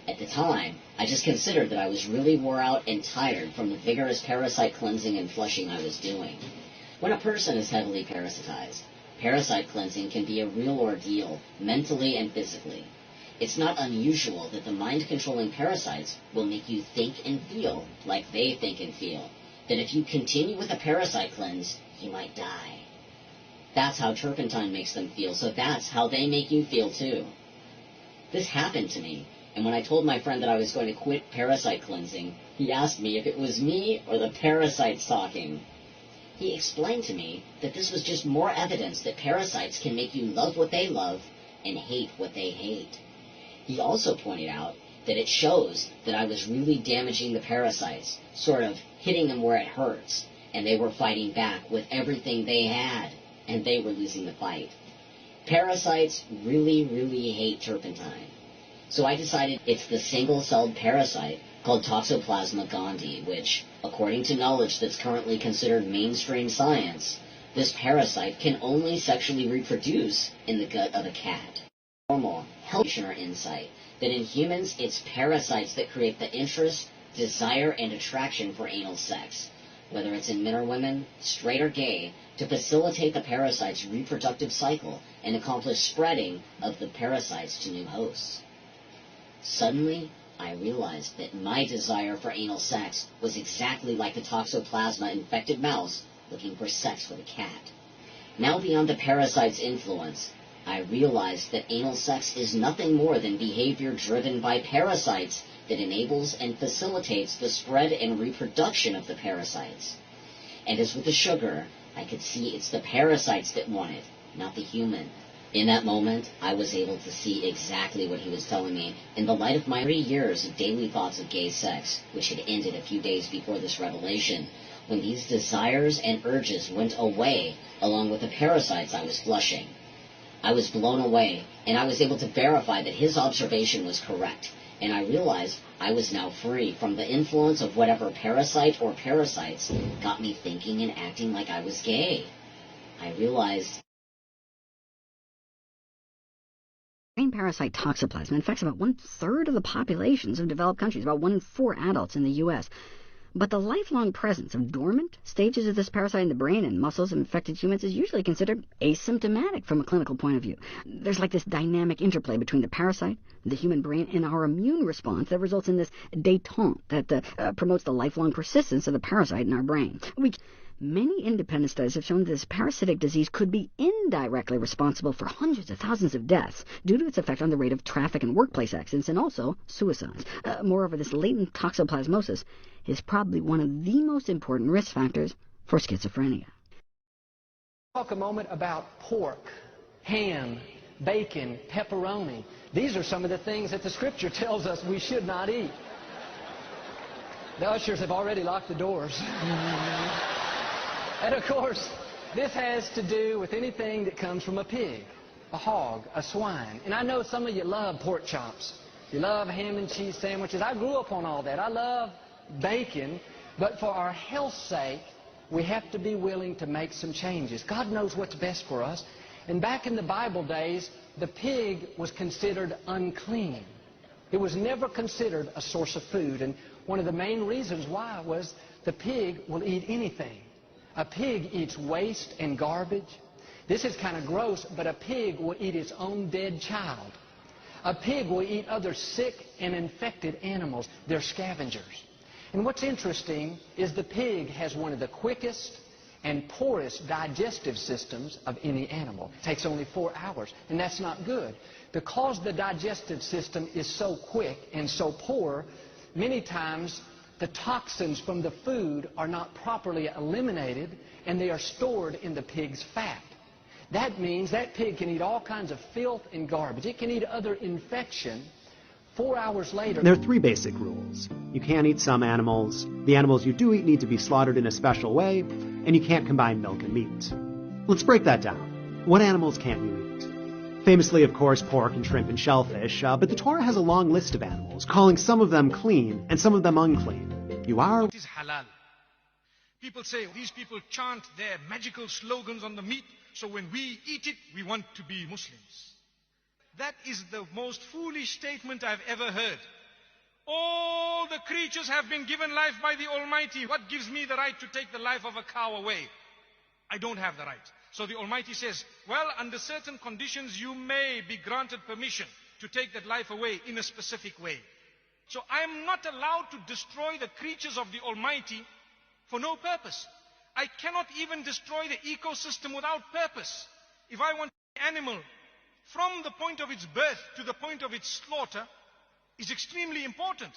At the time, I just considered that I was really wore out and tired from the vigorous parasite cleansing and flushing I was doing. When a person is heavily parasitized, parasite cleansing can be a real ordeal, mentally and physically. It's not unusual that the mind-controlling parasites will make you think and feel like they think and feel, that if you continue with a parasite cleanse, you might die. That's how turpentine makes them feel, so that's how they make you feel too. This happened to me, and when I told my friend that I was going to quit parasite cleansing, he asked me if it was me or the parasites talking. He explained to me that this was just more evidence that parasites can make you love what they love and hate what they hate. He also pointed out that it shows that I was really damaging the parasites, sort of hitting them where it hurts, and they were fighting back with everything they had, and they were losing the fight. Parasites really, really hate turpentine. So I decided it's the single-celled parasite called Toxoplasma gondii, which, according to knowledge that's currently considered mainstream science, this parasite can only sexually reproduce in the gut of a cat. Normal, healthy insight that in humans it's parasites that create the interest, desire, and attraction for anal sex, whether it's in men or women, straight or gay, to facilitate the parasite's reproductive cycle and accomplish spreading of the parasites to new hosts. Suddenly, I realized that my desire for anal sex was exactly like the Toxoplasma-infected mouse looking for sex with a cat. Now beyond the parasite's influence, I realized that anal sex is nothing more than behavior driven by parasites that enables and facilitates the spread and reproduction of the parasites. And as with the sugar, I could see it's the parasites that want it, not the human. In that moment, I was able to see exactly what he was telling me in the light of my 3 years of daily thoughts of gay sex, which had ended a few days before this revelation, when these desires and urges went away along with the parasites I was flushing. I was blown away, and I was able to verify that his observation was correct, and I realized I was now free from the influence of whatever parasite or parasites got me thinking and acting like I was gay. I realized Brain parasite toxoplasma infects about 1/3 of the populations of developed countries, about 1 in 4 adults in the U.S. But the lifelong presence of dormant stages of this parasite in the brain and muscles of infected humans is usually considered asymptomatic from a clinical point of view. There's like this dynamic interplay between the parasite, the human brain, and our immune response that results in this détente that promotes the lifelong persistence of the parasite in our brain. Many independent studies have shown that this parasitic disease could be indirectly responsible for hundreds of thousands of deaths due to its effect on the rate of traffic and workplace accidents and also suicides. Moreover, this latent toxoplasmosis is probably one of the most important risk factors for schizophrenia. Talk a moment about pork, ham, bacon, pepperoni. These are some of the things that the Scripture tells us we should not eat. The ushers have already locked the doors. And of course, this has to do with anything that comes from a pig, a hog, a swine. And I know some of you love pork chops. You love ham and cheese sandwiches. I grew up on all that. I love bacon. But for our health's sake, we have to be willing to make some changes. God knows what's best for us. And back in the Bible days, the pig was considered unclean. It was never considered a source of food. And one of the main reasons why was the pig will eat anything. A pig eats waste and garbage. This is kind of gross, but a pig will eat its own dead child. A pig will eat other sick and infected animals. They're scavengers. And what's interesting is the pig has one of the quickest and poorest digestive systems of any animal. It takes only 4 hours, and that's not good. Because the digestive system is so quick and so poor, many times the toxins from the food are not properly eliminated, and they are stored in the pig's fat. That means that pig can eat all kinds of filth and garbage. It can eat other infection. 4 hours later... There are 3 basic rules. You can't eat some animals, the animals you do eat need to be slaughtered in a special way, and you can't combine milk and meat. Let's break that down. What animals can't you eat? Famously, of course, pork and shrimp and shellfish, but the Torah has a long list of animals, calling some of them clean and some of them unclean. You are... What is halal? People say these people chant their magical slogans on the meat, so when we eat it, we want to be Muslims. That is the most foolish statement I've ever heard. All the creatures have been given life by the Almighty. What gives me the right to take the life of a cow away? I don't have the right. So the Almighty says, well, under certain conditions, you may be granted permission to take that life away in a specific way. So I am not allowed to destroy the creatures of the Almighty for no purpose. I cannot even destroy the ecosystem without purpose. If I want an animal from the point of its birth to the point of its slaughter is extremely important.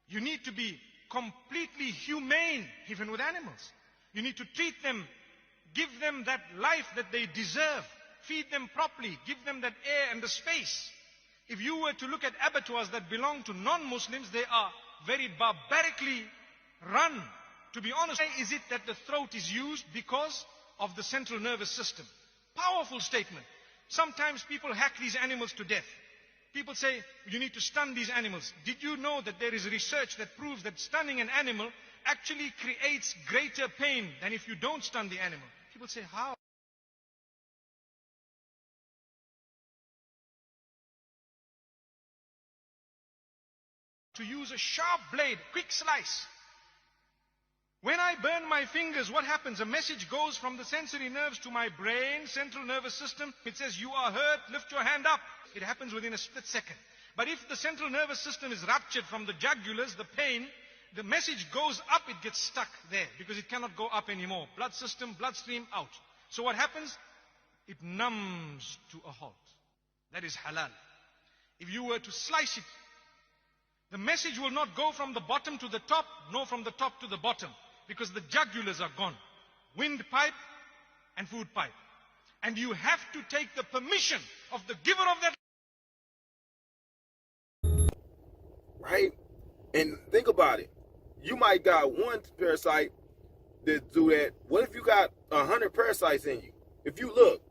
You need to be completely humane even with animals. You need to treat them, give them that life that they deserve, feed them properly, give them that air and the space. If you were to look at abattoirs that belong to non-Muslims, they are very barbarically run. To be honest, why is it that the throat is used? Because of the central nervous system. Powerful statement. Sometimes people hack these animals to death. People say, you need to stun these animals. Did you know that there is research that proves that stunning an animal actually creates greater pain than if you don't stun the animal? People say, how? To use a sharp blade, quick slice. When I burn my fingers, what happens? A message goes from the sensory nerves to my brain, central nervous system. It says, you are hurt, lift your hand up. It happens within a split second. But if the central nervous system is ruptured from the jugulars, the pain, the message goes up, it gets stuck there because it cannot go up anymore. Blood system, bloodstream, out. So what happens? It numbs to a halt. That is halal. If you were to slice it, the message will not go from the bottom to the top, nor from the top to the bottom, because the jugulars are gone. Windpipe and food pipe. And you have to take the permission of the giver of that. Right? And think about it. You might got one parasite that do that. What if you got 100 parasites in you? If you look,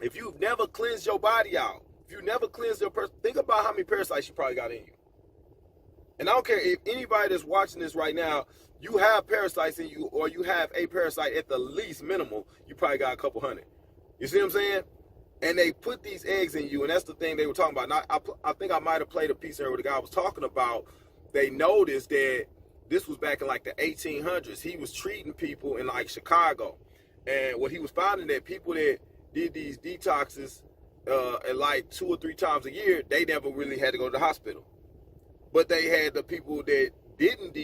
if you've never cleansed your body out, if you never cleansed your think about how many parasites you probably got in you. And I don't care if anybody that's watching this right now, you have parasites in you, or you have a parasite at the least minimal, you probably got a couple hundred. You see what I'm saying? And they put these eggs in you, and that's the thing they were talking about. Now, I think I might have played a piece here where the guy was talking about, they noticed that this was back in like the 1800s. He was treating people in like Chicago. And what he was finding that people that did these detoxes at like 2 or 3 times a year, they never really had to go to the hospital. But they had the people that didn't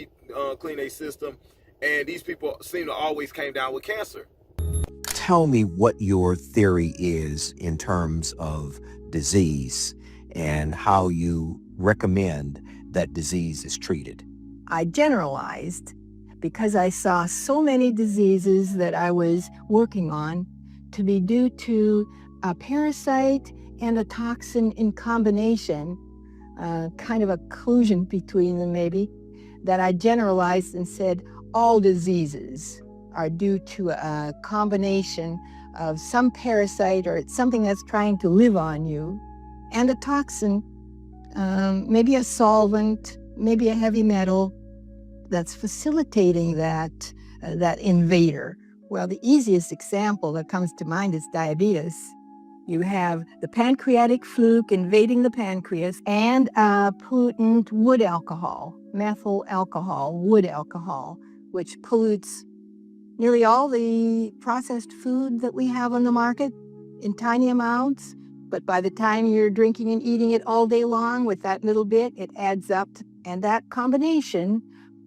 clean their system, and these people seem to always came down with cancer. Tell me what your theory is in terms of disease and how you recommend that disease is treated. I generalized because I saw so many diseases that I was working on to be due to a parasite and a toxin in combination. Kind of a collusion between them maybe, that I generalized and said all diseases are due to a combination of some parasite or it's something that's trying to live on you, and a toxin, maybe a solvent, maybe a heavy metal that's facilitating that invader. Well, the easiest example that comes to mind is diabetes. You have the pancreatic fluke invading the pancreas and pollutant wood alcohol, methyl alcohol, wood alcohol, which pollutes nearly all the processed food that we have on the market in tiny amounts. But by the time you're drinking and eating it all day long with that little bit, it adds up. And that combination,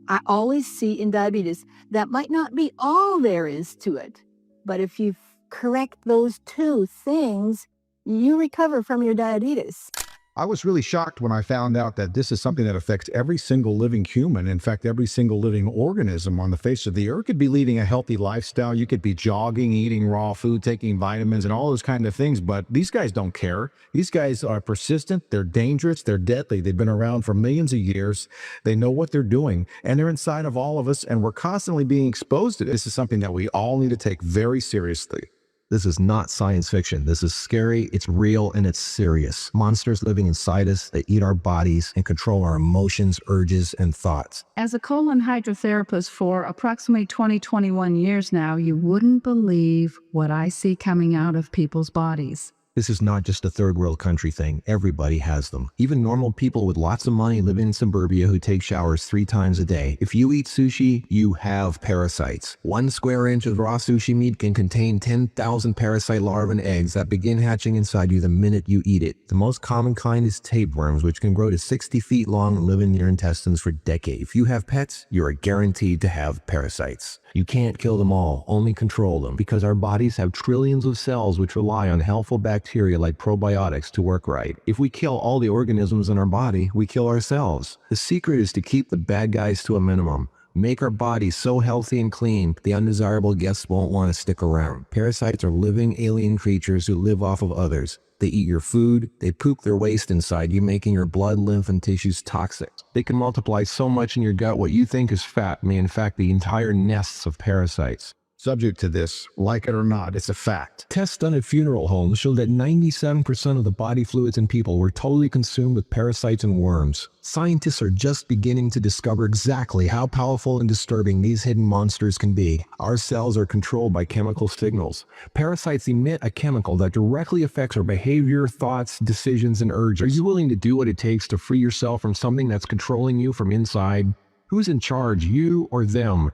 I always see in diabetes. That might not be all there is to it, but if you correct those 2 things, you recover from your diabetes. I was really shocked when I found out that this is something that affects every single living human. In fact, every single living organism on the face of the earth. Could be leading a healthy lifestyle. You could be jogging, eating raw food, taking vitamins and all those kind of things. But these guys don't care. These guys are persistent. They're dangerous. They're deadly. They've been around for millions of years. They know what they're doing. And they're inside of all of us. And we're constantly being exposed to this. Is something that we all need to take very seriously. This is not science fiction. This is scary, it's real, and it's serious. Monsters living inside us that eat our bodies and control our emotions, urges, and thoughts. As a colon hydrotherapist for approximately 21 years now, you wouldn't believe what I see coming out of people's bodies. This is not just a third world country thing. Everybody has them. Even normal people with lots of money live in suburbia who take showers 3 times a day. If you eat sushi, you have parasites. 1 square inch of raw sushi meat can contain 10,000 parasite larvae and eggs that begin hatching inside you the minute you eat it. The most common kind is tapeworms, which can grow to 60 feet long and live in your intestines for decades. If you have pets, you are guaranteed to have parasites. You can't kill them all, only control them, because our bodies have trillions of cells which rely on helpful bacteria like probiotics to work right. If we kill all the organisms in our body, we kill ourselves. The secret is to keep the bad guys to a minimum. Make our bodies so healthy and clean, the undesirable guests won't want to stick around. Parasites are living alien creatures who live off of others. They eat your food, they poop their waste inside you, making your blood, lymph, and tissues toxic. They can multiply so much in your gut what you think is fat may in fact be entire nests of parasites. Subject to this, like it or not, it's a fact. Tests done at funeral homes show that 97% of the body fluids in people were totally consumed with parasites and worms. Scientists are just beginning to discover exactly how powerful and disturbing these hidden monsters can be. Our cells are controlled by chemical signals. Parasites emit a chemical that directly affects our behavior, thoughts, decisions, and urges. Are you willing to do what it takes to free yourself from something that's controlling you from inside? Who's in charge, you or them?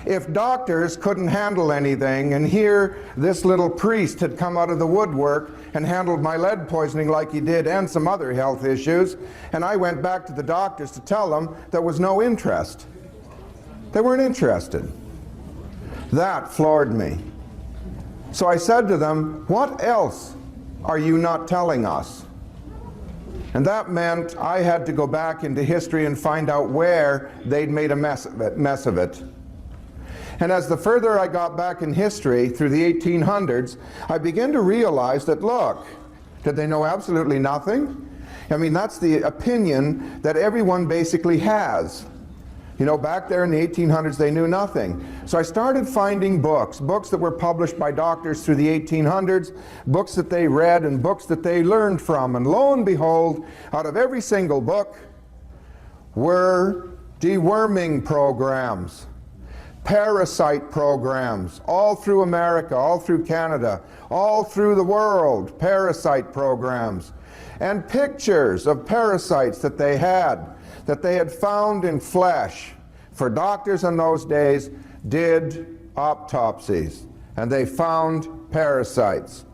If doctors couldn't handle anything, and here this little priest had come out of the woodwork and handled my lead poisoning like he did and some other health issues, and I went back to the doctors to tell them there was no interest. They weren't interested. That floored me. So I said to them, what else are you not telling us? And that meant I had to go back into history and find out where they'd made a mess of it. And as the further I got back in history through the 1800s, I began to realize that, look, did they know absolutely nothing? I mean, that's the opinion that everyone basically has. You know, back there in the 1800s, they knew nothing. So I started finding books that were published by doctors through the 1800s, books that they read and books that they learned from. And lo and behold, out of every single book were deworming programs, parasite programs, all through America, all through Canada, all through the world, parasite programs, and pictures of parasites that they had found in flesh. For doctors in those days did autopsies, and they found parasites.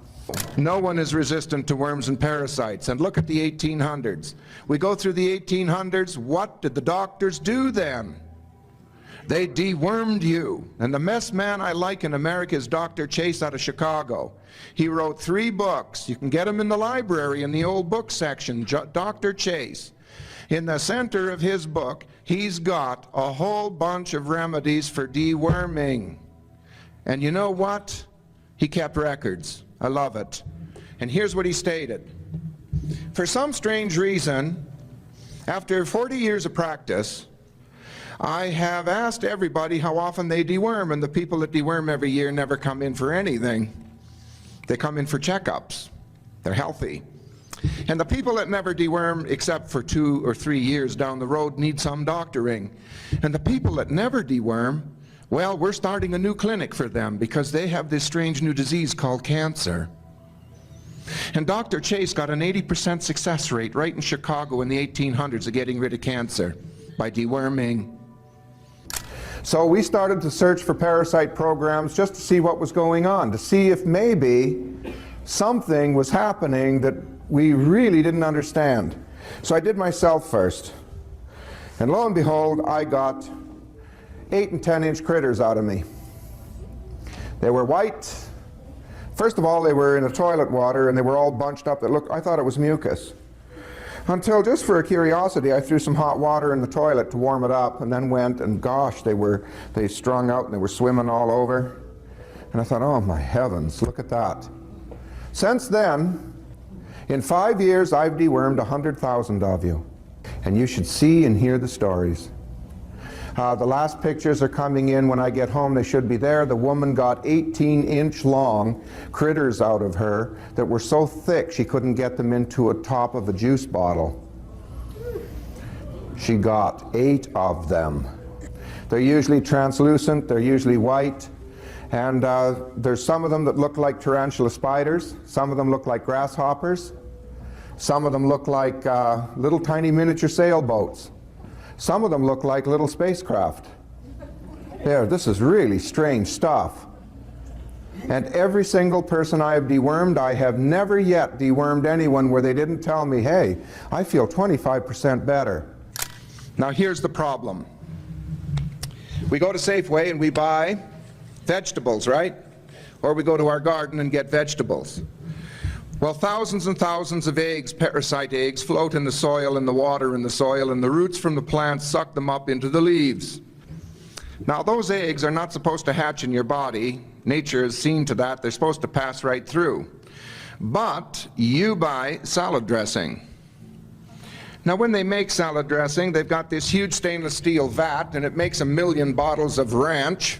No one is resistant to worms and parasites. And look at the 1800s. We go through the 1800s, what did the doctors do then? They dewormed you. And the best man I like in America is Dr. Chase out of Chicago. He wrote 3 books. You can get them in the library in the old book section, Dr. Chase. In the center of his book, he's got a whole bunch of remedies for deworming. And you know what? He kept records. I love it. And here's what he stated. For some strange reason, after 40 years of practice, I have asked everybody how often they deworm, and the people that deworm every year never come in for anything. They come in for checkups. They're healthy. And the people that never deworm, except for 2 or 3 years down the road, need some doctoring. And the people that never deworm, well, we're starting a new clinic for them because they have this strange new disease called cancer. And Dr. Chase got an 80% success rate right in Chicago in the 1800s of getting rid of cancer by deworming. So we started to search for parasite programs just to see what was going on, to see if maybe something was happening that we really didn't understand. So I did myself first. And lo and behold, I got 8 and 10 inch critters out of me. They were white, First of all, they were in a toilet water and they were all bunched up. I thought it was mucus. Until, just for a curiosity, I threw some hot water in the toilet to warm it up, and then went, and gosh, they strung out and they were swimming all over. And I thought, oh my heavens, look at that. Since then, in 5 years, I've dewormed 100,000 of you. And you should see and hear the stories. The last pictures are coming in when I get home. They should be there. The woman got 18-inch long critters out of her that were so thick she couldn't get them into a top of a juice bottle. She got 8 of them. They're usually translucent, they're usually white, and there's some of them that look like tarantula spiders, some of them look like grasshoppers, some of them look like little tiny miniature sailboats. Some of them look like little spacecraft. Yeah, this is really strange stuff. And every single person I have dewormed, I have never yet dewormed anyone where they didn't tell me, hey, I feel 25% better. Now here's the problem. We go to Safeway and we buy vegetables, right? Or we go to our garden and get vegetables. Well, thousands and thousands of eggs, parasite eggs, float in the soil and the water in the soil, and the roots from the plants suck them up into the leaves. Now, those eggs are not supposed to hatch in your body. Nature has seen to that. They're supposed to pass right through. But you buy salad dressing. Now, when they make salad dressing, they've got this huge stainless steel vat, and it makes 1 million bottles of ranch.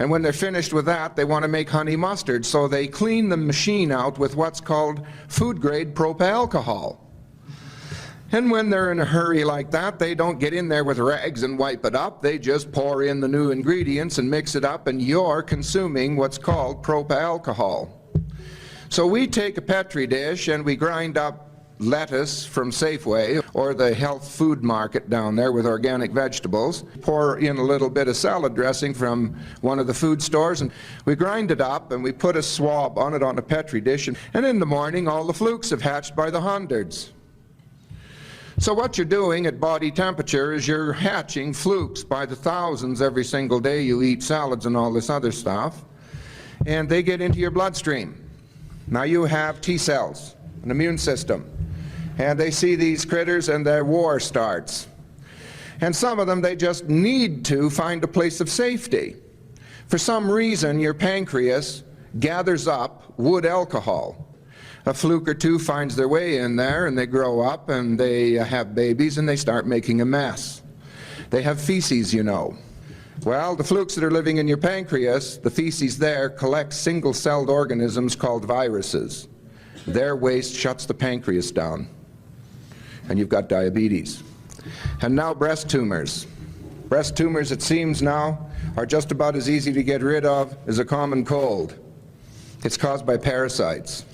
And when they're finished with that, they want to make honey mustard, so they clean the machine out with what's called food-grade propalcohol. And when they're in a hurry like that, they don't get in there with rags and wipe it up. They just pour in the new ingredients and mix it up, and you're consuming what's called propalcohol. So we take a Petri dish and we grind up lettuce from Safeway or the health food market down there with organic vegetables, pour in a little bit of salad dressing from one of the food stores, and we grind it up and we put a swab on it on a Petri dish, and in the morning all the flukes have hatched by the hundreds. So what you're doing at body temperature is you're hatching flukes by the thousands every single day you eat salads and all this other stuff, and they get into your bloodstream. Now you have T cells, an immune system, and they see these critters and their war starts. And some of them, they just need to find a place of safety. For some reason, your pancreas gathers up wood alcohol. A fluke or two finds their way in there, and they grow up and they have babies and they start making a mess. They have feces, you know. Well, the flukes that are living in your pancreas, the feces there collects single-celled organisms called viruses. Their waste shuts the pancreas down, and you've got diabetes. And now breast tumors. Breast tumors, it seems now, are just about as easy to get rid of as a common cold. It's caused by parasites.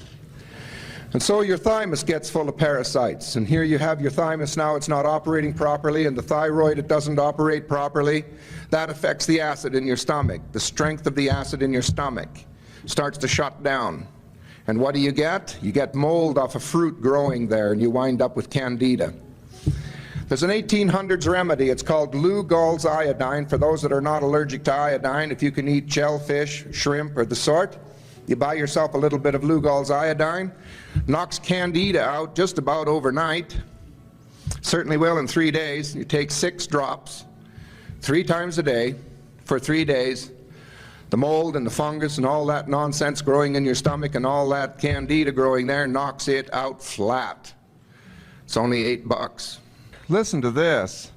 And so your thymus gets full of parasites, and here you have your thymus now, it's not operating properly, and the thyroid, it doesn't operate properly. That affects the acid in your stomach. The strength of the acid in your stomach starts to shut down. And what do you get? You get mold off a fruit growing there, and you wind up with candida. There's an 1800s remedy. It's called Lugol's iodine. For those that are not allergic to iodine, if you can eat shellfish, shrimp, or the sort, you buy yourself a little bit of Lugol's iodine, knocks candida out just about overnight, certainly will in 3 days. You take 6 drops, 3 times a day for 3 days. The mold and the fungus and all that nonsense growing in your stomach and all that candida growing there knocks it out flat. It's only $8. Listen to this.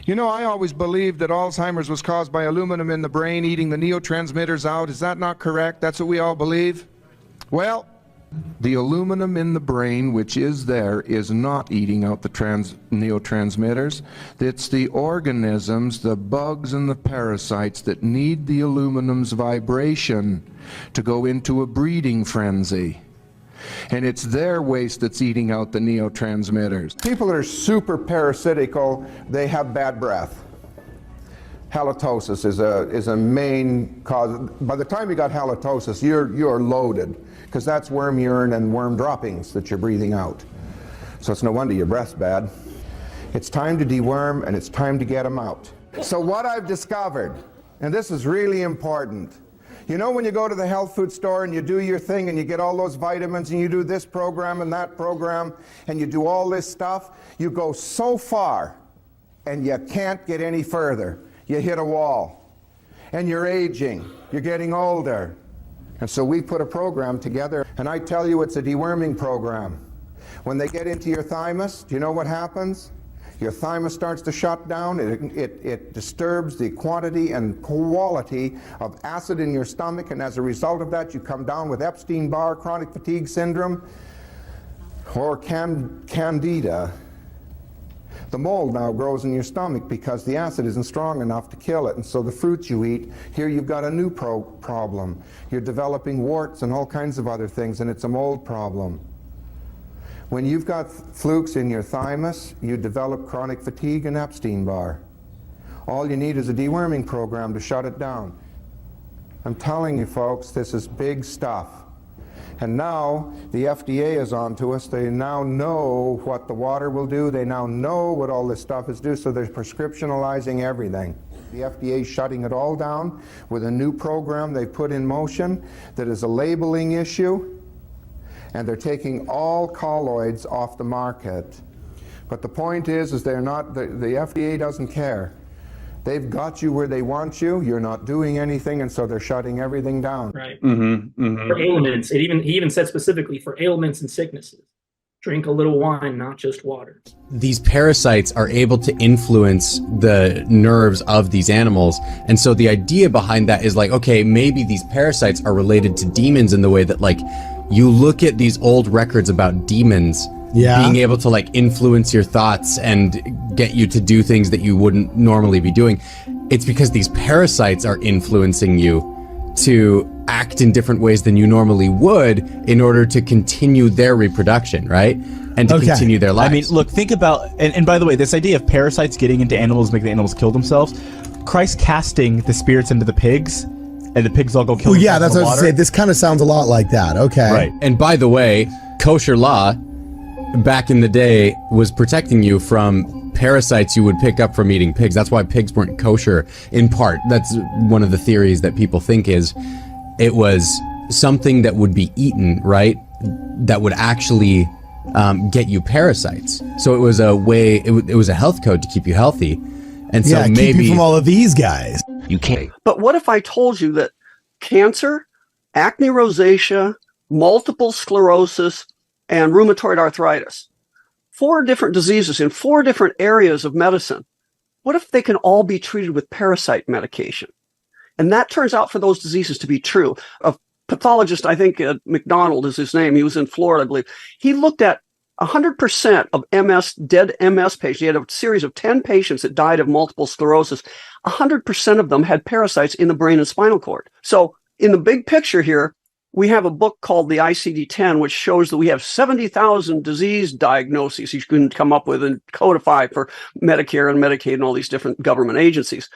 You know, I always believed that Alzheimer's was caused by aluminum in the brain eating the neurotransmitters out. Is that not correct? That's what we all believe? Well, the aluminum in the brain, which is there, is not eating out the neurotransmitters. It's the organisms, the bugs and the parasites that need the aluminum's vibration to go into a breeding frenzy. And it's their waste that's eating out the neurotransmitters. People that are super parasitical, they have bad breath. Halitosis is a main cause. By the time you got halitosis, you're loaded, because that's worm urine and worm droppings that you're breathing out. So it's no wonder your breath's bad. It's time to deworm, and it's time to get them out. So what I've discovered, and this is really important, You know when you go to the health food store and you do your thing and you get all those vitamins and you do this program and that program and you do all this stuff, you go so far and you can't get any further. You hit a wall and you're aging, you're getting older. And so we put a program together, and I tell you it's a deworming program. When they get into your thymus, do you know what happens? Your thymus starts to shut down. It disturbs the quantity and quality of acid in your stomach, and as a result of that, you come down with Epstein-Barr chronic fatigue syndrome or candida. The mold now grows in your stomach because the acid isn't strong enough to kill it, and so the fruits you eat, here you've got a new problem. You're developing warts and all kinds of other things, and it's a mold problem. When you've got flukes in your thymus, you develop chronic fatigue and Epstein-Barr. All you need is a deworming program to shut it down. I'm telling you folks, this is big stuff. And now the FDA is on to us. They now know what the water will do. They now know what all this stuff is due, so they're prescriptionalizing everything. The FDA is shutting it all down with a new program they put in motion that is a labeling issue. And they're taking all colloids off the market. But the point is they're not, the FDA doesn't care. They've got you where they want you, you're not doing anything, and so they're shutting everything down. Right. For ailments, he even said specifically for ailments and sicknesses, drink a little wine, not just water. These parasites are able to influence the nerves of these animals. And so the idea behind that is like, okay, maybe these parasites are related to demons in the way that, like, you look at these old records about demons being able to like influence your thoughts and get you to do things that you wouldn't normally be doing. It's because these parasites are influencing you to act in different ways than you normally would in order to continue their reproduction, right? And to continue their lives. I mean, look, think about, and by the way, this idea of parasites getting into animals, making the animals kill themselves, Christ casting the spirits into the pigs, and the pigs all go kill themselves. Yeah, that's what I was saying. This kind of sounds a lot like that. Okay. Right. And by the way, kosher law back in the day was protecting you from parasites you would pick up from eating pigs. That's why pigs weren't kosher, in part. That's one of the theories that people think is it was something that would be eaten, right? That would actually get you parasites. So it was a way, it was a health code to keep you healthy. And so maybe keep you from all of these guys. You can't. But what if I told you that cancer, acne rosacea, multiple sclerosis, and rheumatoid arthritis, 4 different diseases in 4 different areas of medicine, what if they can all be treated with parasite medication? And that turns out for those diseases to be true. A pathologist, I think McDonald is his name, he was in Florida, I believe, he looked at 100% of MS, dead MS patients. He had a series of 10 patients that died of multiple sclerosis. 100% of them had parasites in the brain and spinal cord. So in the big picture here, we have a book called the ICD-10, which shows that we have 70,000 disease diagnoses you can come up with and codify for Medicare and Medicaid and all these different government agencies.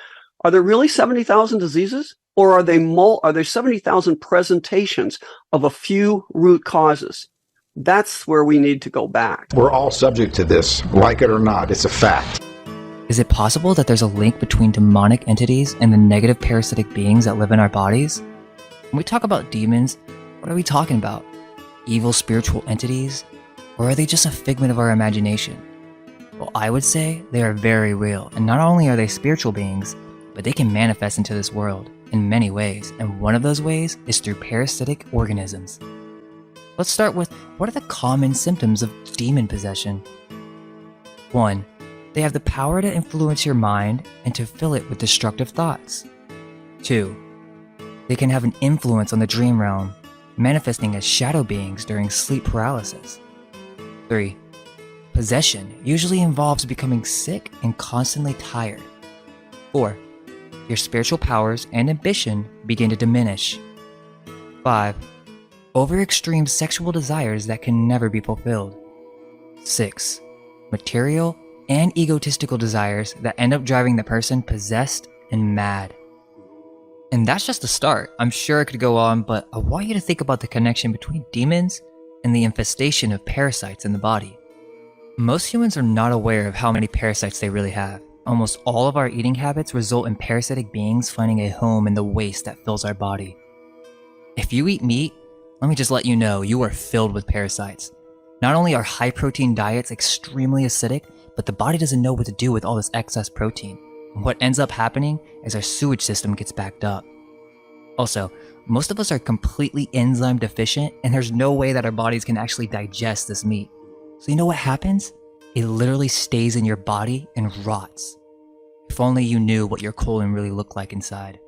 Are there really 70,000 diseases? Or are there 70,000 presentations of a few root causes? That's where we need to go back. We're all subject to this, like it or not. It's a fact. Is it possible that there's a link between demonic entities and the negative parasitic beings that live in our bodies? When we talk about demons, what are we talking about? Evil spiritual entities? Or are they just a figment of our imagination? Well, I would say they are very real, and not only are they spiritual beings, but they can manifest into this world in many ways, and one of those ways is through parasitic organisms. Let's start with, what are the common symptoms of demon possession? 1. They have the power to influence your mind and to fill it with destructive thoughts. 2. They can have an influence on the dream realm, manifesting as shadow beings during sleep paralysis. 3. Possession usually involves becoming sick and constantly tired. 4. Your spiritual powers and ambition begin to diminish. 5. Over-extreme sexual desires that can never be fulfilled. 6. Material and egotistical desires that end up driving the person possessed and mad. And that's just the start. I'm sure it could go on, but I want you to think about the connection between demons and the infestation of parasites in the body. Most humans are not aware of how many parasites they really have. Almost all of our eating habits result in parasitic beings finding a home in the waste that fills our body. If you eat meat, let me just let you know, you are filled with parasites. Not only are high-protein diets extremely acidic, but the body doesn't know what to do with all this excess protein. And what ends up happening is our sewage system gets backed up. Also, most of us are completely enzyme deficient, and there's no way that our bodies can actually digest this meat. So you know what happens? It literally stays in your body and rots. If only you knew what your colon really looked like inside.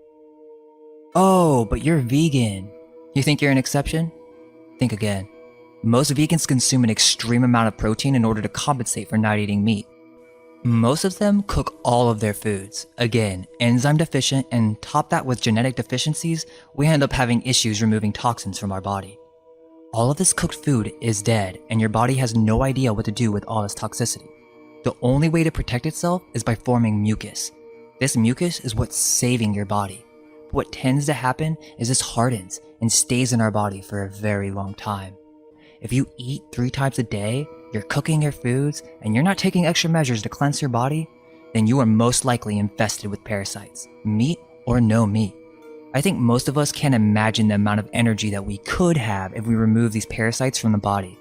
Oh, but you're vegan. You think you're an exception? Think again. Most vegans consume an extreme amount of protein in order to compensate for not eating meat. Most of them cook all of their foods. Again, enzyme deficient, and top that with genetic deficiencies, we end up having issues removing toxins from our body. All of this cooked food is dead, and your body has no idea what to do with all this toxicity. The only way to protect itself is by forming mucus. This mucus is what's saving your body. But what tends to happen is this hardens and stays in our body for a very long time. If you eat 3 times a day, you're cooking your foods, and you're not taking extra measures to cleanse your body, then you are most likely infested with parasites, meat or no meat. I think most of us can't imagine the amount of energy that we could have if we remove these parasites from the body.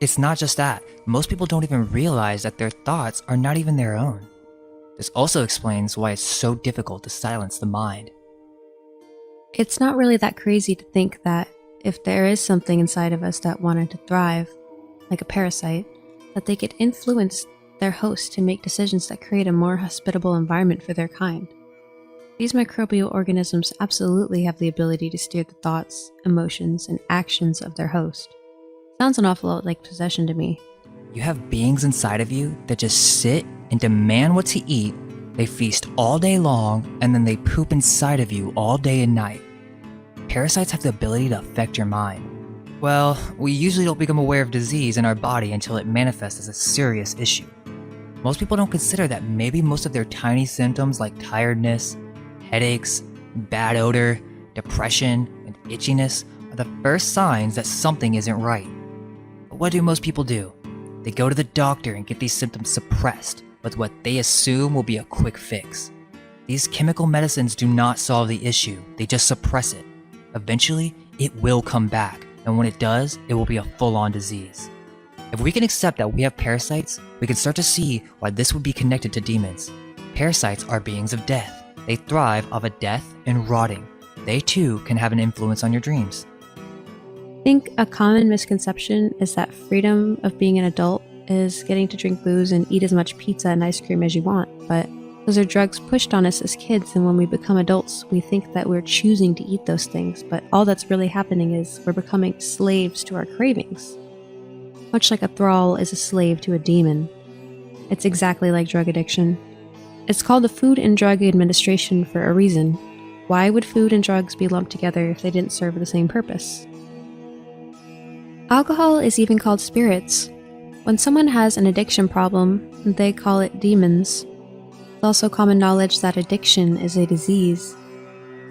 It's not just that, most people don't even realize that their thoughts are not even their own. This also explains why it's so difficult to silence the mind. It's not really that crazy to think that if there is something inside of us that wanted to thrive, like a parasite, that they could influence their host to make decisions that create a more hospitable environment for their kind. These microbial organisms absolutely have the ability to steer the thoughts, emotions, and actions of their host. Sounds an awful lot like possession to me. You have beings inside of you that just sit and demand what to eat, they feast all day long, and then they poop inside of you all day and night. Parasites have the ability to affect your mind. Well, we usually don't become aware of disease in our body until it manifests as a serious issue. Most people don't consider that maybe most of their tiny symptoms like tiredness, headaches, bad odor, depression, and itchiness are the first signs that something isn't right. But what do most people do? They go to the doctor and get these symptoms suppressed with what they assume will be a quick fix. These chemical medicines do not solve the issue, they just suppress it. Eventually, it will come back, and when it does, it will be a full-on disease. If we can accept that we have parasites, we can start to see why this would be connected to demons. Parasites are beings of death. They thrive off of death and rotting. They too can have an influence on your dreams. I think a common misconception is that freedom of being an adult is getting to drink booze and eat as much pizza and ice cream as you want, but those are drugs pushed on us as kids, and when we become adults, we think that we're choosing to eat those things, but all that's really happening is we're becoming slaves to our cravings. Much like a thrall is a slave to a demon. It's exactly like drug addiction. It's called the Food and Drug Administration for a reason. Why would food and drugs be lumped together if they didn't serve the same purpose? Alcohol is even called spirits. When someone has an addiction problem, they call it demons. It's also common knowledge that addiction is a disease.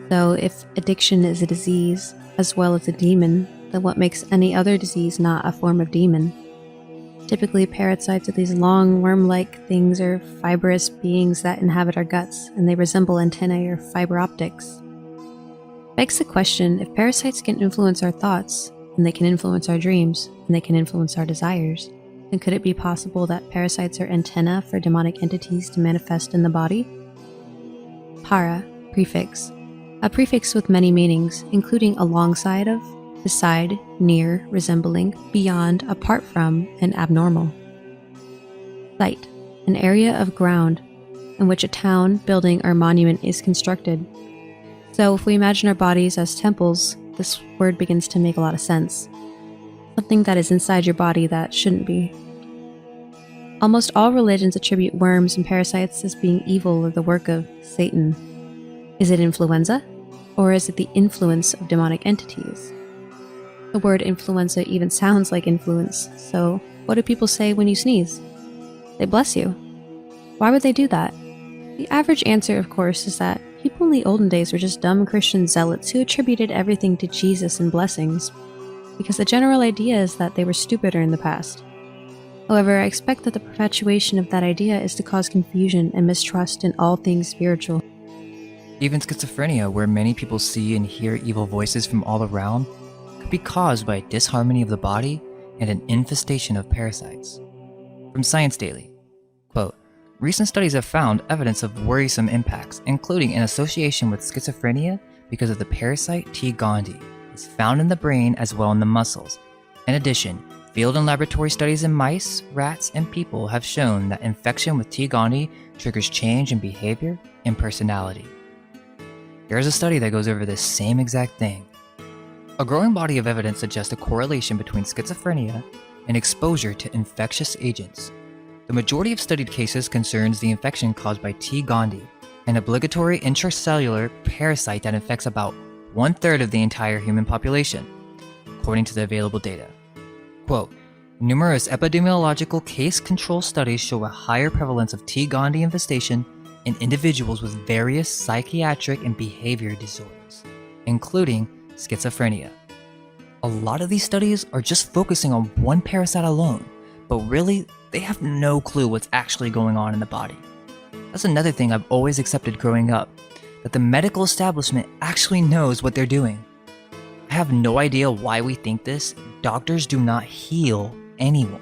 So if addiction is a disease, as well as a demon, then what makes any other disease not a form of demon? Typically, parasites are these long, worm-like things or fibrous beings that inhabit our guts, and they resemble antennae or fiber optics. Begs the question, if parasites can influence our thoughts, and they can influence our dreams, and they can influence our desires, then could it be possible that parasites are antennae for demonic entities to manifest in the body? Para, prefix. A prefix with many meanings, including alongside of, beside, near, resembling, beyond, apart from, and abnormal. Site, an area of ground in which a town, building, or monument is constructed. So if we imagine our bodies as temples, this word begins to make a lot of sense. Something that is inside your body that shouldn't be. Almost all religions attribute worms and parasites as being evil or the work of Satan. Is it influenza? Or is it the influence of demonic entities? The word influenza even sounds like influence, so what do people say when you sneeze? They bless you. Why would they do that? The average answer, of course, is that people in the olden days were just dumb Christian zealots who attributed everything to Jesus and blessings, because the general idea is that they were stupider in the past. However, I expect that the perpetuation of that idea is to cause confusion and mistrust in all things spiritual. Even schizophrenia, where many people see and hear evil voices from all around, could be caused by a disharmony of the body and an infestation of parasites. From Science Daily, quote, recent studies have found evidence of worrisome impacts, including an association with schizophrenia because of the parasite T. gondii. It's found in the brain as well in the muscles. In addition, field and laboratory studies in mice, rats, and people have shown that infection with T. gondii triggers change in behavior and personality. Here's a study that goes over this same exact thing. A growing body of evidence suggests a correlation between schizophrenia and exposure to infectious agents. The majority of studied cases concerns the infection caused by T. gondii, an obligatory intracellular parasite that infects about 1/3 of the entire human population, according to the available data. Quote, numerous epidemiological case control studies show a higher prevalence of T. gondii infestation in individuals with various psychiatric and behavior disorders, including schizophrenia. A lot of these studies are just focusing on one parasite alone, but really, they have no clue what's actually going on in the body. That's another thing I've always accepted growing up, that the medical establishment actually knows what they're doing. I have no idea why we think this. Doctors do not heal anyone.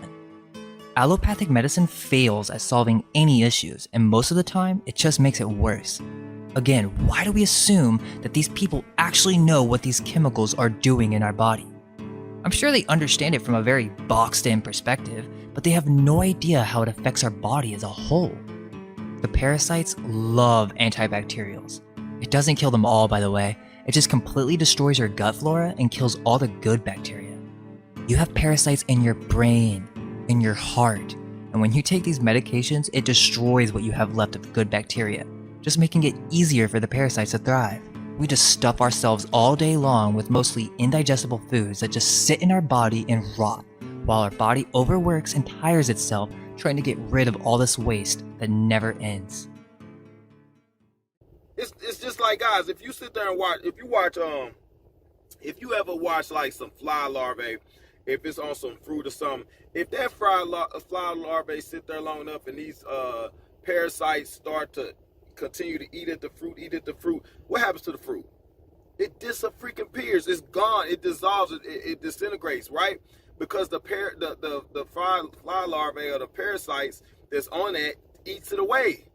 Allopathic medicine fails at solving any issues, and most of the time, it just makes it worse. Again, why do we assume that these people actually know what these chemicals are doing in our body? I'm sure they understand it from a very boxed-in perspective, but they have no idea how it affects our body as a whole. The parasites love antibacterials. It doesn't kill them all, by the way. It just completely destroys your gut flora and kills all the good bacteria. You have parasites in your brain, in your heart, and when you take these medications, it destroys what you have left of good bacteria, just making it easier for the parasites to thrive. We just stuff ourselves all day long with mostly indigestible foods that just sit in our body and rot, while our body overworks and tires itself trying to get rid of all this waste that never ends. It's just like, guys, if you sit there and watch, if you ever watch like some fly larvae, if it's on some fruit or something, if that fly larvae sit there long enough and these parasites start to continue to eat at the fruit, what happens to the fruit? It disappears. It's gone. It dissolves. It disintegrates, right? Because the fly larvae or the parasites that's on that eats it away.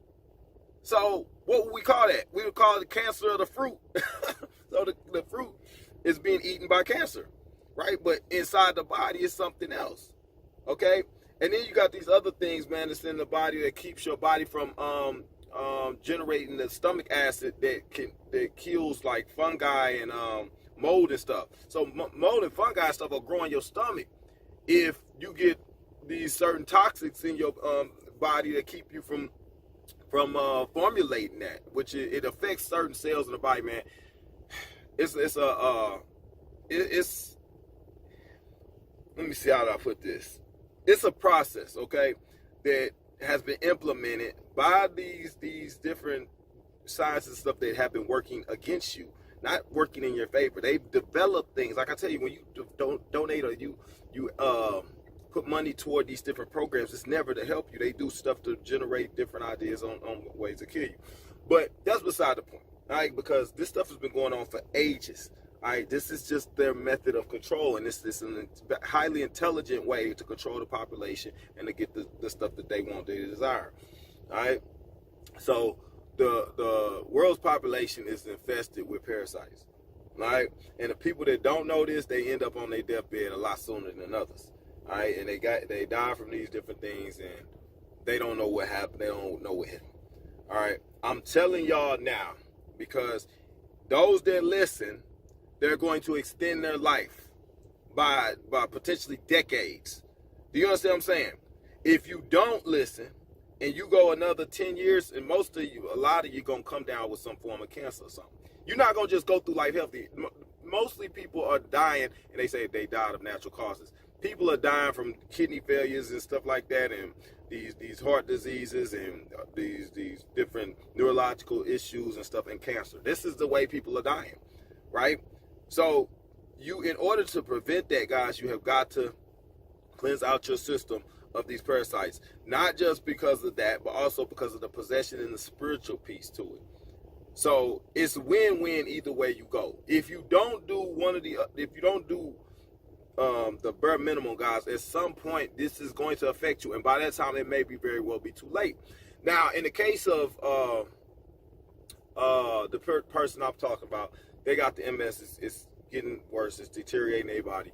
So what would we call that? We would call it the cancer of the fruit. So the fruit is being eaten by cancer, right? But inside the body is something else, okay? And then you got these other things, man, that's in the body that keeps your body from generating the stomach acid that kills like fungi and mold and stuff. So mold and fungi and stuff will grow in your stomach if you get these certain toxins in your body that keep you from formulating that, which it affects certain cells in the body, man. It's let me see how I put this. It's a process, okay, that has been implemented by these different sciences and stuff that have been working against you, not working in your favor. They've developed things. Like I tell you, when you donate or you put money toward these different programs, it's never to help you. They do stuff to generate different ideas on ways to kill you. But that's beside the point, all right? Because this stuff has been going on for ages. All right, this is just their method of control, and it's a highly intelligent way to control the population and to get the stuff that they want, they desire. All right, so the world's population is infested with parasites. All right, and the people that don't know this, they end up on their deathbed a lot sooner than others. All right, and they die from these different things, and they don't know what happened. They don't know what hit them. All right, I'm telling y'all now, because those that listen, they're going to extend their life by potentially decades. Do you understand what I'm saying? If you don't listen and you go another 10 years, and a lot of you going to come down with some form of cancer or something. You're not going to just go through life healthy. Mostly people are dying, and they say they died of natural causes. People are dying from kidney failures and stuff like that, and these heart diseases and these different neurological issues and stuff, and cancer. This is the way people are dying, right? So in order to prevent that, guys, you have got to cleanse out your system of these parasites, not just because of that, but also because of the possession and the spiritual piece to it. So it's win-win either way you go. If you don't do the bare minimum, guys, at some point this is going to affect you, and by that time it may be very well be too late. Now, in the case of the person I'm talking about, they got the MS. It's getting worse. It's deteriorating their body.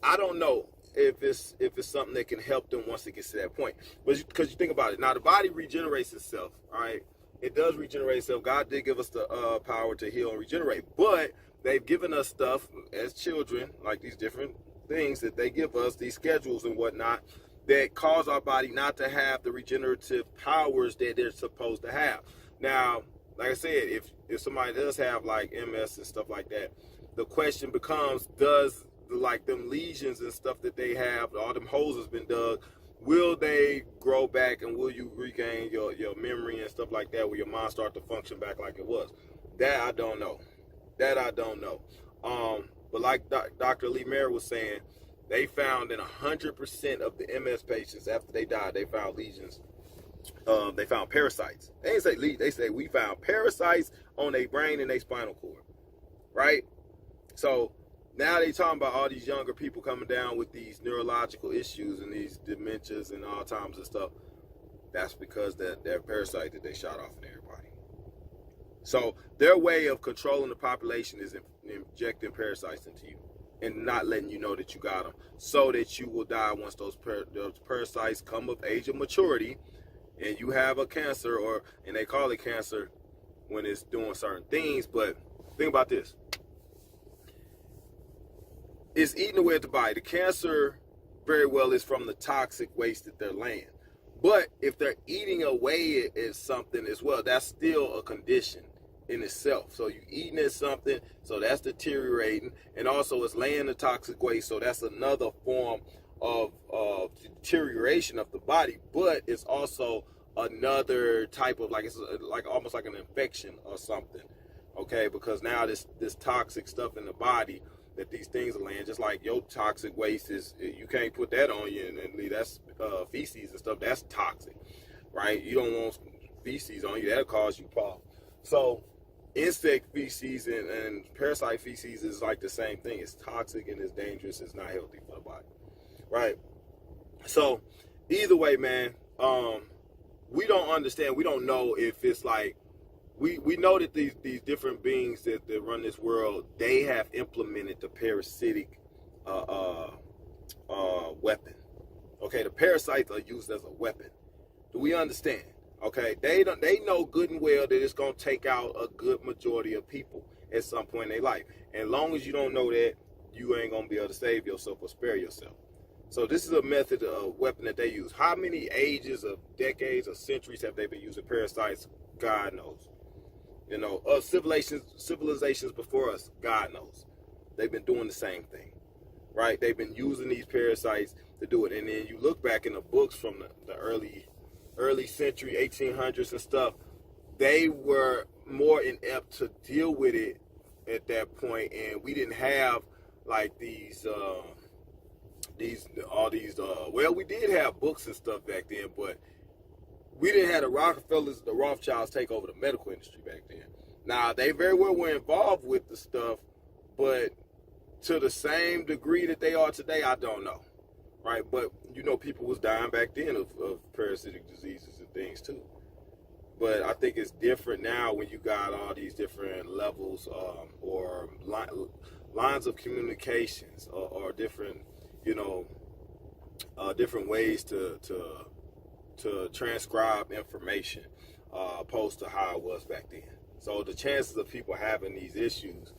I don't know if it's something that can help them once it gets to that point. But because you think about it, now the body regenerates itself. All right, it does regenerate itself. God did give us the power to heal and regenerate, but they've given us stuff as children, like these different things that they give us, these schedules and whatnot, that cause our body not to have the regenerative powers that they're supposed to have. Now, like I said, if somebody does have like MS and stuff like that, the question becomes, does like them lesions and stuff that they have, all them holes has been dug, will they grow back, and will you regain your memory and stuff like that? Will your mind start to function back like it was? That I don't know. But like Dr. Lee Mayer was saying, they found in 100% of the MS patients after they died, they found lesions. They found parasites. They didn't say lesions. They say we found parasites on their brain and their spinal cord, right? So now they talking about all these younger people coming down with these neurological issues and these dementias and Alzheimer's and stuff. That's because that parasite that they shot off in everybody. So their way of controlling the population is injecting parasites into you and not letting you know that you got them, so that you will die once those parasites come of age of maturity and you have a cancer, and they call it cancer when it's doing certain things. But think about this. It's eating away at the body. The cancer very well is from the toxic waste that they're laying. But if they're eating away at something as well, that's still a condition in itself. So you're eating at something, so that's deteriorating, and also it's laying the toxic waste, so that's another form of deterioration of the body. But it's also another type of, it's like almost like an infection or something, okay? Because now this toxic stuff in the body that these things are laying, just like your toxic waste is, you can't put that on you and leave. That's feces and stuff, that's toxic, right? You don't want feces on you, that'll cause you problems. So insect feces and parasite feces is like the same thing. It's toxic and it's dangerous. It's not healthy for the body, right? So either way, man, we don't understand. We don't know if it's like, we know that these different beings that run this world, they have implemented the parasitic weapon. Okay, the parasites are used as a weapon. Do we understand? Okay, they know good and well that it's gonna take out a good majority of people at some point in their life. And as long as you don't know that, you ain't gonna be able to save yourself or spare yourself. So this is a method of weapon that they use. How many ages of decades or centuries have they been using parasites? God knows. You know, civilizations before us, God knows. They've been doing the same thing, right? They've been using these parasites to do it. And then you look back in the books from the early century, 1800s and stuff, they were more inept to deal with it at that point, and we didn't have like we did have books and stuff back then, but we didn't have the Rockefellers, the Rothschilds take over the medical industry back then. Now, they very well were involved with the stuff, but to the same degree that they are today, I don't know. Right, but you know, people was dying back then of parasitic diseases and things too. But I think it's different now when you got all these different levels or lines of communications or different, different ways to transcribe information opposed to how it was back then. So the chances of people having these issues,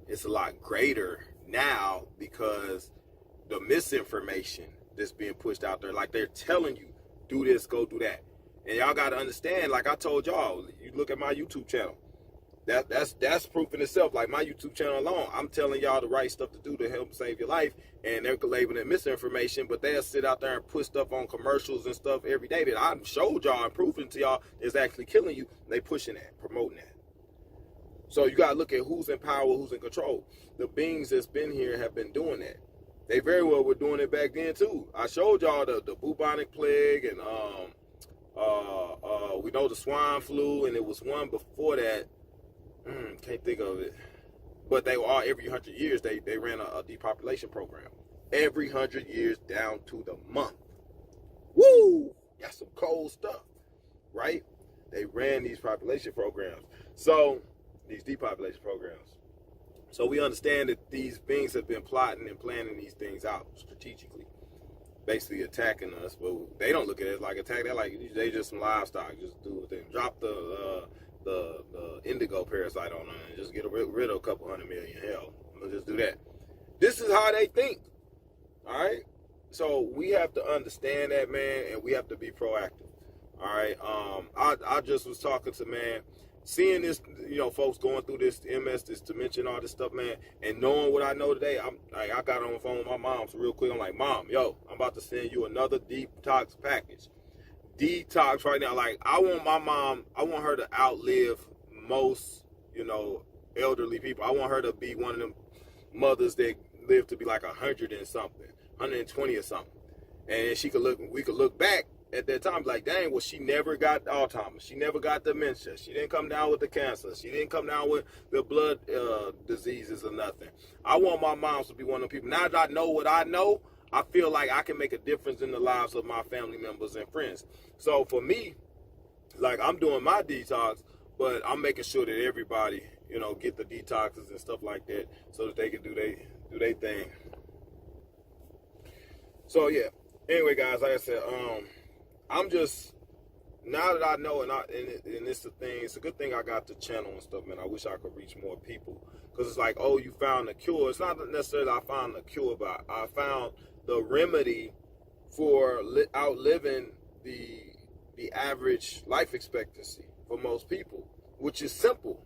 it's a lot greater now because the misinformation that's being pushed out there, like they're telling you, do this, go do that. And y'all got to understand, like I told y'all, you look at my YouTube channel, that's proof in itself. Like my YouTube channel alone, I'm telling y'all the right stuff to do to help save your life, and they're labeling it misinformation, but they'll sit out there and put stuff on commercials and stuff every day that I showed y'all and proving to y'all is actually killing you. They pushing that, promoting that. So you got to look at who's in power, who's in control. The beings that's been here have been doing that. They very well were doing it back then too. I showed y'all the bubonic plague, and We know the swine flu, and it was one before that. Can't think of it. But they were all every 100 years, they ran a depopulation program. Every 100 years down to the month. Woo! That's some cold stuff, right? They ran these population programs. So, these depopulation programs. So we understand that these beings have been plotting and planning these things out strategically. Basically attacking us, but they don't look at it like attack. They're like, they just some livestock. Just do what they drop the indigo parasite on them and just get rid of a couple 100 million. Hell, we'll just do that. This is how they think. All right. So we have to understand that, man, and we have to be proactive. All right. I just was talking to, man, seeing this, folks going through this MS, this dementia, all this stuff, man, and knowing what I know today. I got on the phone with my mom, so real quick, I'm like, Mom, yo, I'm about to send you another detox package. Detox right now. Like, I want my mom, I want her to outlive most, elderly people. I want her to be one of them mothers that live to be like 100 and something, 120 or something. And we could look back at that time like, dang, well, she never got Alzheimer's. She never got dementia. She didn't come down with the cancer. She didn't come down with the blood diseases or nothing. I want my mom to be one of the people. Now that I know what I know, I feel like I can make a difference in the lives of my family members and friends. So for me, like, I'm doing my detox, but I'm making sure that everybody, get the detoxes and stuff like that so that they can do their thing. So yeah. Anyway, guys, like I said, I'm just, now that I know, and it's the thing, it's a good thing I got the channel and stuff, man. I wish I could reach more people, because it's like, oh, you found a cure. It's not necessarily I found a cure, but I found the remedy for outliving the average life expectancy for most people, which is simple.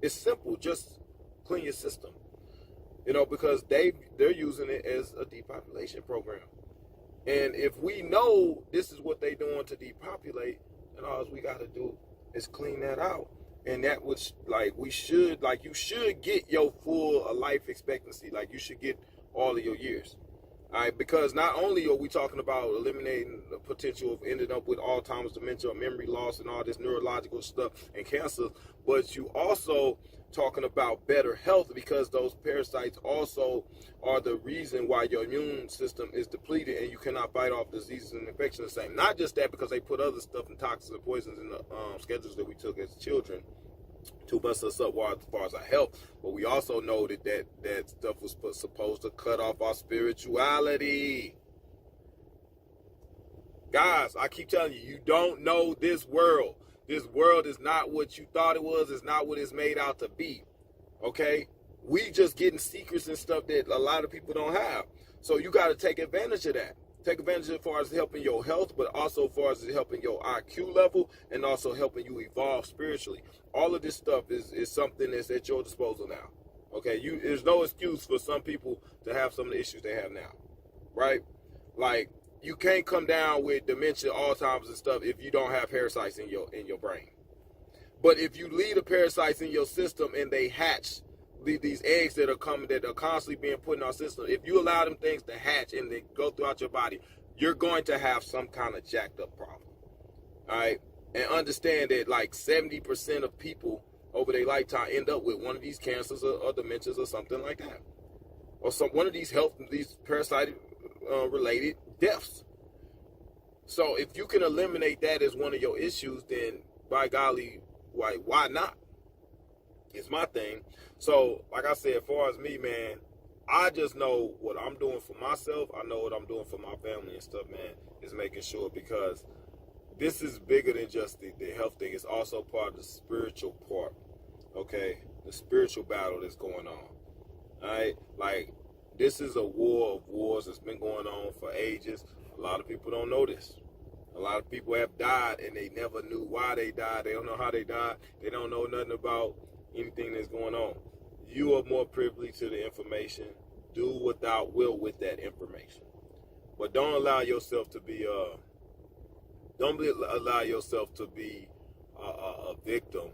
It's simple. Just clean your system, because they're using it as a depopulation program. And if we know this is what they're doing to depopulate, then all we got to do is clean that out. And that was you should get your full life expectancy. Like, you should get all of your years. All right, because not only are we talking about eliminating the potential of ending up with Alzheimer's, dementia, or memory loss, and all this neurological stuff and cancer, but you also talking about better health, because those parasites also are the reason why your immune system is depleted and you cannot fight off diseases and infections the same. Not just that, because they put other stuff and toxins and poisons in the schedules that we took as children to bust us up as far as our health, but we also know that stuff was supposed to cut off our spirituality. Guys, I keep telling you, you don't know this world. This world is not what you thought it was. It's not what it's made out to be. Okay? We just getting secrets and stuff that a lot of people don't have. So you got to take advantage of that. Take advantage as far as helping your health, but also as far as helping your IQ level, and also helping you evolve spiritually. All of this stuff is something that's at your disposal now. Okay? There's no excuse for some people to have some of the issues they have now. Right? Like, you can't come down with dementia, Alzheimer's and stuff if you don't have parasites in your brain. But if you leave the parasites in your system and they hatch, these eggs that are constantly being put in our system, if you allow them things to hatch and they go throughout your body, you're going to have some kind of jacked up problem. All right? And understand that like 70% of people over their lifetime end up with one of these cancers or dementias or something like that. Or one of these parasite related deaths. So if you can eliminate that as one of your issues, then by golly, why not? It's my thing. So like I said, as far as me, man, I just know what I'm doing for myself. I know what I'm doing for my family and stuff, man, is making sure, because this is bigger than just the health thing. It's also part of the spiritual part. Okay? The spiritual battle that's going on. All right? Like, this is a war of wars that's been going on for ages. A lot of people don't know this. A lot of people have died and they never knew why they died. They don't know how they died. They don't know nothing about anything that's going on. You are more privileged to the information. Do what thou wilt with that information. But don't allow yourself to be a victim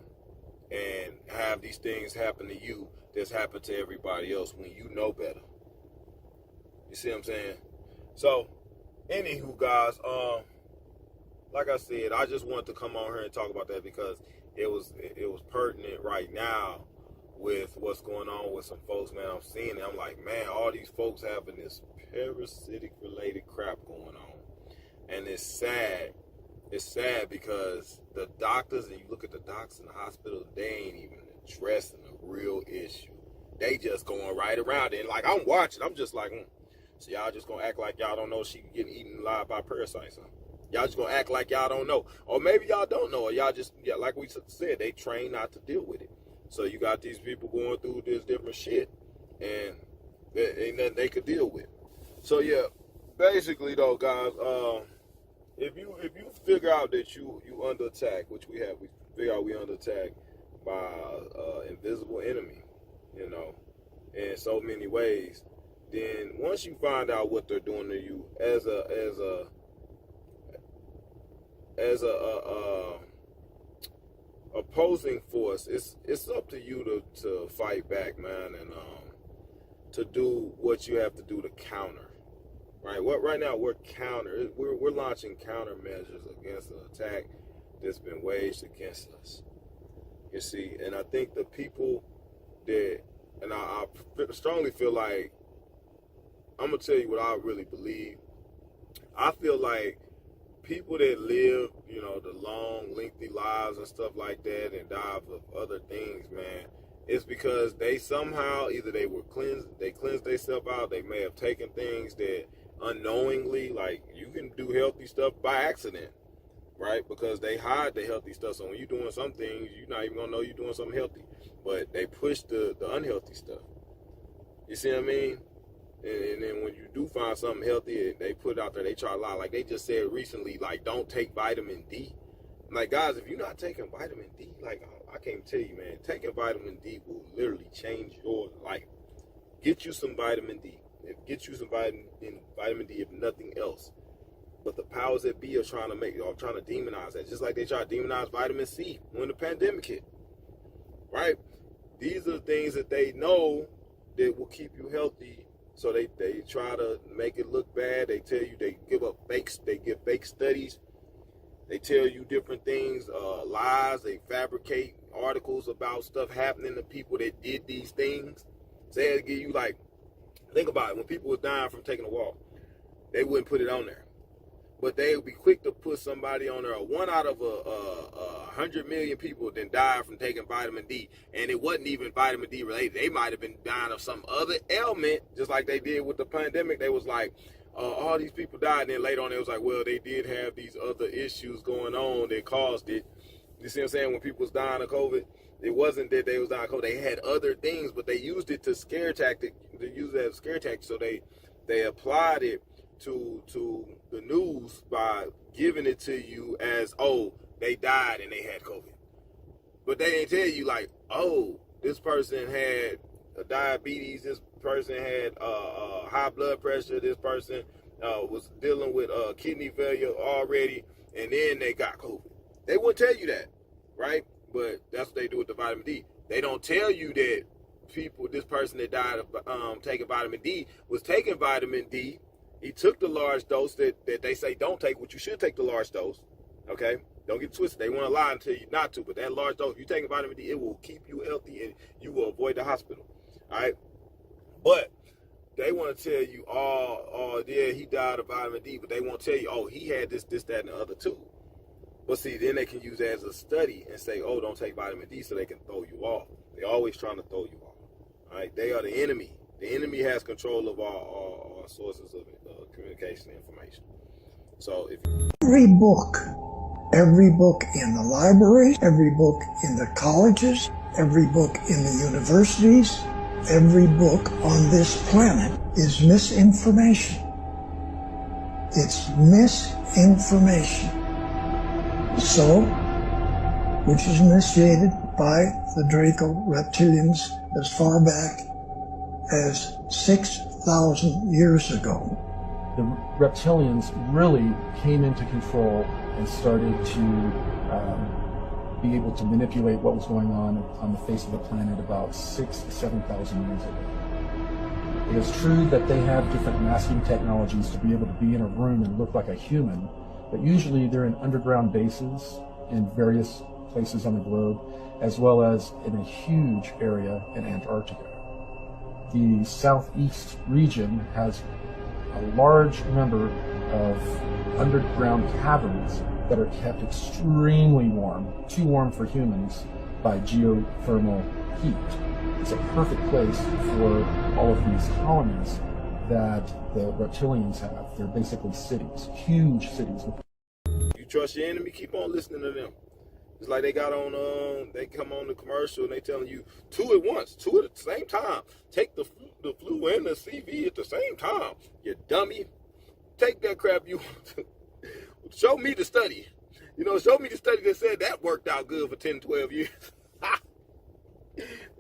and have these things happen to you that's happened to everybody else when you know better. You see what I'm saying? So, anywho, guys, like I said, I just wanted to come on here and talk about that because it was pertinent right now with what's going on with some folks, man. I'm seeing it. I'm like, man, all these folks having this parasitic related crap going on. And it's sad. It's sad because the doctors, and you look at the doctors in the hospital, they ain't even addressing the real issue. They just going right around it. And like, I'm watching, I'm just like, so y'all just gonna act like y'all don't know she getting eaten alive by parasites, huh? Y'all just gonna act like y'all don't know. Or maybe y'all don't know, or y'all just, yeah, like we said, they train not to deal with it. So you got these people going through this different shit, and there ain't nothing they could deal with. So yeah, basically though, guys, if you figure out that you under attack, which we figure out we under attack by invisible enemy, you know, in so many ways, then once you find out what they're doing to you as a opposing force, it's up to you to fight back, man, and to do what you have to do to counter. Right. Right now we're launching countermeasures against an attack that's been waged against us. You see, and I think the people that, and I strongly feel like, I'm gonna tell you what I really believe. I feel like people that live, you know, the long, lengthy lives and stuff like that, and die of other things, man, it's because they somehow either they cleansed themselves out. They may have taken things that unknowingly, like you can do healthy stuff by accident, right? Because they hide the healthy stuff. So when you're doing some things, you're not even gonna know you're doing something healthy, but they push the unhealthy stuff. You see what I mean? And then when you do find something healthy, they put it out there, they try to lie. Like they just said recently, like, don't take vitamin D. Like, guys, if you're not taking vitamin D, like, I can't tell you, man, taking vitamin D will literally change your life. Get you some vitamin D. Get you some vitamin D, if nothing else. But the powers that be are trying to demonize that, just like they try to demonize vitamin C when the pandemic hit. Right? These are the things that they know that will keep you healthy. So they try to make it look bad. They tell you, they give fake studies. They tell you different things, lies. They fabricate articles about stuff happening to people that did these things. Say it give you, like, think about it. When people was dying from taking a walk, they wouldn't put it on there. But they would be quick to put somebody on there. 1 out of 100 million people then died from taking vitamin D. And it wasn't even vitamin D related. They might have been dying of some other ailment, just like they did with the pandemic. They was like, all these people died. And then later on, it was like, well, they did have these other issues going on that caused it. You see what I'm saying? When people was dying of COVID, it wasn't that they was dying of COVID. They had other things, but they used it to scare tactic. They used it as a scare tactic. So they applied it to the news by giving it to you as, oh, they died and they had COVID. But they didn't tell you, like, oh, this person had diabetes, this person had high blood pressure, this person was dealing with kidney failure already, and then they got COVID. They wouldn't tell you that, right? But that's what they do with the vitamin D. They don't tell you that this person that died of taking vitamin D was taking vitamin D. He took the large dose that they say don't take, which you should take the large dose, okay? Don't get twisted. They want to lie and tell you not to, but that large dose, if you're taking vitamin D, it will keep you healthy and you will avoid the hospital, all right? But they want to tell you, oh, yeah, he died of vitamin D, but they won't tell you, oh, he had this, that, and the other too. But see, then they can use that as a study and say, oh, don't take vitamin D, so they can throw you off. They're always trying to throw you off, all right? They are the enemy. The enemy has control of our sources of communication information. So if every book in the library, every book in the colleges, every book in the universities, every book on this planet is misinformation. It's misinformation. So, which is initiated by the Draco reptilians as far back as 6,000 years ago. The reptilians really came into control and started to be able to manipulate what was going on the face of the planet about 6,000 to 7,000 years ago. It is true that they have different masking technologies to be able to be in a room and look like a human, but usually they're in underground bases in various places on the globe, as well as in a huge area in Antarctica. The southeast region has a large number of underground caverns that are kept extremely warm, too warm for humans, by geothermal heat. It's a perfect place for all of these colonies that the reptilians have. They're basically cities, huge cities. You trust your enemy, keep on listening to them. It's like they got on, they come on the commercial and they telling you 2 at once, 2 at the same time. Take the flu and the CV at the same time. You dummy. Take that crap you show me the study. You know, show me the study that said that worked out good for 10, 12 years.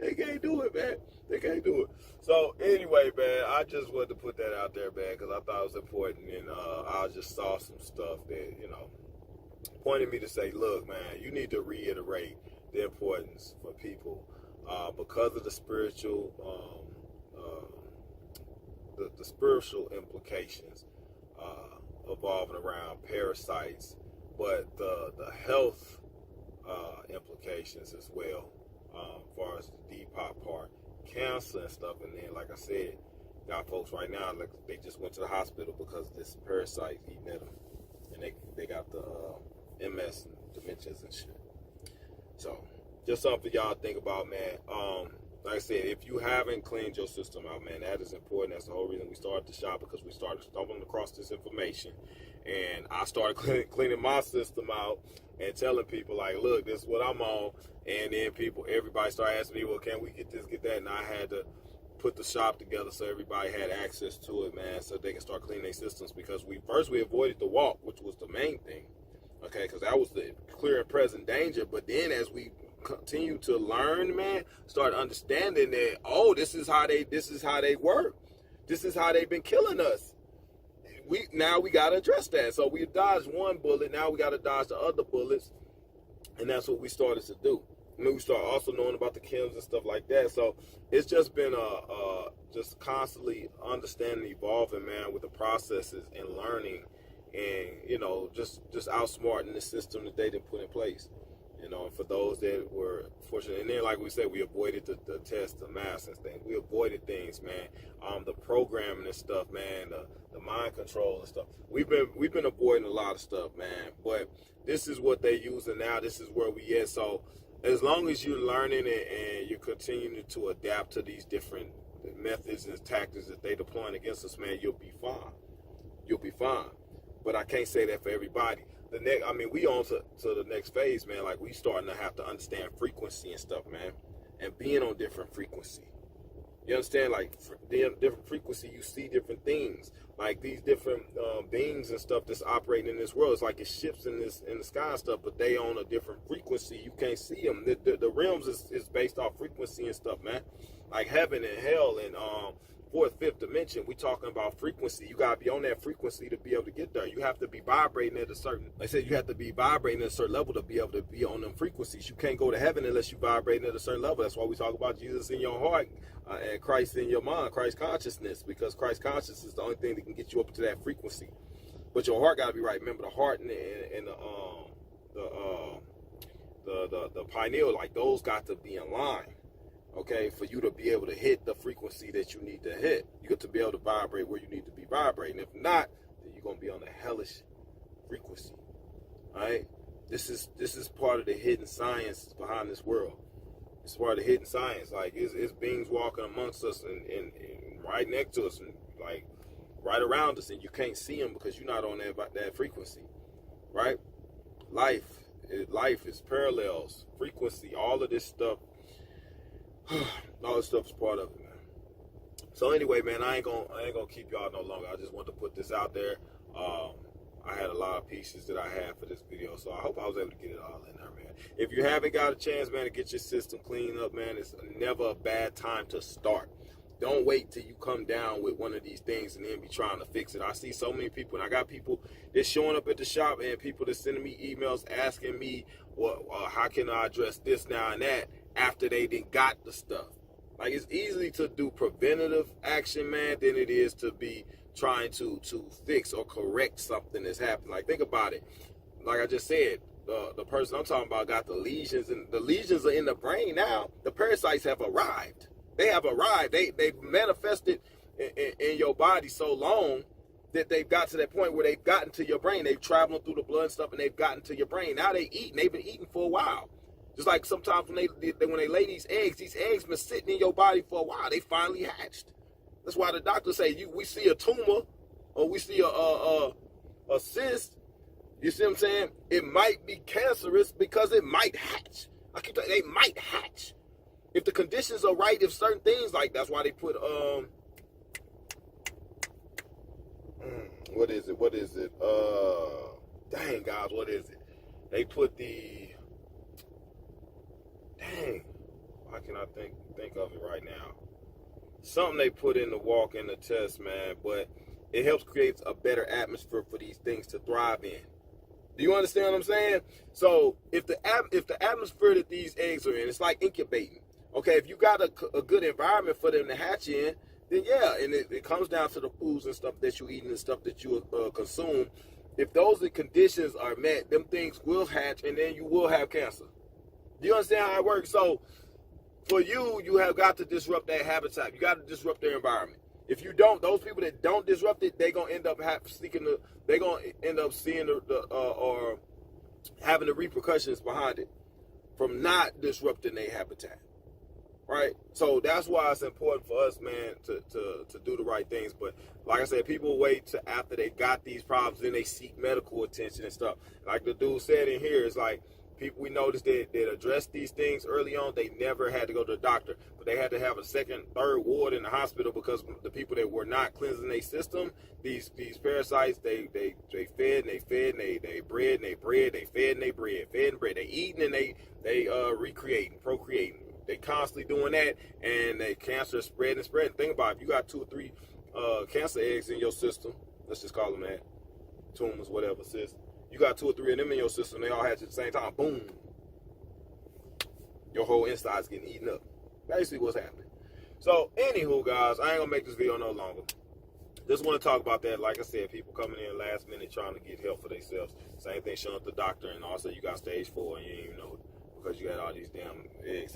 They can't do it, man. They can't do it. So anyway, man, I just wanted to put that out there, man, because I thought it was important. And I just saw some stuff that, you know, pointed me to say, look, man, you need to reiterate the importance for people because of the spiritual, the spiritual implications evolving around parasites, but the health implications as well, as far as the depop part, cancer and stuff. And then, like I said, got folks right now, like they just went to the hospital because of this parasite eating at them, and they got the MS and dementias and shit. So just something for y'all to think about, man. Like I said, if you haven't cleaned your system out, man, that is important. That's the whole reason we started the shop, because we started stumbling across this information. And I started cleaning my system out and telling people, like, look, this is what I'm on. And then everybody started asking me, well, can we get this, get that? And I had to put the shop together so everybody had access to it, man, so they can start cleaning their systems. Because we avoided the walk, which was the main thing, okay, because that was the clear and present danger. But then as we continue to learn, man, start understanding that, oh, this is how they work. This is how they've been killing us. Now we got to address that. So we dodged one bullet. Now we got to dodge the other bullets. And that's what we started to do. And then we start also knowing about the chems and stuff like that. So it's just been just constantly understanding, evolving, man, with the processes and learning, and, you know, just outsmarting the system that they didn't put in place. You know, for those that were fortunate. And then, like we said, we avoided the test, the masks and things. We avoided things, man. The programming and stuff, man, the mind control and stuff. We've been avoiding a lot of stuff, man. But this is what they're using now. This is where we at. So as long as you're learning it and you're continuing to adapt to these different methods and tactics that they deploying against us, man, you'll be fine. You'll be fine. But I can't say that for everybody. We on to the next phase, man. Like, we starting to have to understand frequency and stuff, man, and being on different frequency. You understand? Like, different frequency, you see different things. Like, these different beings and stuff that's operating in this world. It's like it's ships in the sky and stuff, but they on a different frequency. You can't see them. The realms is based off frequency and stuff, man. Like heaven and hell and fourth, fifth dimension, we talking about frequency. You gotta be on that frequency to be able to get there. You have to be vibrating at a certain, like I said, you have to be vibrating at a certain level to be able to be on them frequencies. You can't go to heaven unless you vibrating at a certain level. That's why we talk about Jesus in your heart and Christ in your mind, Christ consciousness, because Christ consciousness is the only thing that can get you up to that frequency. But your heart gotta be right. Remember, the heart and the pineal, like, those got to be in line. Okay, for you to be able to hit the frequency that you need to hit. You got to be able to vibrate where you need to be vibrating. If not, then you're gonna be on a hellish frequency. All right, this is part of the hidden science behind this world. It's part of the hidden science. Like, it's beings walking amongst us and right next to us and like right around us, and you can't see them because you're not on that frequency, right? Life is parallels, frequency, all of this stuff. All this stuff is part of it, man. So anyway, man, I ain't gonna keep y'all no longer. I just want to put this out there. I had a lot of pieces that I had for this video, so I hope I was able to get it all in there, man. If you haven't got a chance, man, to get your system cleaned up, man, it's never a bad time to start. Don't wait till you come down with one of these things and then be trying to fix it. I see so many people, and I got people that's showing up at the shop and people that's sending me emails asking me, well, how can I address this now and that, after they done got the stuff. Like, it's easy to do preventative action, man, than it is to be trying to fix or correct something that's happened. Like, think about it. Like I just said, the person I'm talking about got the lesions, and the lesions are in the brain now. The parasites have arrived. They have arrived. They've manifested in your body so long that they've got to that point where they've gotten to your brain. They've traveled through the blood and stuff, and they've gotten to your brain. Now they eat, and they've been eating for a while. Just like sometimes when they lay these eggs been sitting in your body for a while. They finally hatched. That's why the doctors say we see a tumor or we see a cyst. You see what I'm saying? It might be cancerous because it might hatch. I keep saying they might hatch. If the conditions are right, if certain things, like, that's why they put what is it? Dang, guys, what is it? They put the, dang, why can I think of it right now? Something they put in the walk in the test, man, but it helps create a better atmosphere for these things to thrive in. Do you understand what I'm saying? So if the atmosphere that these eggs are in, it's like incubating. Okay, if you got a good environment for them to hatch in, then yeah, and it comes down to the foods and stuff that you eat and the stuff that you consume. If those conditions are met, them things will hatch, and then you will have cancer. Do you understand how it works? So for you have got to disrupt that habitat. You got to disrupt their environment. If you don't, those people that don't disrupt it, they're gonna end up seeing or having the repercussions behind it from not disrupting their habitat. Right? So that's why it's important for us, man, to do the right things. But like I said, people wait to after they got these problems, then they seek medical attention and stuff. Like the dude said in here, it's like people we noticed that addressed these things early on, they never had to go to the doctor. But they had to have a second, third ward in the hospital because the people that were not cleansing their system, these parasites, they fed and they fed and they bred and they bred, they fed and they bred, fed and bred. They eating and they recreating, procreating. They constantly doing that, and the cancer is spreading and spreading. Think about it. If you got 2 or 3 cancer eggs in your system, let's just call them that, tumors, whatever, cysts. You got 2 or 3 of them in your system, they all hatch at the same time, boom. Your whole inside's getting eaten up. Basically what's happening. So, anywho, guys, I ain't gonna make this video no longer. Just want to talk about that. Like I said, people coming in last minute trying to get help for themselves. Same thing showing up the doctor, and also you got stage 4, and you didn't even know it because you got all these damn eggs.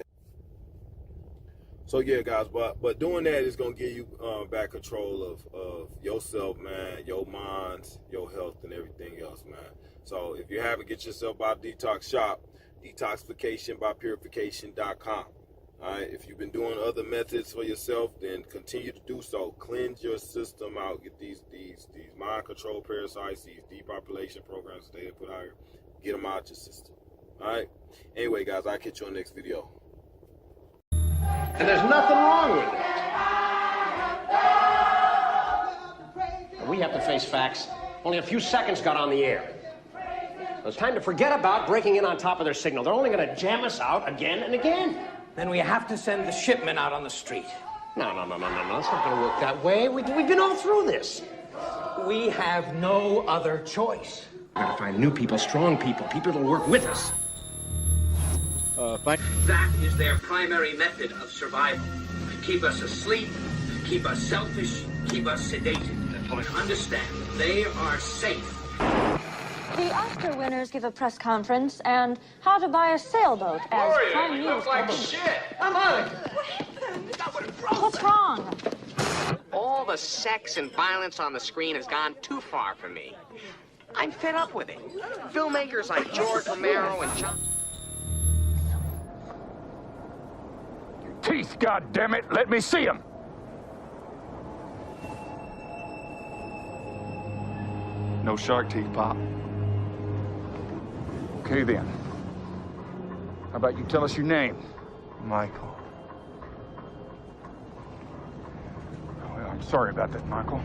So yeah, guys, but doing that is gonna give you back control of yourself, man, your minds, your health, and everything else, man. So if you haven't, get yourself by Detox Shop, detoxificationbypurification.com. All right. If you've been doing other methods for yourself, then continue to do so. Cleanse your system out. Get these mind control parasites, these depopulation programs they put out here. Get them out your system. All right. Anyway, guys, I'll catch you on the next video. And there's nothing wrong with it. We have to face facts. Only a few seconds got on the air. It's time to forget about breaking in on top of their signal. They're only going to jam us out again and again. Then we have to send the shipment out on the street. No. That's not going to work that way. We've been all through this. We have no other choice. We've got to find new people, strong people, people that'll work with us. That is their primary method of survival. Keep us asleep, keep us selfish, keep us sedated. Understand, they are safe. The Oscar winners give a press conference, and how to buy a sailboat as prime news. Like shit. I'm out of here. What's wrong? All the sex and violence on the screen has gone too far for me. I'm fed up with it. Filmmakers like George Romero and John... Teeth, goddammit! Let me see them! No shark teeth, Pop. Okay, then. How about you tell us your name? Michael. Well, I'm sorry about that, Michael.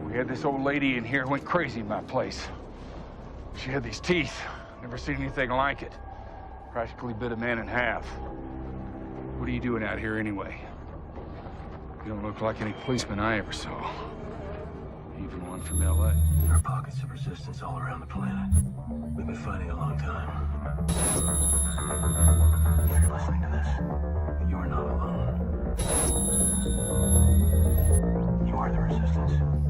We had this old lady in here who went crazy in my place. She had these teeth. Never seen anything like it. Practically bit a man in half. What are you doing out here anyway? You don't look like any policeman I ever saw. Even one from LA. There are pockets of resistance all around the planet. We've been fighting a long time. If you're listening to this, you are not alone. You are the resistance.